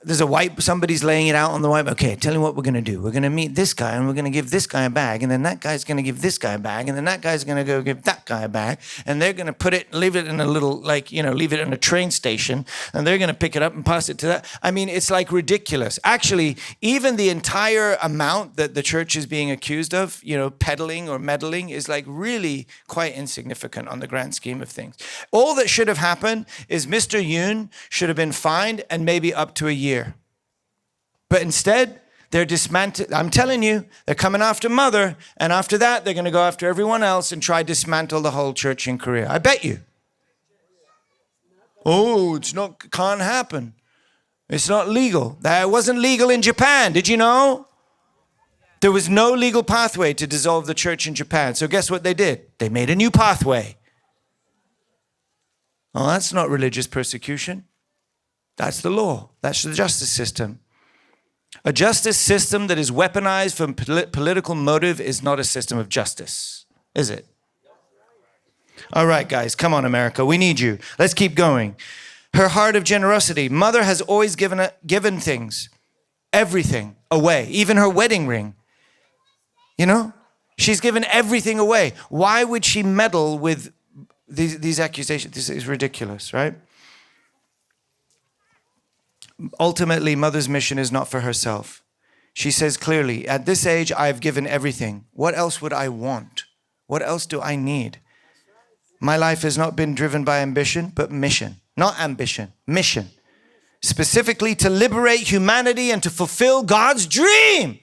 There's somebody's laying it out on the white. Okay, tell you what we're going to do. We're going to meet this guy and we're going to give this guy a bag. And then that guy's going to give this guy a bag. And then that guy's going to go give that guy a bag. And they're going to leave it in a little, leave it in a train station. And they're going to pick it up and pass it to that. I mean, it's like ridiculous. Actually, even the entire amount that the church is being accused of, peddling or meddling is like really quite insignificant on the grand scheme of things. All that should have happened is Mr. Yoon should have been fined and maybe up to a year. But instead, they're dismantling. I'm telling you, they're coming after Mother, and after that, they're going to go after everyone else and try to dismantle the whole church in Korea. I bet you. Oh, can't happen. It's not legal. That wasn't legal in Japan. Did you know? There was no legal pathway to dissolve the church in Japan. So guess what they did? They made a new pathway. Oh, that's not religious persecution. That's the law. That's the justice system. A justice system that is weaponized for political motive is not a system of justice, is it? All right, guys, come on, America. We need you. Let's keep going. Her heart of generosity. Mother has always given things, everything away, even her wedding ring. You know, she's given everything away. Why would she meddle with these accusations? This is ridiculous, right? Ultimately, Mother's mission is not for herself. She says clearly, at this age, I've given everything. What else would I want? What else do I need? My life has not been driven by ambition, but mission. Not ambition, mission. Specifically to liberate humanity and to fulfill God's dream.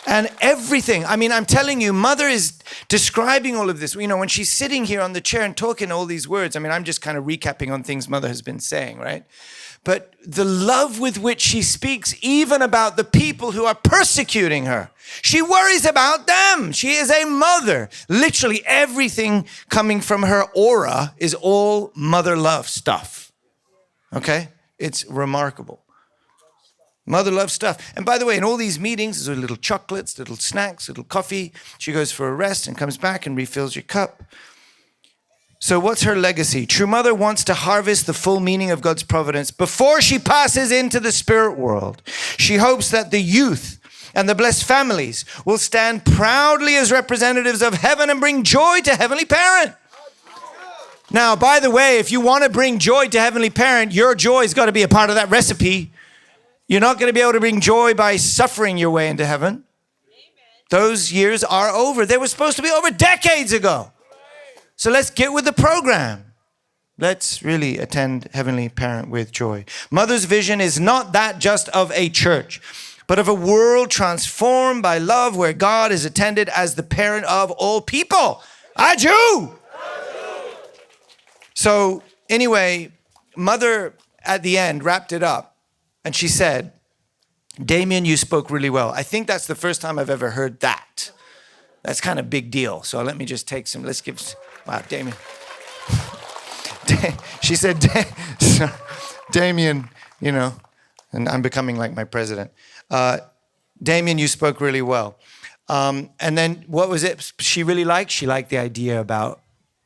And everything, I mean, I'm telling you, Mother is describing all of this. You know, when she's sitting here on the chair and talking all these words, I mean, I'm just kind of recapping on things Mother has been saying, right? But the love with which she speaks even about the people who are persecuting her. She worries about them. She is a mother. Literally everything coming from her aura is all mother love stuff. Okay? It's remarkable. Mother loves stuff. And by the way, in all these meetings, there's little chocolates, little snacks, little coffee. She goes for a rest and comes back and refills your cup. So what's her legacy? True Mother wants to harvest the full meaning of God's providence before she passes into the spirit world. She hopes that the youth and the blessed families will stand proudly as representatives of heaven and bring joy to Heavenly Parent. Now, by the way, if you want to bring joy to Heavenly Parent, your joy's got to be a part of that recipe. You're not going to be able to bring joy by suffering your way into heaven. Amen. Those years are over. They were supposed to be over decades ago. So let's get with the program. Let's really attend Heavenly Parent with joy. Mother's vision is not that just of a church, but of a world transformed by love where God is attended as the parent of all people. Aju! So anyway, Mother at the end wrapped it up. And she said, Damien, you spoke really well. I think that's the first time I've ever heard that. That's kind of a big deal. So let me just take some, wow, Damien. She said, Damien, you know, and I'm becoming like my president. Damien, you spoke really well. And then what was it she really liked? She liked the idea about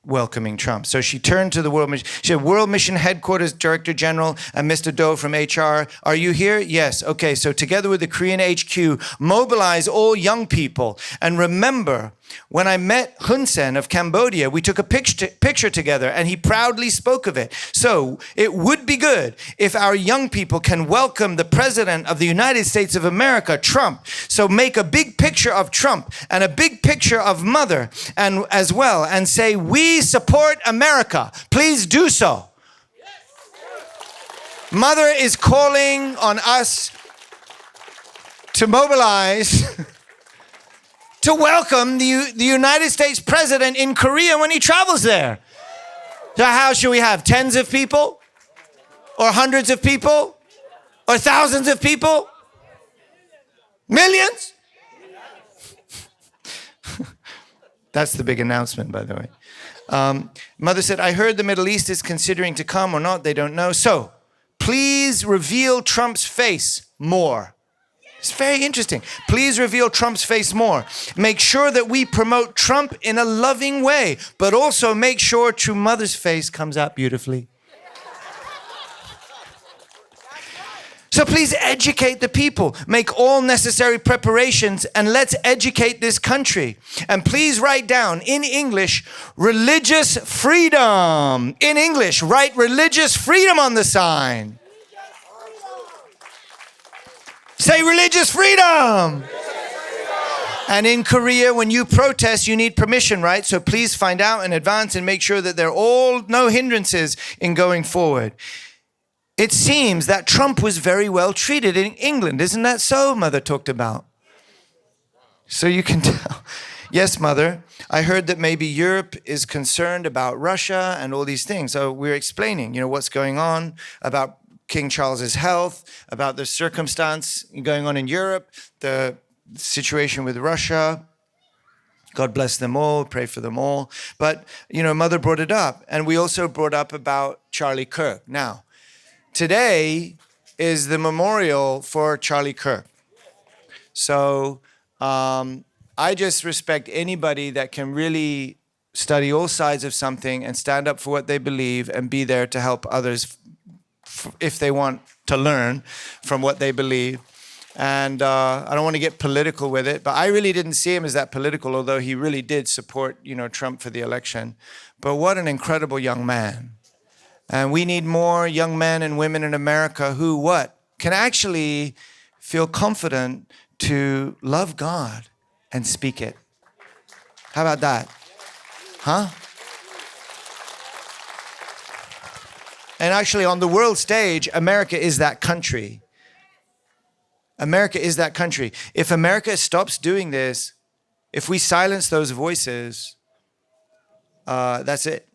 welcoming Trump. So she turned to the World Mission. She said, World Mission Headquarters Director General and Mr. Do from HR. Are you here? Yes. Okay. So together with the Korean HQ, mobilize all young people. And remember, when I met Hun Sen of Cambodia, we took a picture together and he proudly spoke of it. So it would be good if our young people can welcome the President of the United States of America, Trump. So make a big picture of Trump and a big picture of Mother and as well and say, we support America. Please do so. Mother is calling on us to mobilize to welcome the United States president in Korea when he travels there. So how should we have? Tens of people? Or hundreds of people? Or thousands of people? Millions? That's the big announcement, by the way. Mother said, I heard the Middle East is considering to come or not. They don't know. So please reveal Trump's face more. It's very interesting. Please reveal Trump's face more. Make sure that we promote Trump in a loving way, but also make sure True Mother's face comes out beautifully. So please educate the people, make all necessary preparations, and let's educate this country. And please write down in English, religious freedom. In English, write religious freedom on the sign. Say religious freedom. And in Korea, when you protest, you need permission, right? So please find out in advance and make sure that there are all no hindrances in going forward. It seems that Trump was very well treated in England. Isn't that so? Mother talked about. So you can tell. Yes, Mother. I heard that maybe Europe is concerned about Russia and all these things. So we're explaining, what's going on about King Charles's health, about the circumstance going on in Europe, the situation with Russia. God bless them all, pray for them all. But, Mother brought it up. And we also brought up about Charlie Kirk. Now, today is the memorial for Charlie Kirk. So I just respect anybody that can really study all sides of something and stand up for what they believe and be there to help others if they want to learn from what they believe. And I don't want to get political with it, but I really didn't see him as that political, although he really did support, Trump for the election. But what an incredible young man. And we need more young men and women in America who can actually feel confident to love God and speak it. How about that? Huh? And actually on the world stage, America is that country. America is that country. If America stops doing this, if we silence those voices, that's it.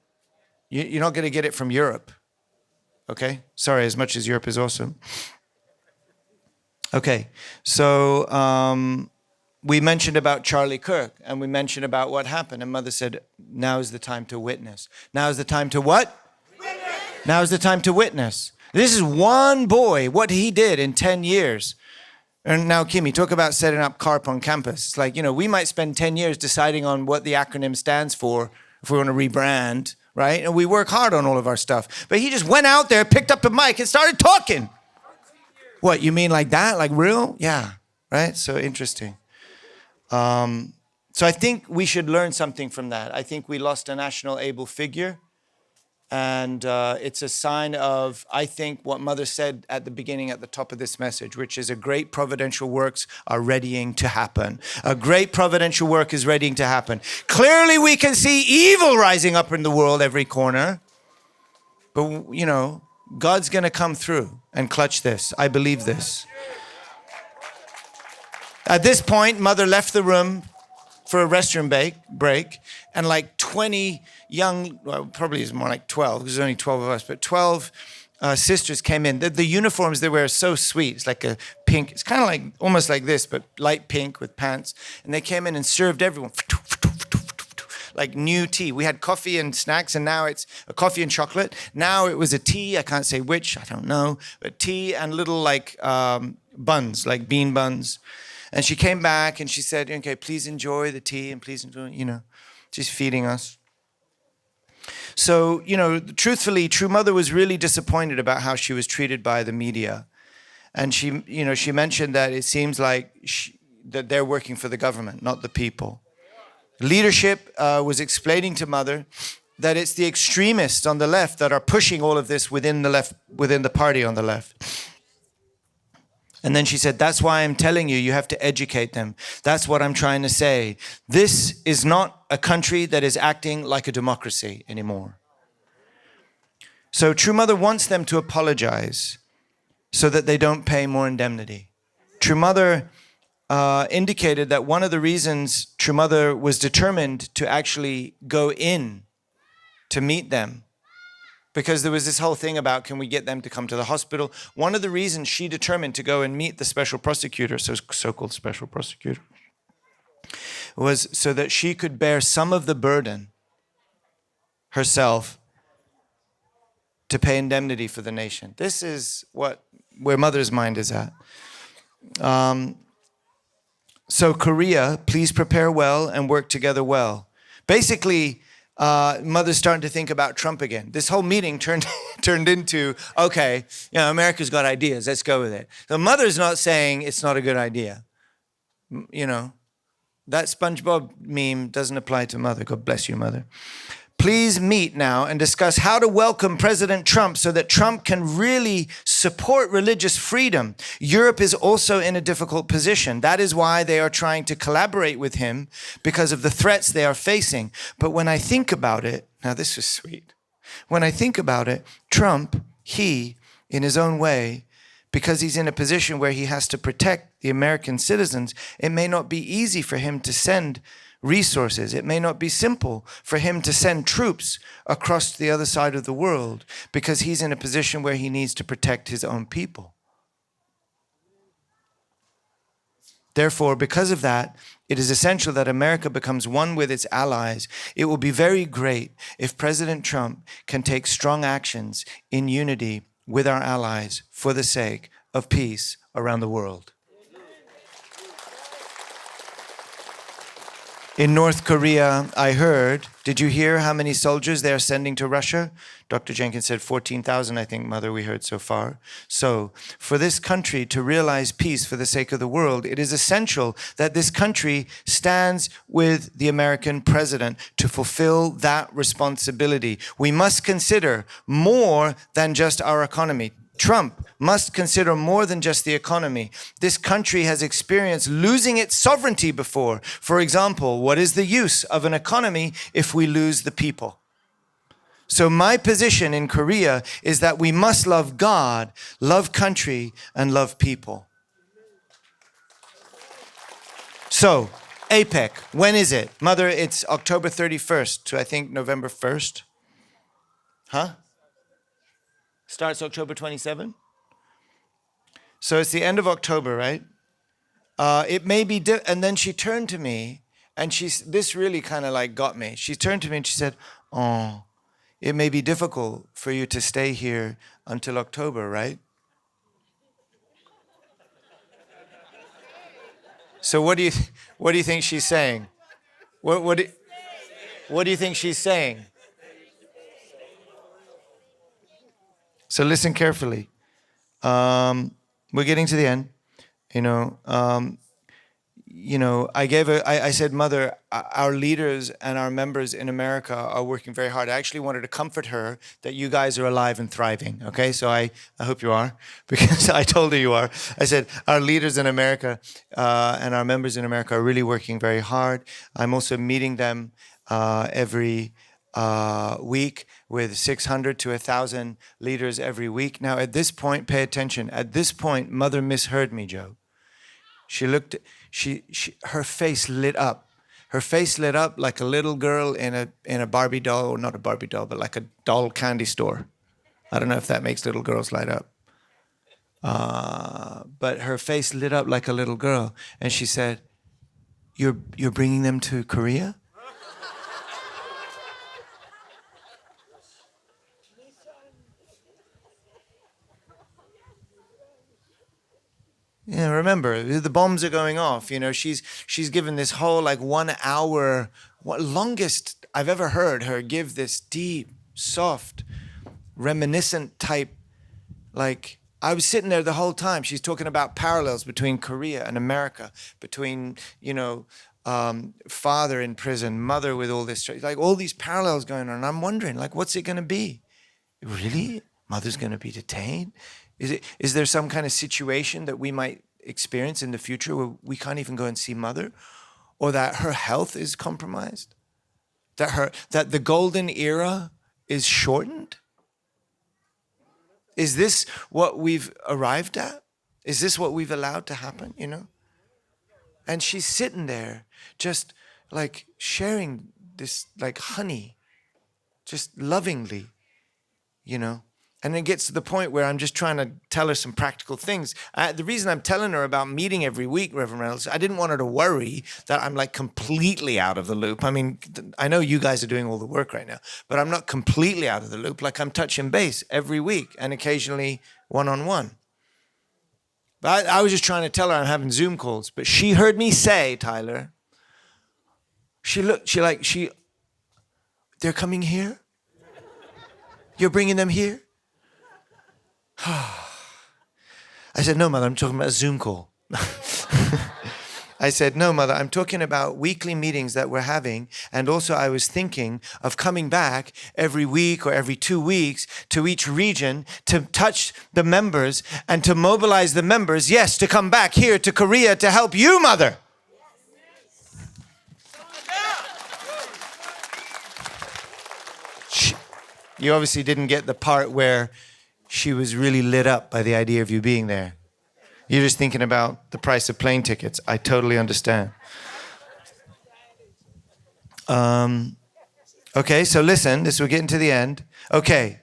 You're not going to get it from Europe. Okay? Sorry, as much as Europe is awesome. Okay, so we mentioned about Charlie Kirk, and we mentioned about what happened, and Mother said, now is the time to witness. Now is the time to what? Witness. Now is the time to witness. This is one boy, what he did in 10 years. And now, Kimmy, talk about setting up CARP on campus. It's like, we might spend 10 years deciding on what the acronym stands for if we want to rebrand, right? And we work hard on all of our stuff. But he just went out there, picked up a mic, and started talking. What, you mean like that? Like real? Yeah, right? So interesting. So I think we should learn something from that. I think we lost a national able figure. And it's a sign of, I think, what Mother said at the beginning, at the top of this message, which is a great providential works are readying to happen. A great providential work is readying to happen. Clearly, we can see evil rising up in the world every corner. But, God's going to come through and clutch this. I believe this. At this point, Mother left the room for a restroom break, and like 20 young, well, probably it's more like 12, because there's only 12 of us, but 12 sisters came in. The uniforms they wear are so sweet. It's like a pink, it's kind of like, almost like this, but light pink with pants. And they came in and served everyone like new tea. We had coffee and snacks, and now it's a coffee and chocolate. Now it was a tea, I can't say which, I don't know, but tea and little like buns, like bean buns. And she came back and she said, okay, please enjoy the tea and please enjoy, just feeding us. So, truthfully, True Mother was really disappointed about how she was treated by the media. And she mentioned that it seems like that they're working for the government, not the people. Leadership was explaining to Mother that it's the extremists on the left that are pushing all of this within the party on the left. And then she said, that's why I'm telling you, you have to educate them. That's what I'm trying to say. This is not a country that is acting like a democracy anymore. So True Mother wants them to apologize so that they don't pay more indemnity. True Mother indicated that one of the reasons True Mother was determined to actually go in to meet them, because there was this whole thing about, can we get them to come to the hospital? One of the reasons she determined to go and meet the special prosecutor, so-called special prosecutor, was so that she could bear some of the burden herself to pay indemnity for the nation. This is where Mother's mind is at. So Korea, please prepare well and work together well. Basically, Mother's starting to think about Trump again. This whole meeting turned into, okay, America's got ideas, let's go with it. So Mother's not saying it's not a good idea. That SpongeBob meme doesn't apply to Mother. God bless you, Mother. Please meet now and discuss how to welcome President Trump so that Trump can really support religious freedom. Europe is also in a difficult position. That is why they are trying to collaborate with him, because of the threats they are facing. But when I think about it, now this is sweet. When I think about it, Trump, he, in his own way, because he's in a position where he has to protect the American citizens, it may not be easy for him to send resources. It may not be simple for him to send troops across the other side of the world, because he's in a position where he needs to protect his own people. Therefore, because of that, it is essential that America becomes one with its allies. It will be very great if President Trump can take strong actions in unity with our allies for the sake of peace around the world. In North Korea, I heard, did you hear how many soldiers they are sending to Russia? Dr. Jenkins said 14,000, I think, Mother, we heard so far. So, for this country to realize peace for the sake of the world, it is essential that this country stands with the American president to fulfill that responsibility. We must consider more than just our economy. Trump must consider more than just the economy. This country has experienced losing its sovereignty before. For example, what is the use of an economy if we lose the people? So my position in Korea is that we must love God, love country, and love people. So, APEC, when is it? Mother, it's October 31st to I think November 1st. Huh? Starts October 27? So it's the end of October, right? It may be, and then she turned to me, and this really kind of like got me. She turned to me and she said, oh, it may be difficult for you to stay here until October, right? So what do you think she's saying? What do you think she's saying? So listen carefully. We're getting to the end. I said, Mother, our leaders and our members in America are working very hard. I actually wanted to comfort her that you guys are alive and thriving. Okay, so I hope you are, because I told her you are. I said, our leaders in America and our members in America are really working very hard. I'm also meeting them every week with 600 to 1,000 leaders every week. Now, at this point, pay attention. At this point, Mother misheard me, Joe. She looked, her face lit up. Her face lit up like a little girl in a Barbie doll, or not a Barbie doll, but like a doll candy store. I don't know if that makes little girls light up. But her face lit up like a little girl. And she said, you're bringing them to Korea? Yeah, remember, the bombs are going off. She's given this whole 1 hour, longest I've ever heard her give this deep, soft, reminiscent type, I was sitting there the whole time. She's talking about parallels between Korea and America, between, father in prison, mother with all this, all these parallels going on. I'm wondering, what's it going to be? Really? Mother's going to be detained? Is there some kind of situation that we might experience in the future where we can't even go and see Mother, or that her health is compromised, that the golden era is shortened? Is this what we've arrived at? Is this what we've allowed to happen? And she's sitting there just like sharing this like honey, just lovingly, you know. And it gets to the point where I'm just trying to tell her some practical things. The reason I'm telling her about meeting every week, Reverend Reynolds, I didn't want her to worry that I'm like completely out of the loop. I mean, I know you guys are doing all the work right now, but I'm not completely out of the loop. Like I'm touching base every week and occasionally one-on-one. But I was just trying to tell her I'm having Zoom calls. But she heard me say, Tyler, they're coming here? You're bringing them here? I said, no, Mother, I'm talking about a Zoom call. I said, no, Mother, I'm talking about weekly meetings that we're having. And also I was thinking of coming back every week or every 2 weeks to each region to touch the members and to mobilize the members, yes, to come back here to Korea to help you, Mother. You obviously didn't get the part where she was really lit up by the idea of you being there. You're just thinking about the price of plane tickets. I totally understand. Okay, so listen, we're getting to the end. Okay,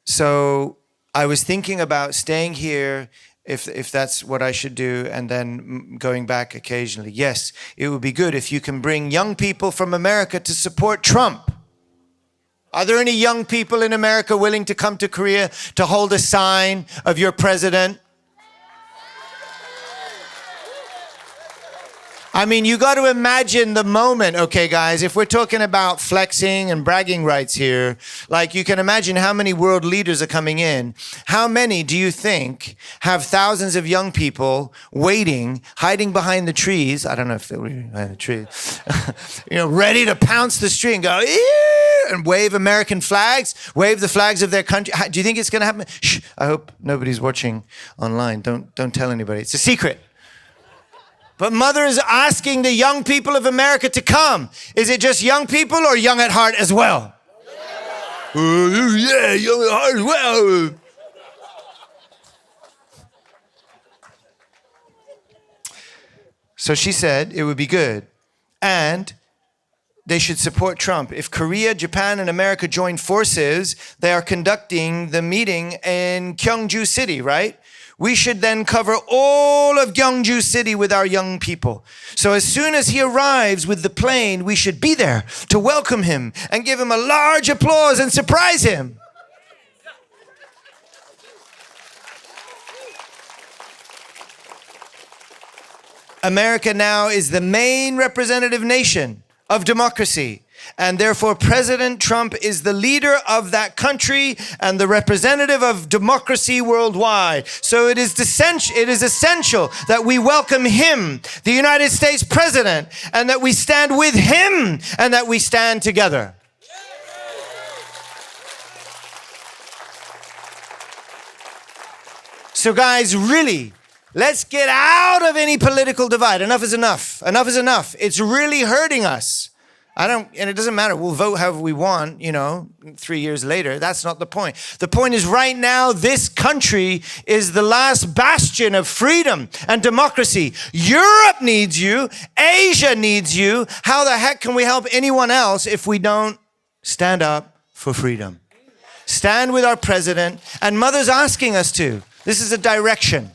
so I was thinking about staying here if that's what I should do and then going back occasionally. Yes, it would be good if you can bring young people from America to support Trump. Are there any young people in America willing to come to Korea to hold a sign of your president? I mean, you got to imagine the moment, okay, guys, if we're talking about flexing and bragging rights here, like you can imagine how many world leaders are coming in. How many do you think have thousands of young people waiting, hiding behind the trees? I don't know if they're really behind the trees, ready to pounce the tree and go, eee, and wave American flags, wave the flags of their country. Do you think it's going to happen? Shh, I hope nobody's watching online. Don't tell anybody. It's a secret. But Mother is asking the young people of America to come. Is it just young people or young at heart as well? Yeah, young at heart as well. So she said it would be good. And they should support Trump. If Korea, Japan, and America join forces, they are conducting the meeting in Gyeongju City, right? We should then cover all of Gyeongju City with our young people. So as soon as he arrives with the plane, we should be there to welcome him and give him a large applause and surprise him. America now is the main representative nation of democracy. And therefore, President Trump is the leader of that country and the representative of democracy worldwide. So it is essential that we welcome him, the United States president, and that we stand with him and that we stand together. So guys, really, let's get out of any political divide. Enough is enough. Enough is enough. It's really hurting us. And it doesn't matter. We'll vote however we want, 3 years later. That's not the point. The point is right now, this country is the last bastion of freedom and democracy. Europe needs you. Asia needs you. How the heck can we help anyone else if we don't stand up for freedom? Stand with our president. And Mother's asking us to. This is a direction.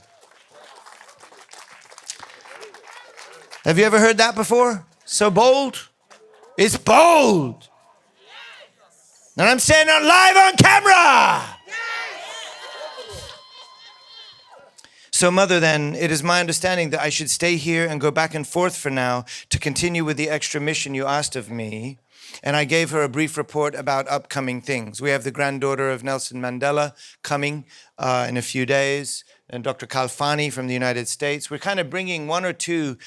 Have you ever heard that before? So bold. It's bold. And I'm saying it live on camera. So Mother, then, it is my understanding that I should stay here and go back and forth for now to continue with the extra mission you asked of me. And I gave her a brief report about upcoming things. We have the granddaughter of Nelson Mandela coming in a few days, and Dr. Kalfani from the United States. We're kind of bringing one or two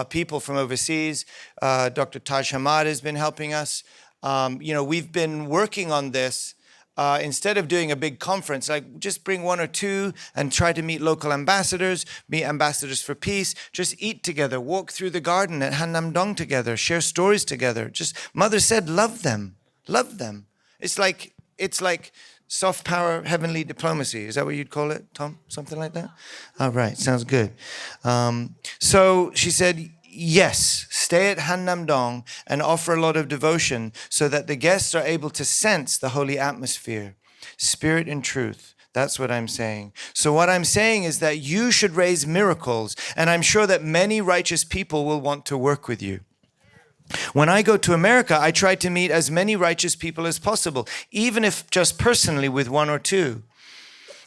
people from overseas. Dr. Taj Hamad has been helping us. We've been working on this. Instead of doing a big conference, like just bring one or two and try to meet local ambassadors, meet ambassadors for peace, just eat together, walk through the garden at Hannam-dong together, share stories together. Just, Mother said, love them, love them. It's like it's like soft power, heavenly diplomacy. Is that what you'd call it, Tom? Something like that? All right, sounds good. So she said, yes, stay at Hannam-dong and offer a lot of devotion so that the guests are able to sense the holy atmosphere, spirit and truth. That's what I'm saying. So what I'm saying is that you should raise miracles, and I'm sure that many righteous people will want to work with you. When I go to America, I try to meet as many righteous people as possible, even if just personally with one or two.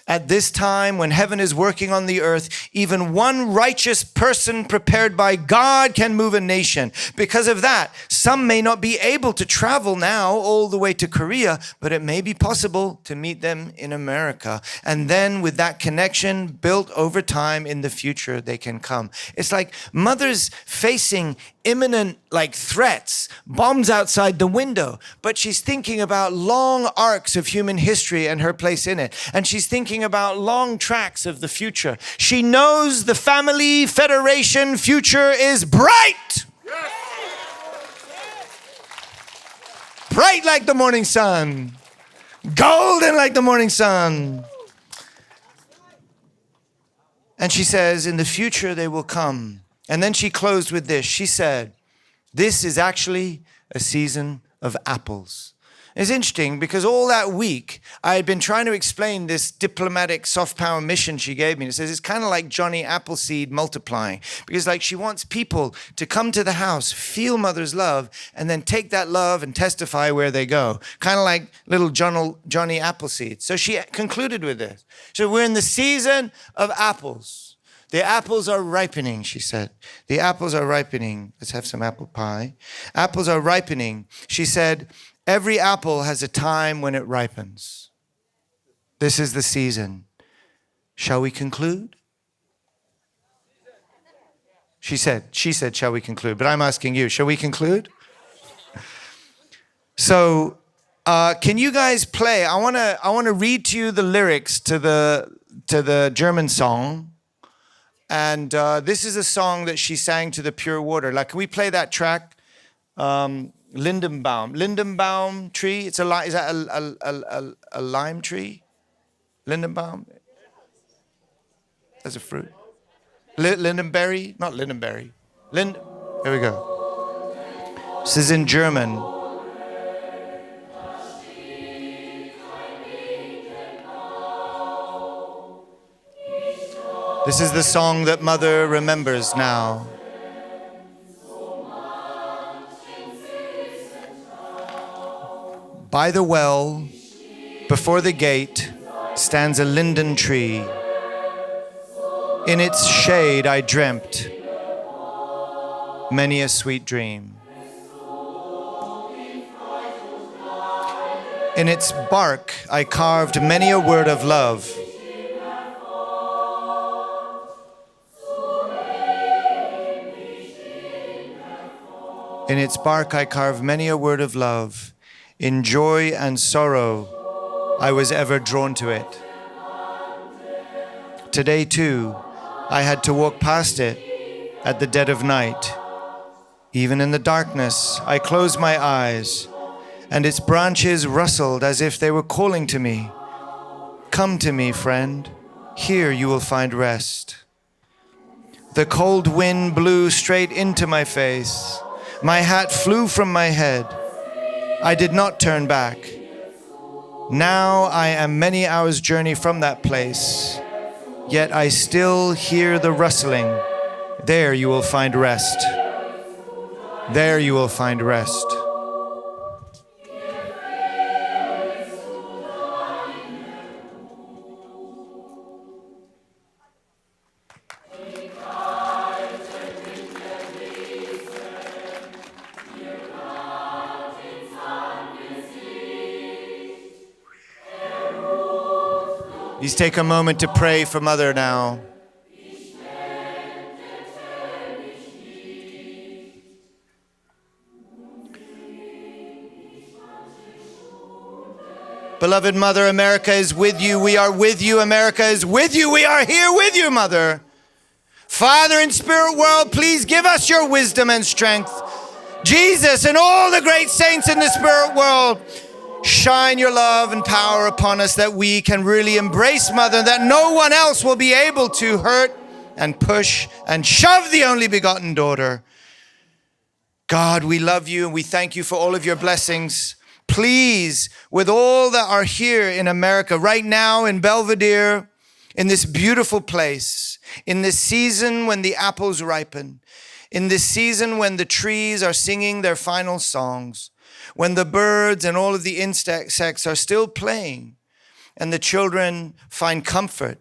At this time, when heaven is working on the earth, even one righteous person prepared by God can move a nation. Because of that, some may not be able to travel now all the way to Korea, but it may be possible to meet them in America. And then with that connection built over time in the future, they can come. It's like mothers facing imminent threats, bombs outside the window, but she's thinking about long arcs of human history and her place in it. And she's thinking about long tracks of the future. She knows the family federation future is bright. Yes. Bright like the morning sun. Golden like the morning sun. And she says, in the future they will come. And then she closed with this. She said, this is actually a season of apples. It's interesting because all that week I had been trying to explain this diplomatic soft power mission she gave me. It says it's kind of like Johnny Appleseed multiplying, because she wants people to come to the house, feel mother's love, and then take that love and testify where they go. Kind of like little Johnny Appleseed. So she concluded with this. So we're in the season of apples. The apples are ripening, she said. The apples are ripening. Let's have some apple pie. Apples are ripening. She said, every apple has a time when it ripens. This is the season. Shall we conclude? She said, shall we conclude? But I'm asking you, shall we conclude? So, can you guys play? I want to read to you the lyrics to the German song. And this is a song that she sang to the pure water. Can we play that track? Lindenbaum tree. Is that a lime tree? Lindenbaum. That's a fruit. Lindenberry, not lindenberry. Here we go. This is in German. This is the song that Mother remembers now. By the well, before the gate, stands a linden tree. In its shade I dreamt many a sweet dream. In its bark I carved many a word of love. In its bark I carved many a word of love. In joy and sorrow I was ever drawn to it. Today too I had to walk past it at the dead of night. Even in the darkness I closed my eyes, and its branches rustled as if they were calling to me. Come to me, friend, here you will find rest. The cold wind blew straight into my face. My hat flew from my head. I did not turn back. Now I am many hours' journey from that place, yet I still hear the rustling. There you will find rest. There you will find rest. Please take a moment to pray for Mother now. Beloved Mother, America is with you. We are with you. America is with you. We are here with you, Mother. Father in spirit world, please give us your wisdom and strength. Jesus and all the great saints in the spirit world, Shine your love and power upon us that we can really embrace Mother, that no one else will be able to hurt and push and shove the only begotten daughter. God, we love you and we thank you for all of your blessings. Please, with all that are here in America, right now in Belvedere, in this beautiful place, in this season when the apples ripen, in this season when the trees are singing their final songs, when the birds and all of the insects are still playing, and the children find comfort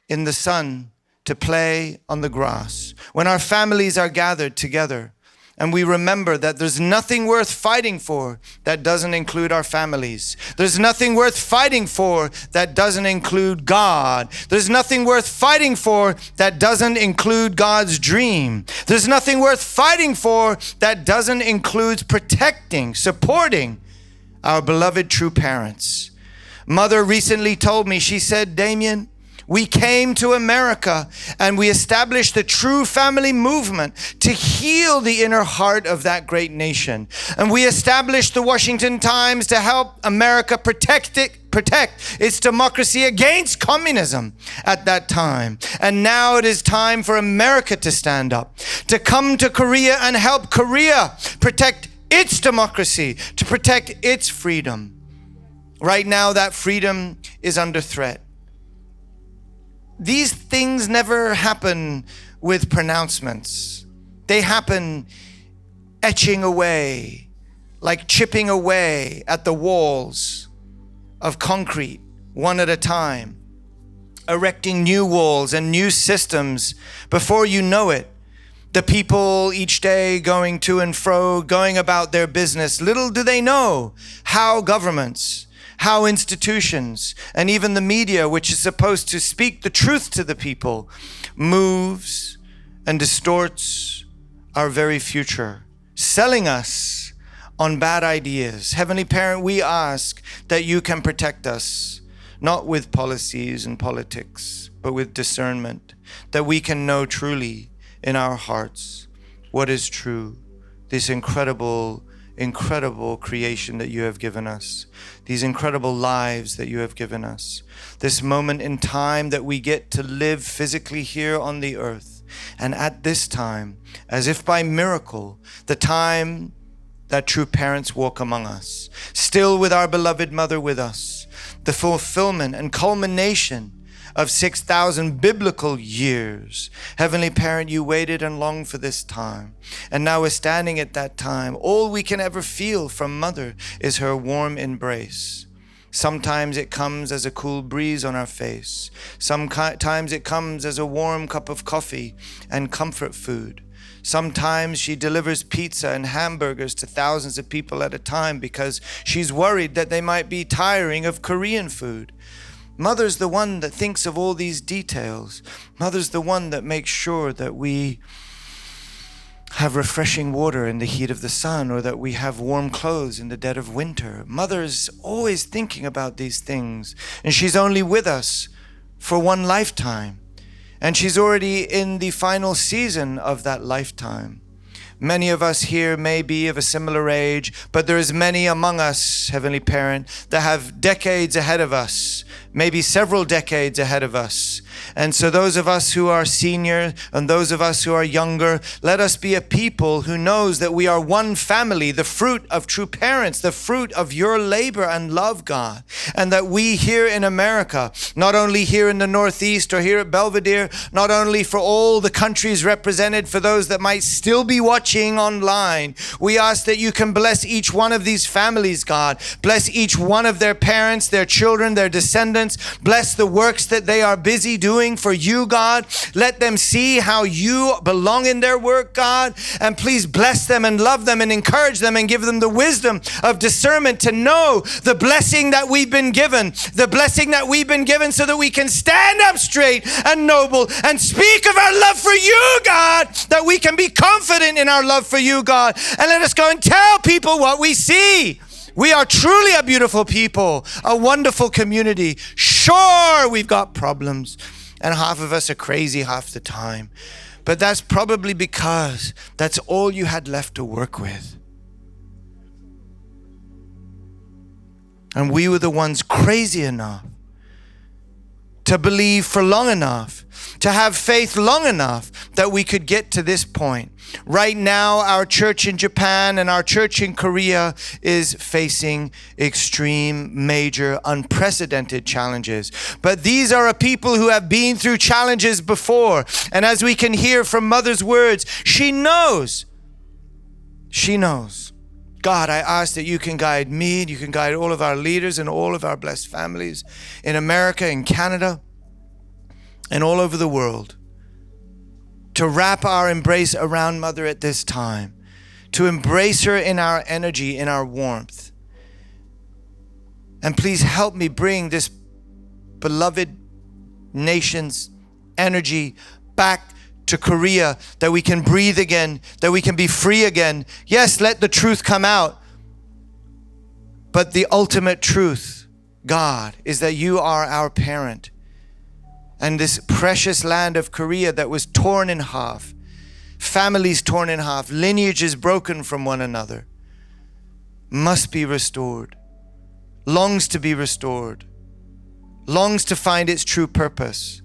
in the sun to play on the grass, when our families are gathered together, and we remember that there's nothing worth fighting for that doesn't include our families. There's nothing worth fighting for that doesn't include God. There's nothing worth fighting for that doesn't include God's dream. There's nothing worth fighting for that doesn't include protecting, supporting our beloved true parents. Mother recently told me, she said, Damien, we came to America and we established the true family movement to heal the inner heart of that great nation. And we established the Washington Times to help America protect its democracy against communism at that time. And now it is time for America to stand up, to come to Korea and help Korea protect its democracy, to protect its freedom. Right now, that freedom is under threat. These things never happen with pronouncements. They happen etching away, like chipping away at the walls of concrete, one at a time, erecting new walls and new systems. Before you know it, the people each day going to and fro, going about their business, little do they know how governments, how institutions, and even the media, which is supposed to speak the truth to the people, moves and distorts our very future, selling us on bad ideas. Heavenly Parent, we ask that you can protect us, not with policies and politics, but with discernment, that we can know truly in our hearts what is true, this incredible creation that you have given us, these incredible lives that you have given us, this moment in time that we get to live physically here on the earth. And at this time, as if by miracle, the time that true parents walk among us, still with our beloved mother with us, the fulfillment and culmination of 6,000 biblical years. Heavenly Parent, you waited and longed for this time. And now we're standing at that time. All we can ever feel from Mother is her warm embrace. Sometimes it comes as a cool breeze on our face. Sometimes it comes as a warm cup of coffee and comfort food. Sometimes she delivers pizza and hamburgers to thousands of people at a time because she's worried that they might be tiring of Korean food. Mother's the one that thinks of all these details. Mother's the one that makes sure that we have refreshing water in the heat of the sun, or that we have warm clothes in the dead of winter. Mother's always thinking about these things, and she's only with us for one lifetime, and she's already in the final season of that lifetime. Many of us here may be of a similar age, but there is many among us, Heavenly Parent, that have decades ahead of us, maybe several decades ahead of us. And so those of us who are senior and those of us who are younger, let us be a people who knows that we are one family, the fruit of true parents, the fruit of your labor and love, God. And that we here in America, not only here in the Northeast or here at Belvedere, not only for all the countries represented, for those that might still be watching online, we ask that you can bless each one of these families, God. Bless each one of their parents, their children, their descendants. Bless the works that they are busy doing for you, God. Let them see how you belong in their work, God. And please bless them and love them and encourage them and give them the wisdom of discernment to know the blessing that we've been given, so that we can stand up straight and noble and speak of our love for you, God, that we can be confident in our love for you, God. And let us go and tell people what we see. We are truly a beautiful people, a wonderful community. Sure, we've got problems, and half of us are crazy half the time. But that's probably because that's all you had left to work with. And we were the ones crazy enough to believe for long enough, to have faith long enough that we could get to this point. Right now, our church in Japan and our church in Korea is facing extreme, major, unprecedented challenges. But these are a people who have been through challenges before. And as we can hear from Mother's words, she knows. She knows. God, I ask that you can guide me, and you can guide all of our leaders and all of our blessed families in America, in Canada, and all over the world, to wrap our embrace around Mother at this time, to embrace her in our energy, in our warmth. And please help me bring this beloved nation's energy back to Korea, that we can breathe again, that we can be free again. Yes, let the truth come out. But the ultimate truth, God, is that you are our parent. And this precious land of Korea that was torn in half, families torn in half, lineages broken from one another, must be restored, longs to be restored, longs to find its true purpose.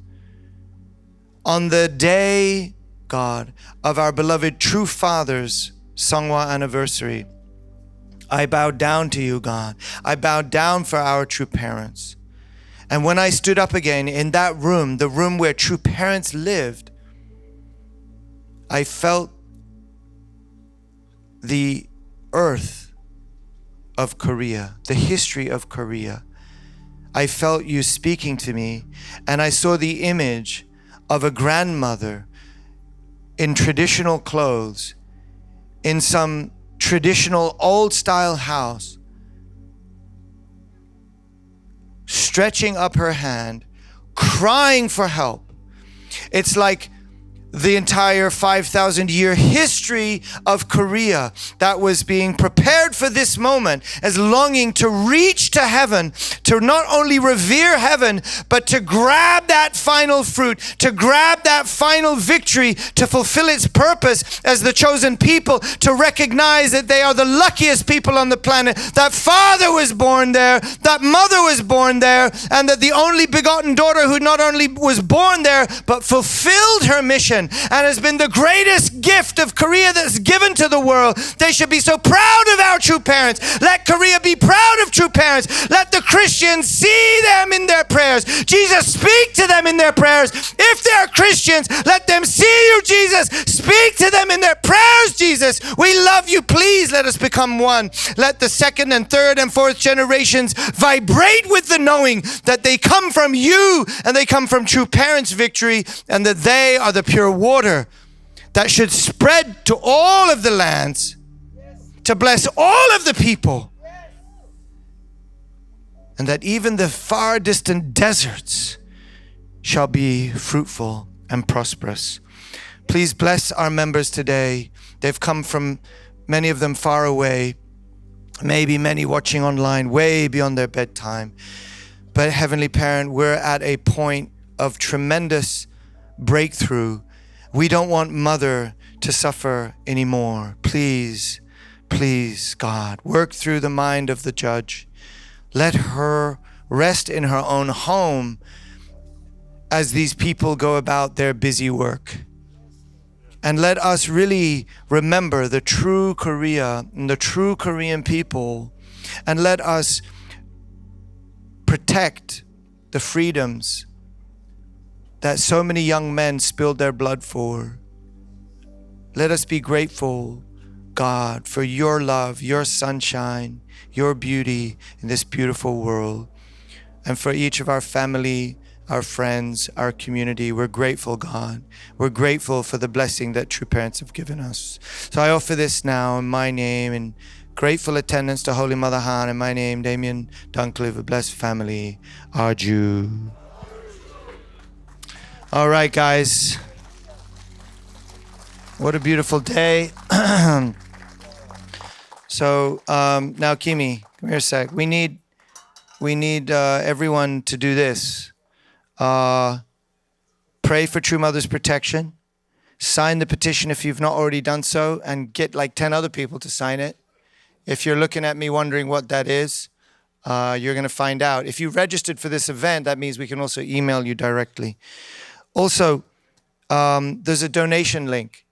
On the day, God, of our beloved true Father's Sangwa anniversary, I bow down to you, God. I bow down for our true parents. And when I stood up again in that room, the room where true parents lived, I felt the earth of Korea, the history of Korea. I felt you speaking to me, and I saw the image of a grandmother in traditional clothes, in some traditional old-style house, stretching up her hand, crying for help. It's like the entire 5,000-year history of Korea that was being prepared for this moment as longing to reach to heaven, to not only revere heaven, but to grab that final fruit, to grab that final victory, to fulfill its purpose as the chosen people, to recognize that they are the luckiest people on the planet, that Father was born there, that Mother was born there, and that the only begotten daughter who not only was born there, but fulfilled her mission and has been the greatest gift of Korea that's given to the world. They should be so proud of our true parents. Let Korea be proud of true parents. Let the Christians see them in their prayers. Jesus, speak to them in their prayers. If they're Christians, let them see you, Jesus. Speak to them in their prayers, Jesus. We love you. Please let us become one. Let the second and third and fourth generations vibrate with the knowing that they come from you and they come from true parents' victory, and that they are the pure water that should spread to all of the lands, to bless all of the people, and that even the far distant deserts shall be fruitful and prosperous. Please bless our members today. They've come from, many of them, far away, maybe many watching online, way beyond their bedtime. But Heavenly Parent, we're at a point of tremendous breakthrough. We don't want Mother to suffer anymore. Please, please, God, work through the mind of the judge. Let her rest in her own home as these people go about their busy work. And let us really remember the true Korea and the true Korean people, and let us protect the freedoms that so many young men spilled their blood for. Let us be grateful, God, for your love, your sunshine, your beauty in this beautiful world. And for each of our family, our friends, our community, we're grateful, God. We're grateful for the blessing that true parents have given us. So I offer this now in my name, in grateful attendance to Holy Mother Han, in my name, Damien Duncliffe, a blessed family, Arju. All right, guys. What a beautiful day. So now, Kimi, come here a sec. We need everyone to do this. Pray for True Mother's protection. Sign the petition if you've not already done so, and get like 10 other people to sign it. If you're looking at me wondering what that is, you're going to find out. If you registered for this event, that means we can also email you directly. Also, there's a donation link.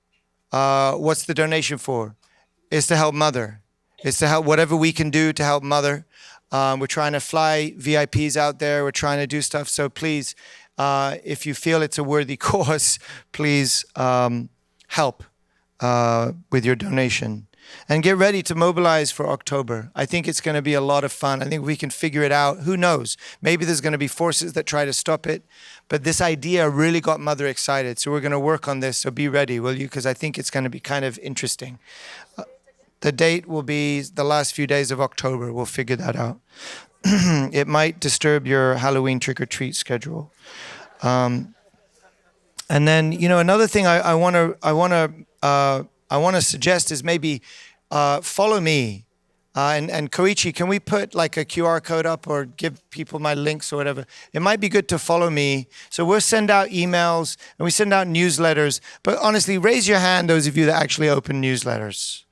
What's the donation for? It's to help Mother. It's to help whatever we can do to help Mother. We're trying to fly VIPs out there. We're trying to do stuff. So please, if you feel it's a worthy cause, please help with your donation. And get ready to mobilize for October. I think it's going to be a lot of fun. I think we can figure it out. Who knows? Maybe there's going to be forces that try to stop it. But this idea really got Mother excited. So we're going to work on this. So be ready, will you? Because I think it's going to be kind of interesting. The date will be the last few days of October. We'll figure that out. It might disturb your Halloween trick-or-treat schedule. And then, another thing I want to suggest is maybe follow me. And Koichi, can we put like a QR code up or give people my links or whatever? It might be good to follow me. So we'll send out emails and we send out newsletters. But honestly, raise your hand, those of you that actually open newsletters.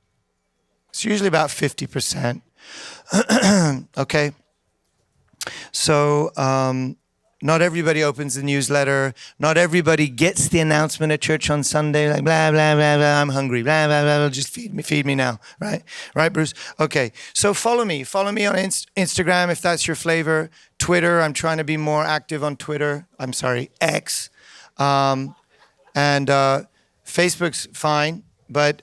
It's usually about 50%. Okay? So not everybody opens the newsletter. Not everybody gets the announcement at church on Sunday, like blah, blah, blah, blah, I'm hungry, blah, blah, blah, just feed me now, right? Right, Bruce? Okay, so follow me on Instagram if that's your flavor. Twitter, I'm trying to be more active on Twitter. I'm sorry, X. And Facebook's fine, but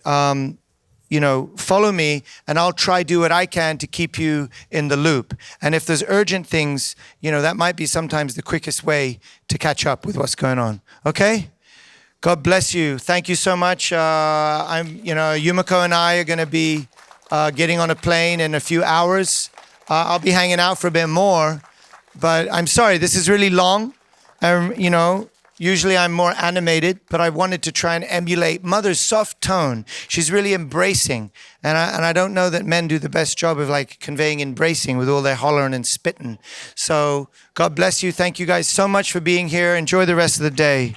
follow me and I'll try do what I can to keep you in the loop. And if there's urgent things, that might be sometimes the quickest way to catch up with what's going on. Okay? God bless you. Thank you so much. Yumiko and I are going to be getting on a plane in a few hours. I'll be hanging out for a bit more, but I'm sorry, this is really long. Usually I'm more animated, but I wanted to try and emulate Mother's soft tone. She's really embracing. And I don't know that men do the best job of like conveying embracing with all their hollering and spitting. So God bless you. Thank you guys so much for being here. Enjoy the rest of the day.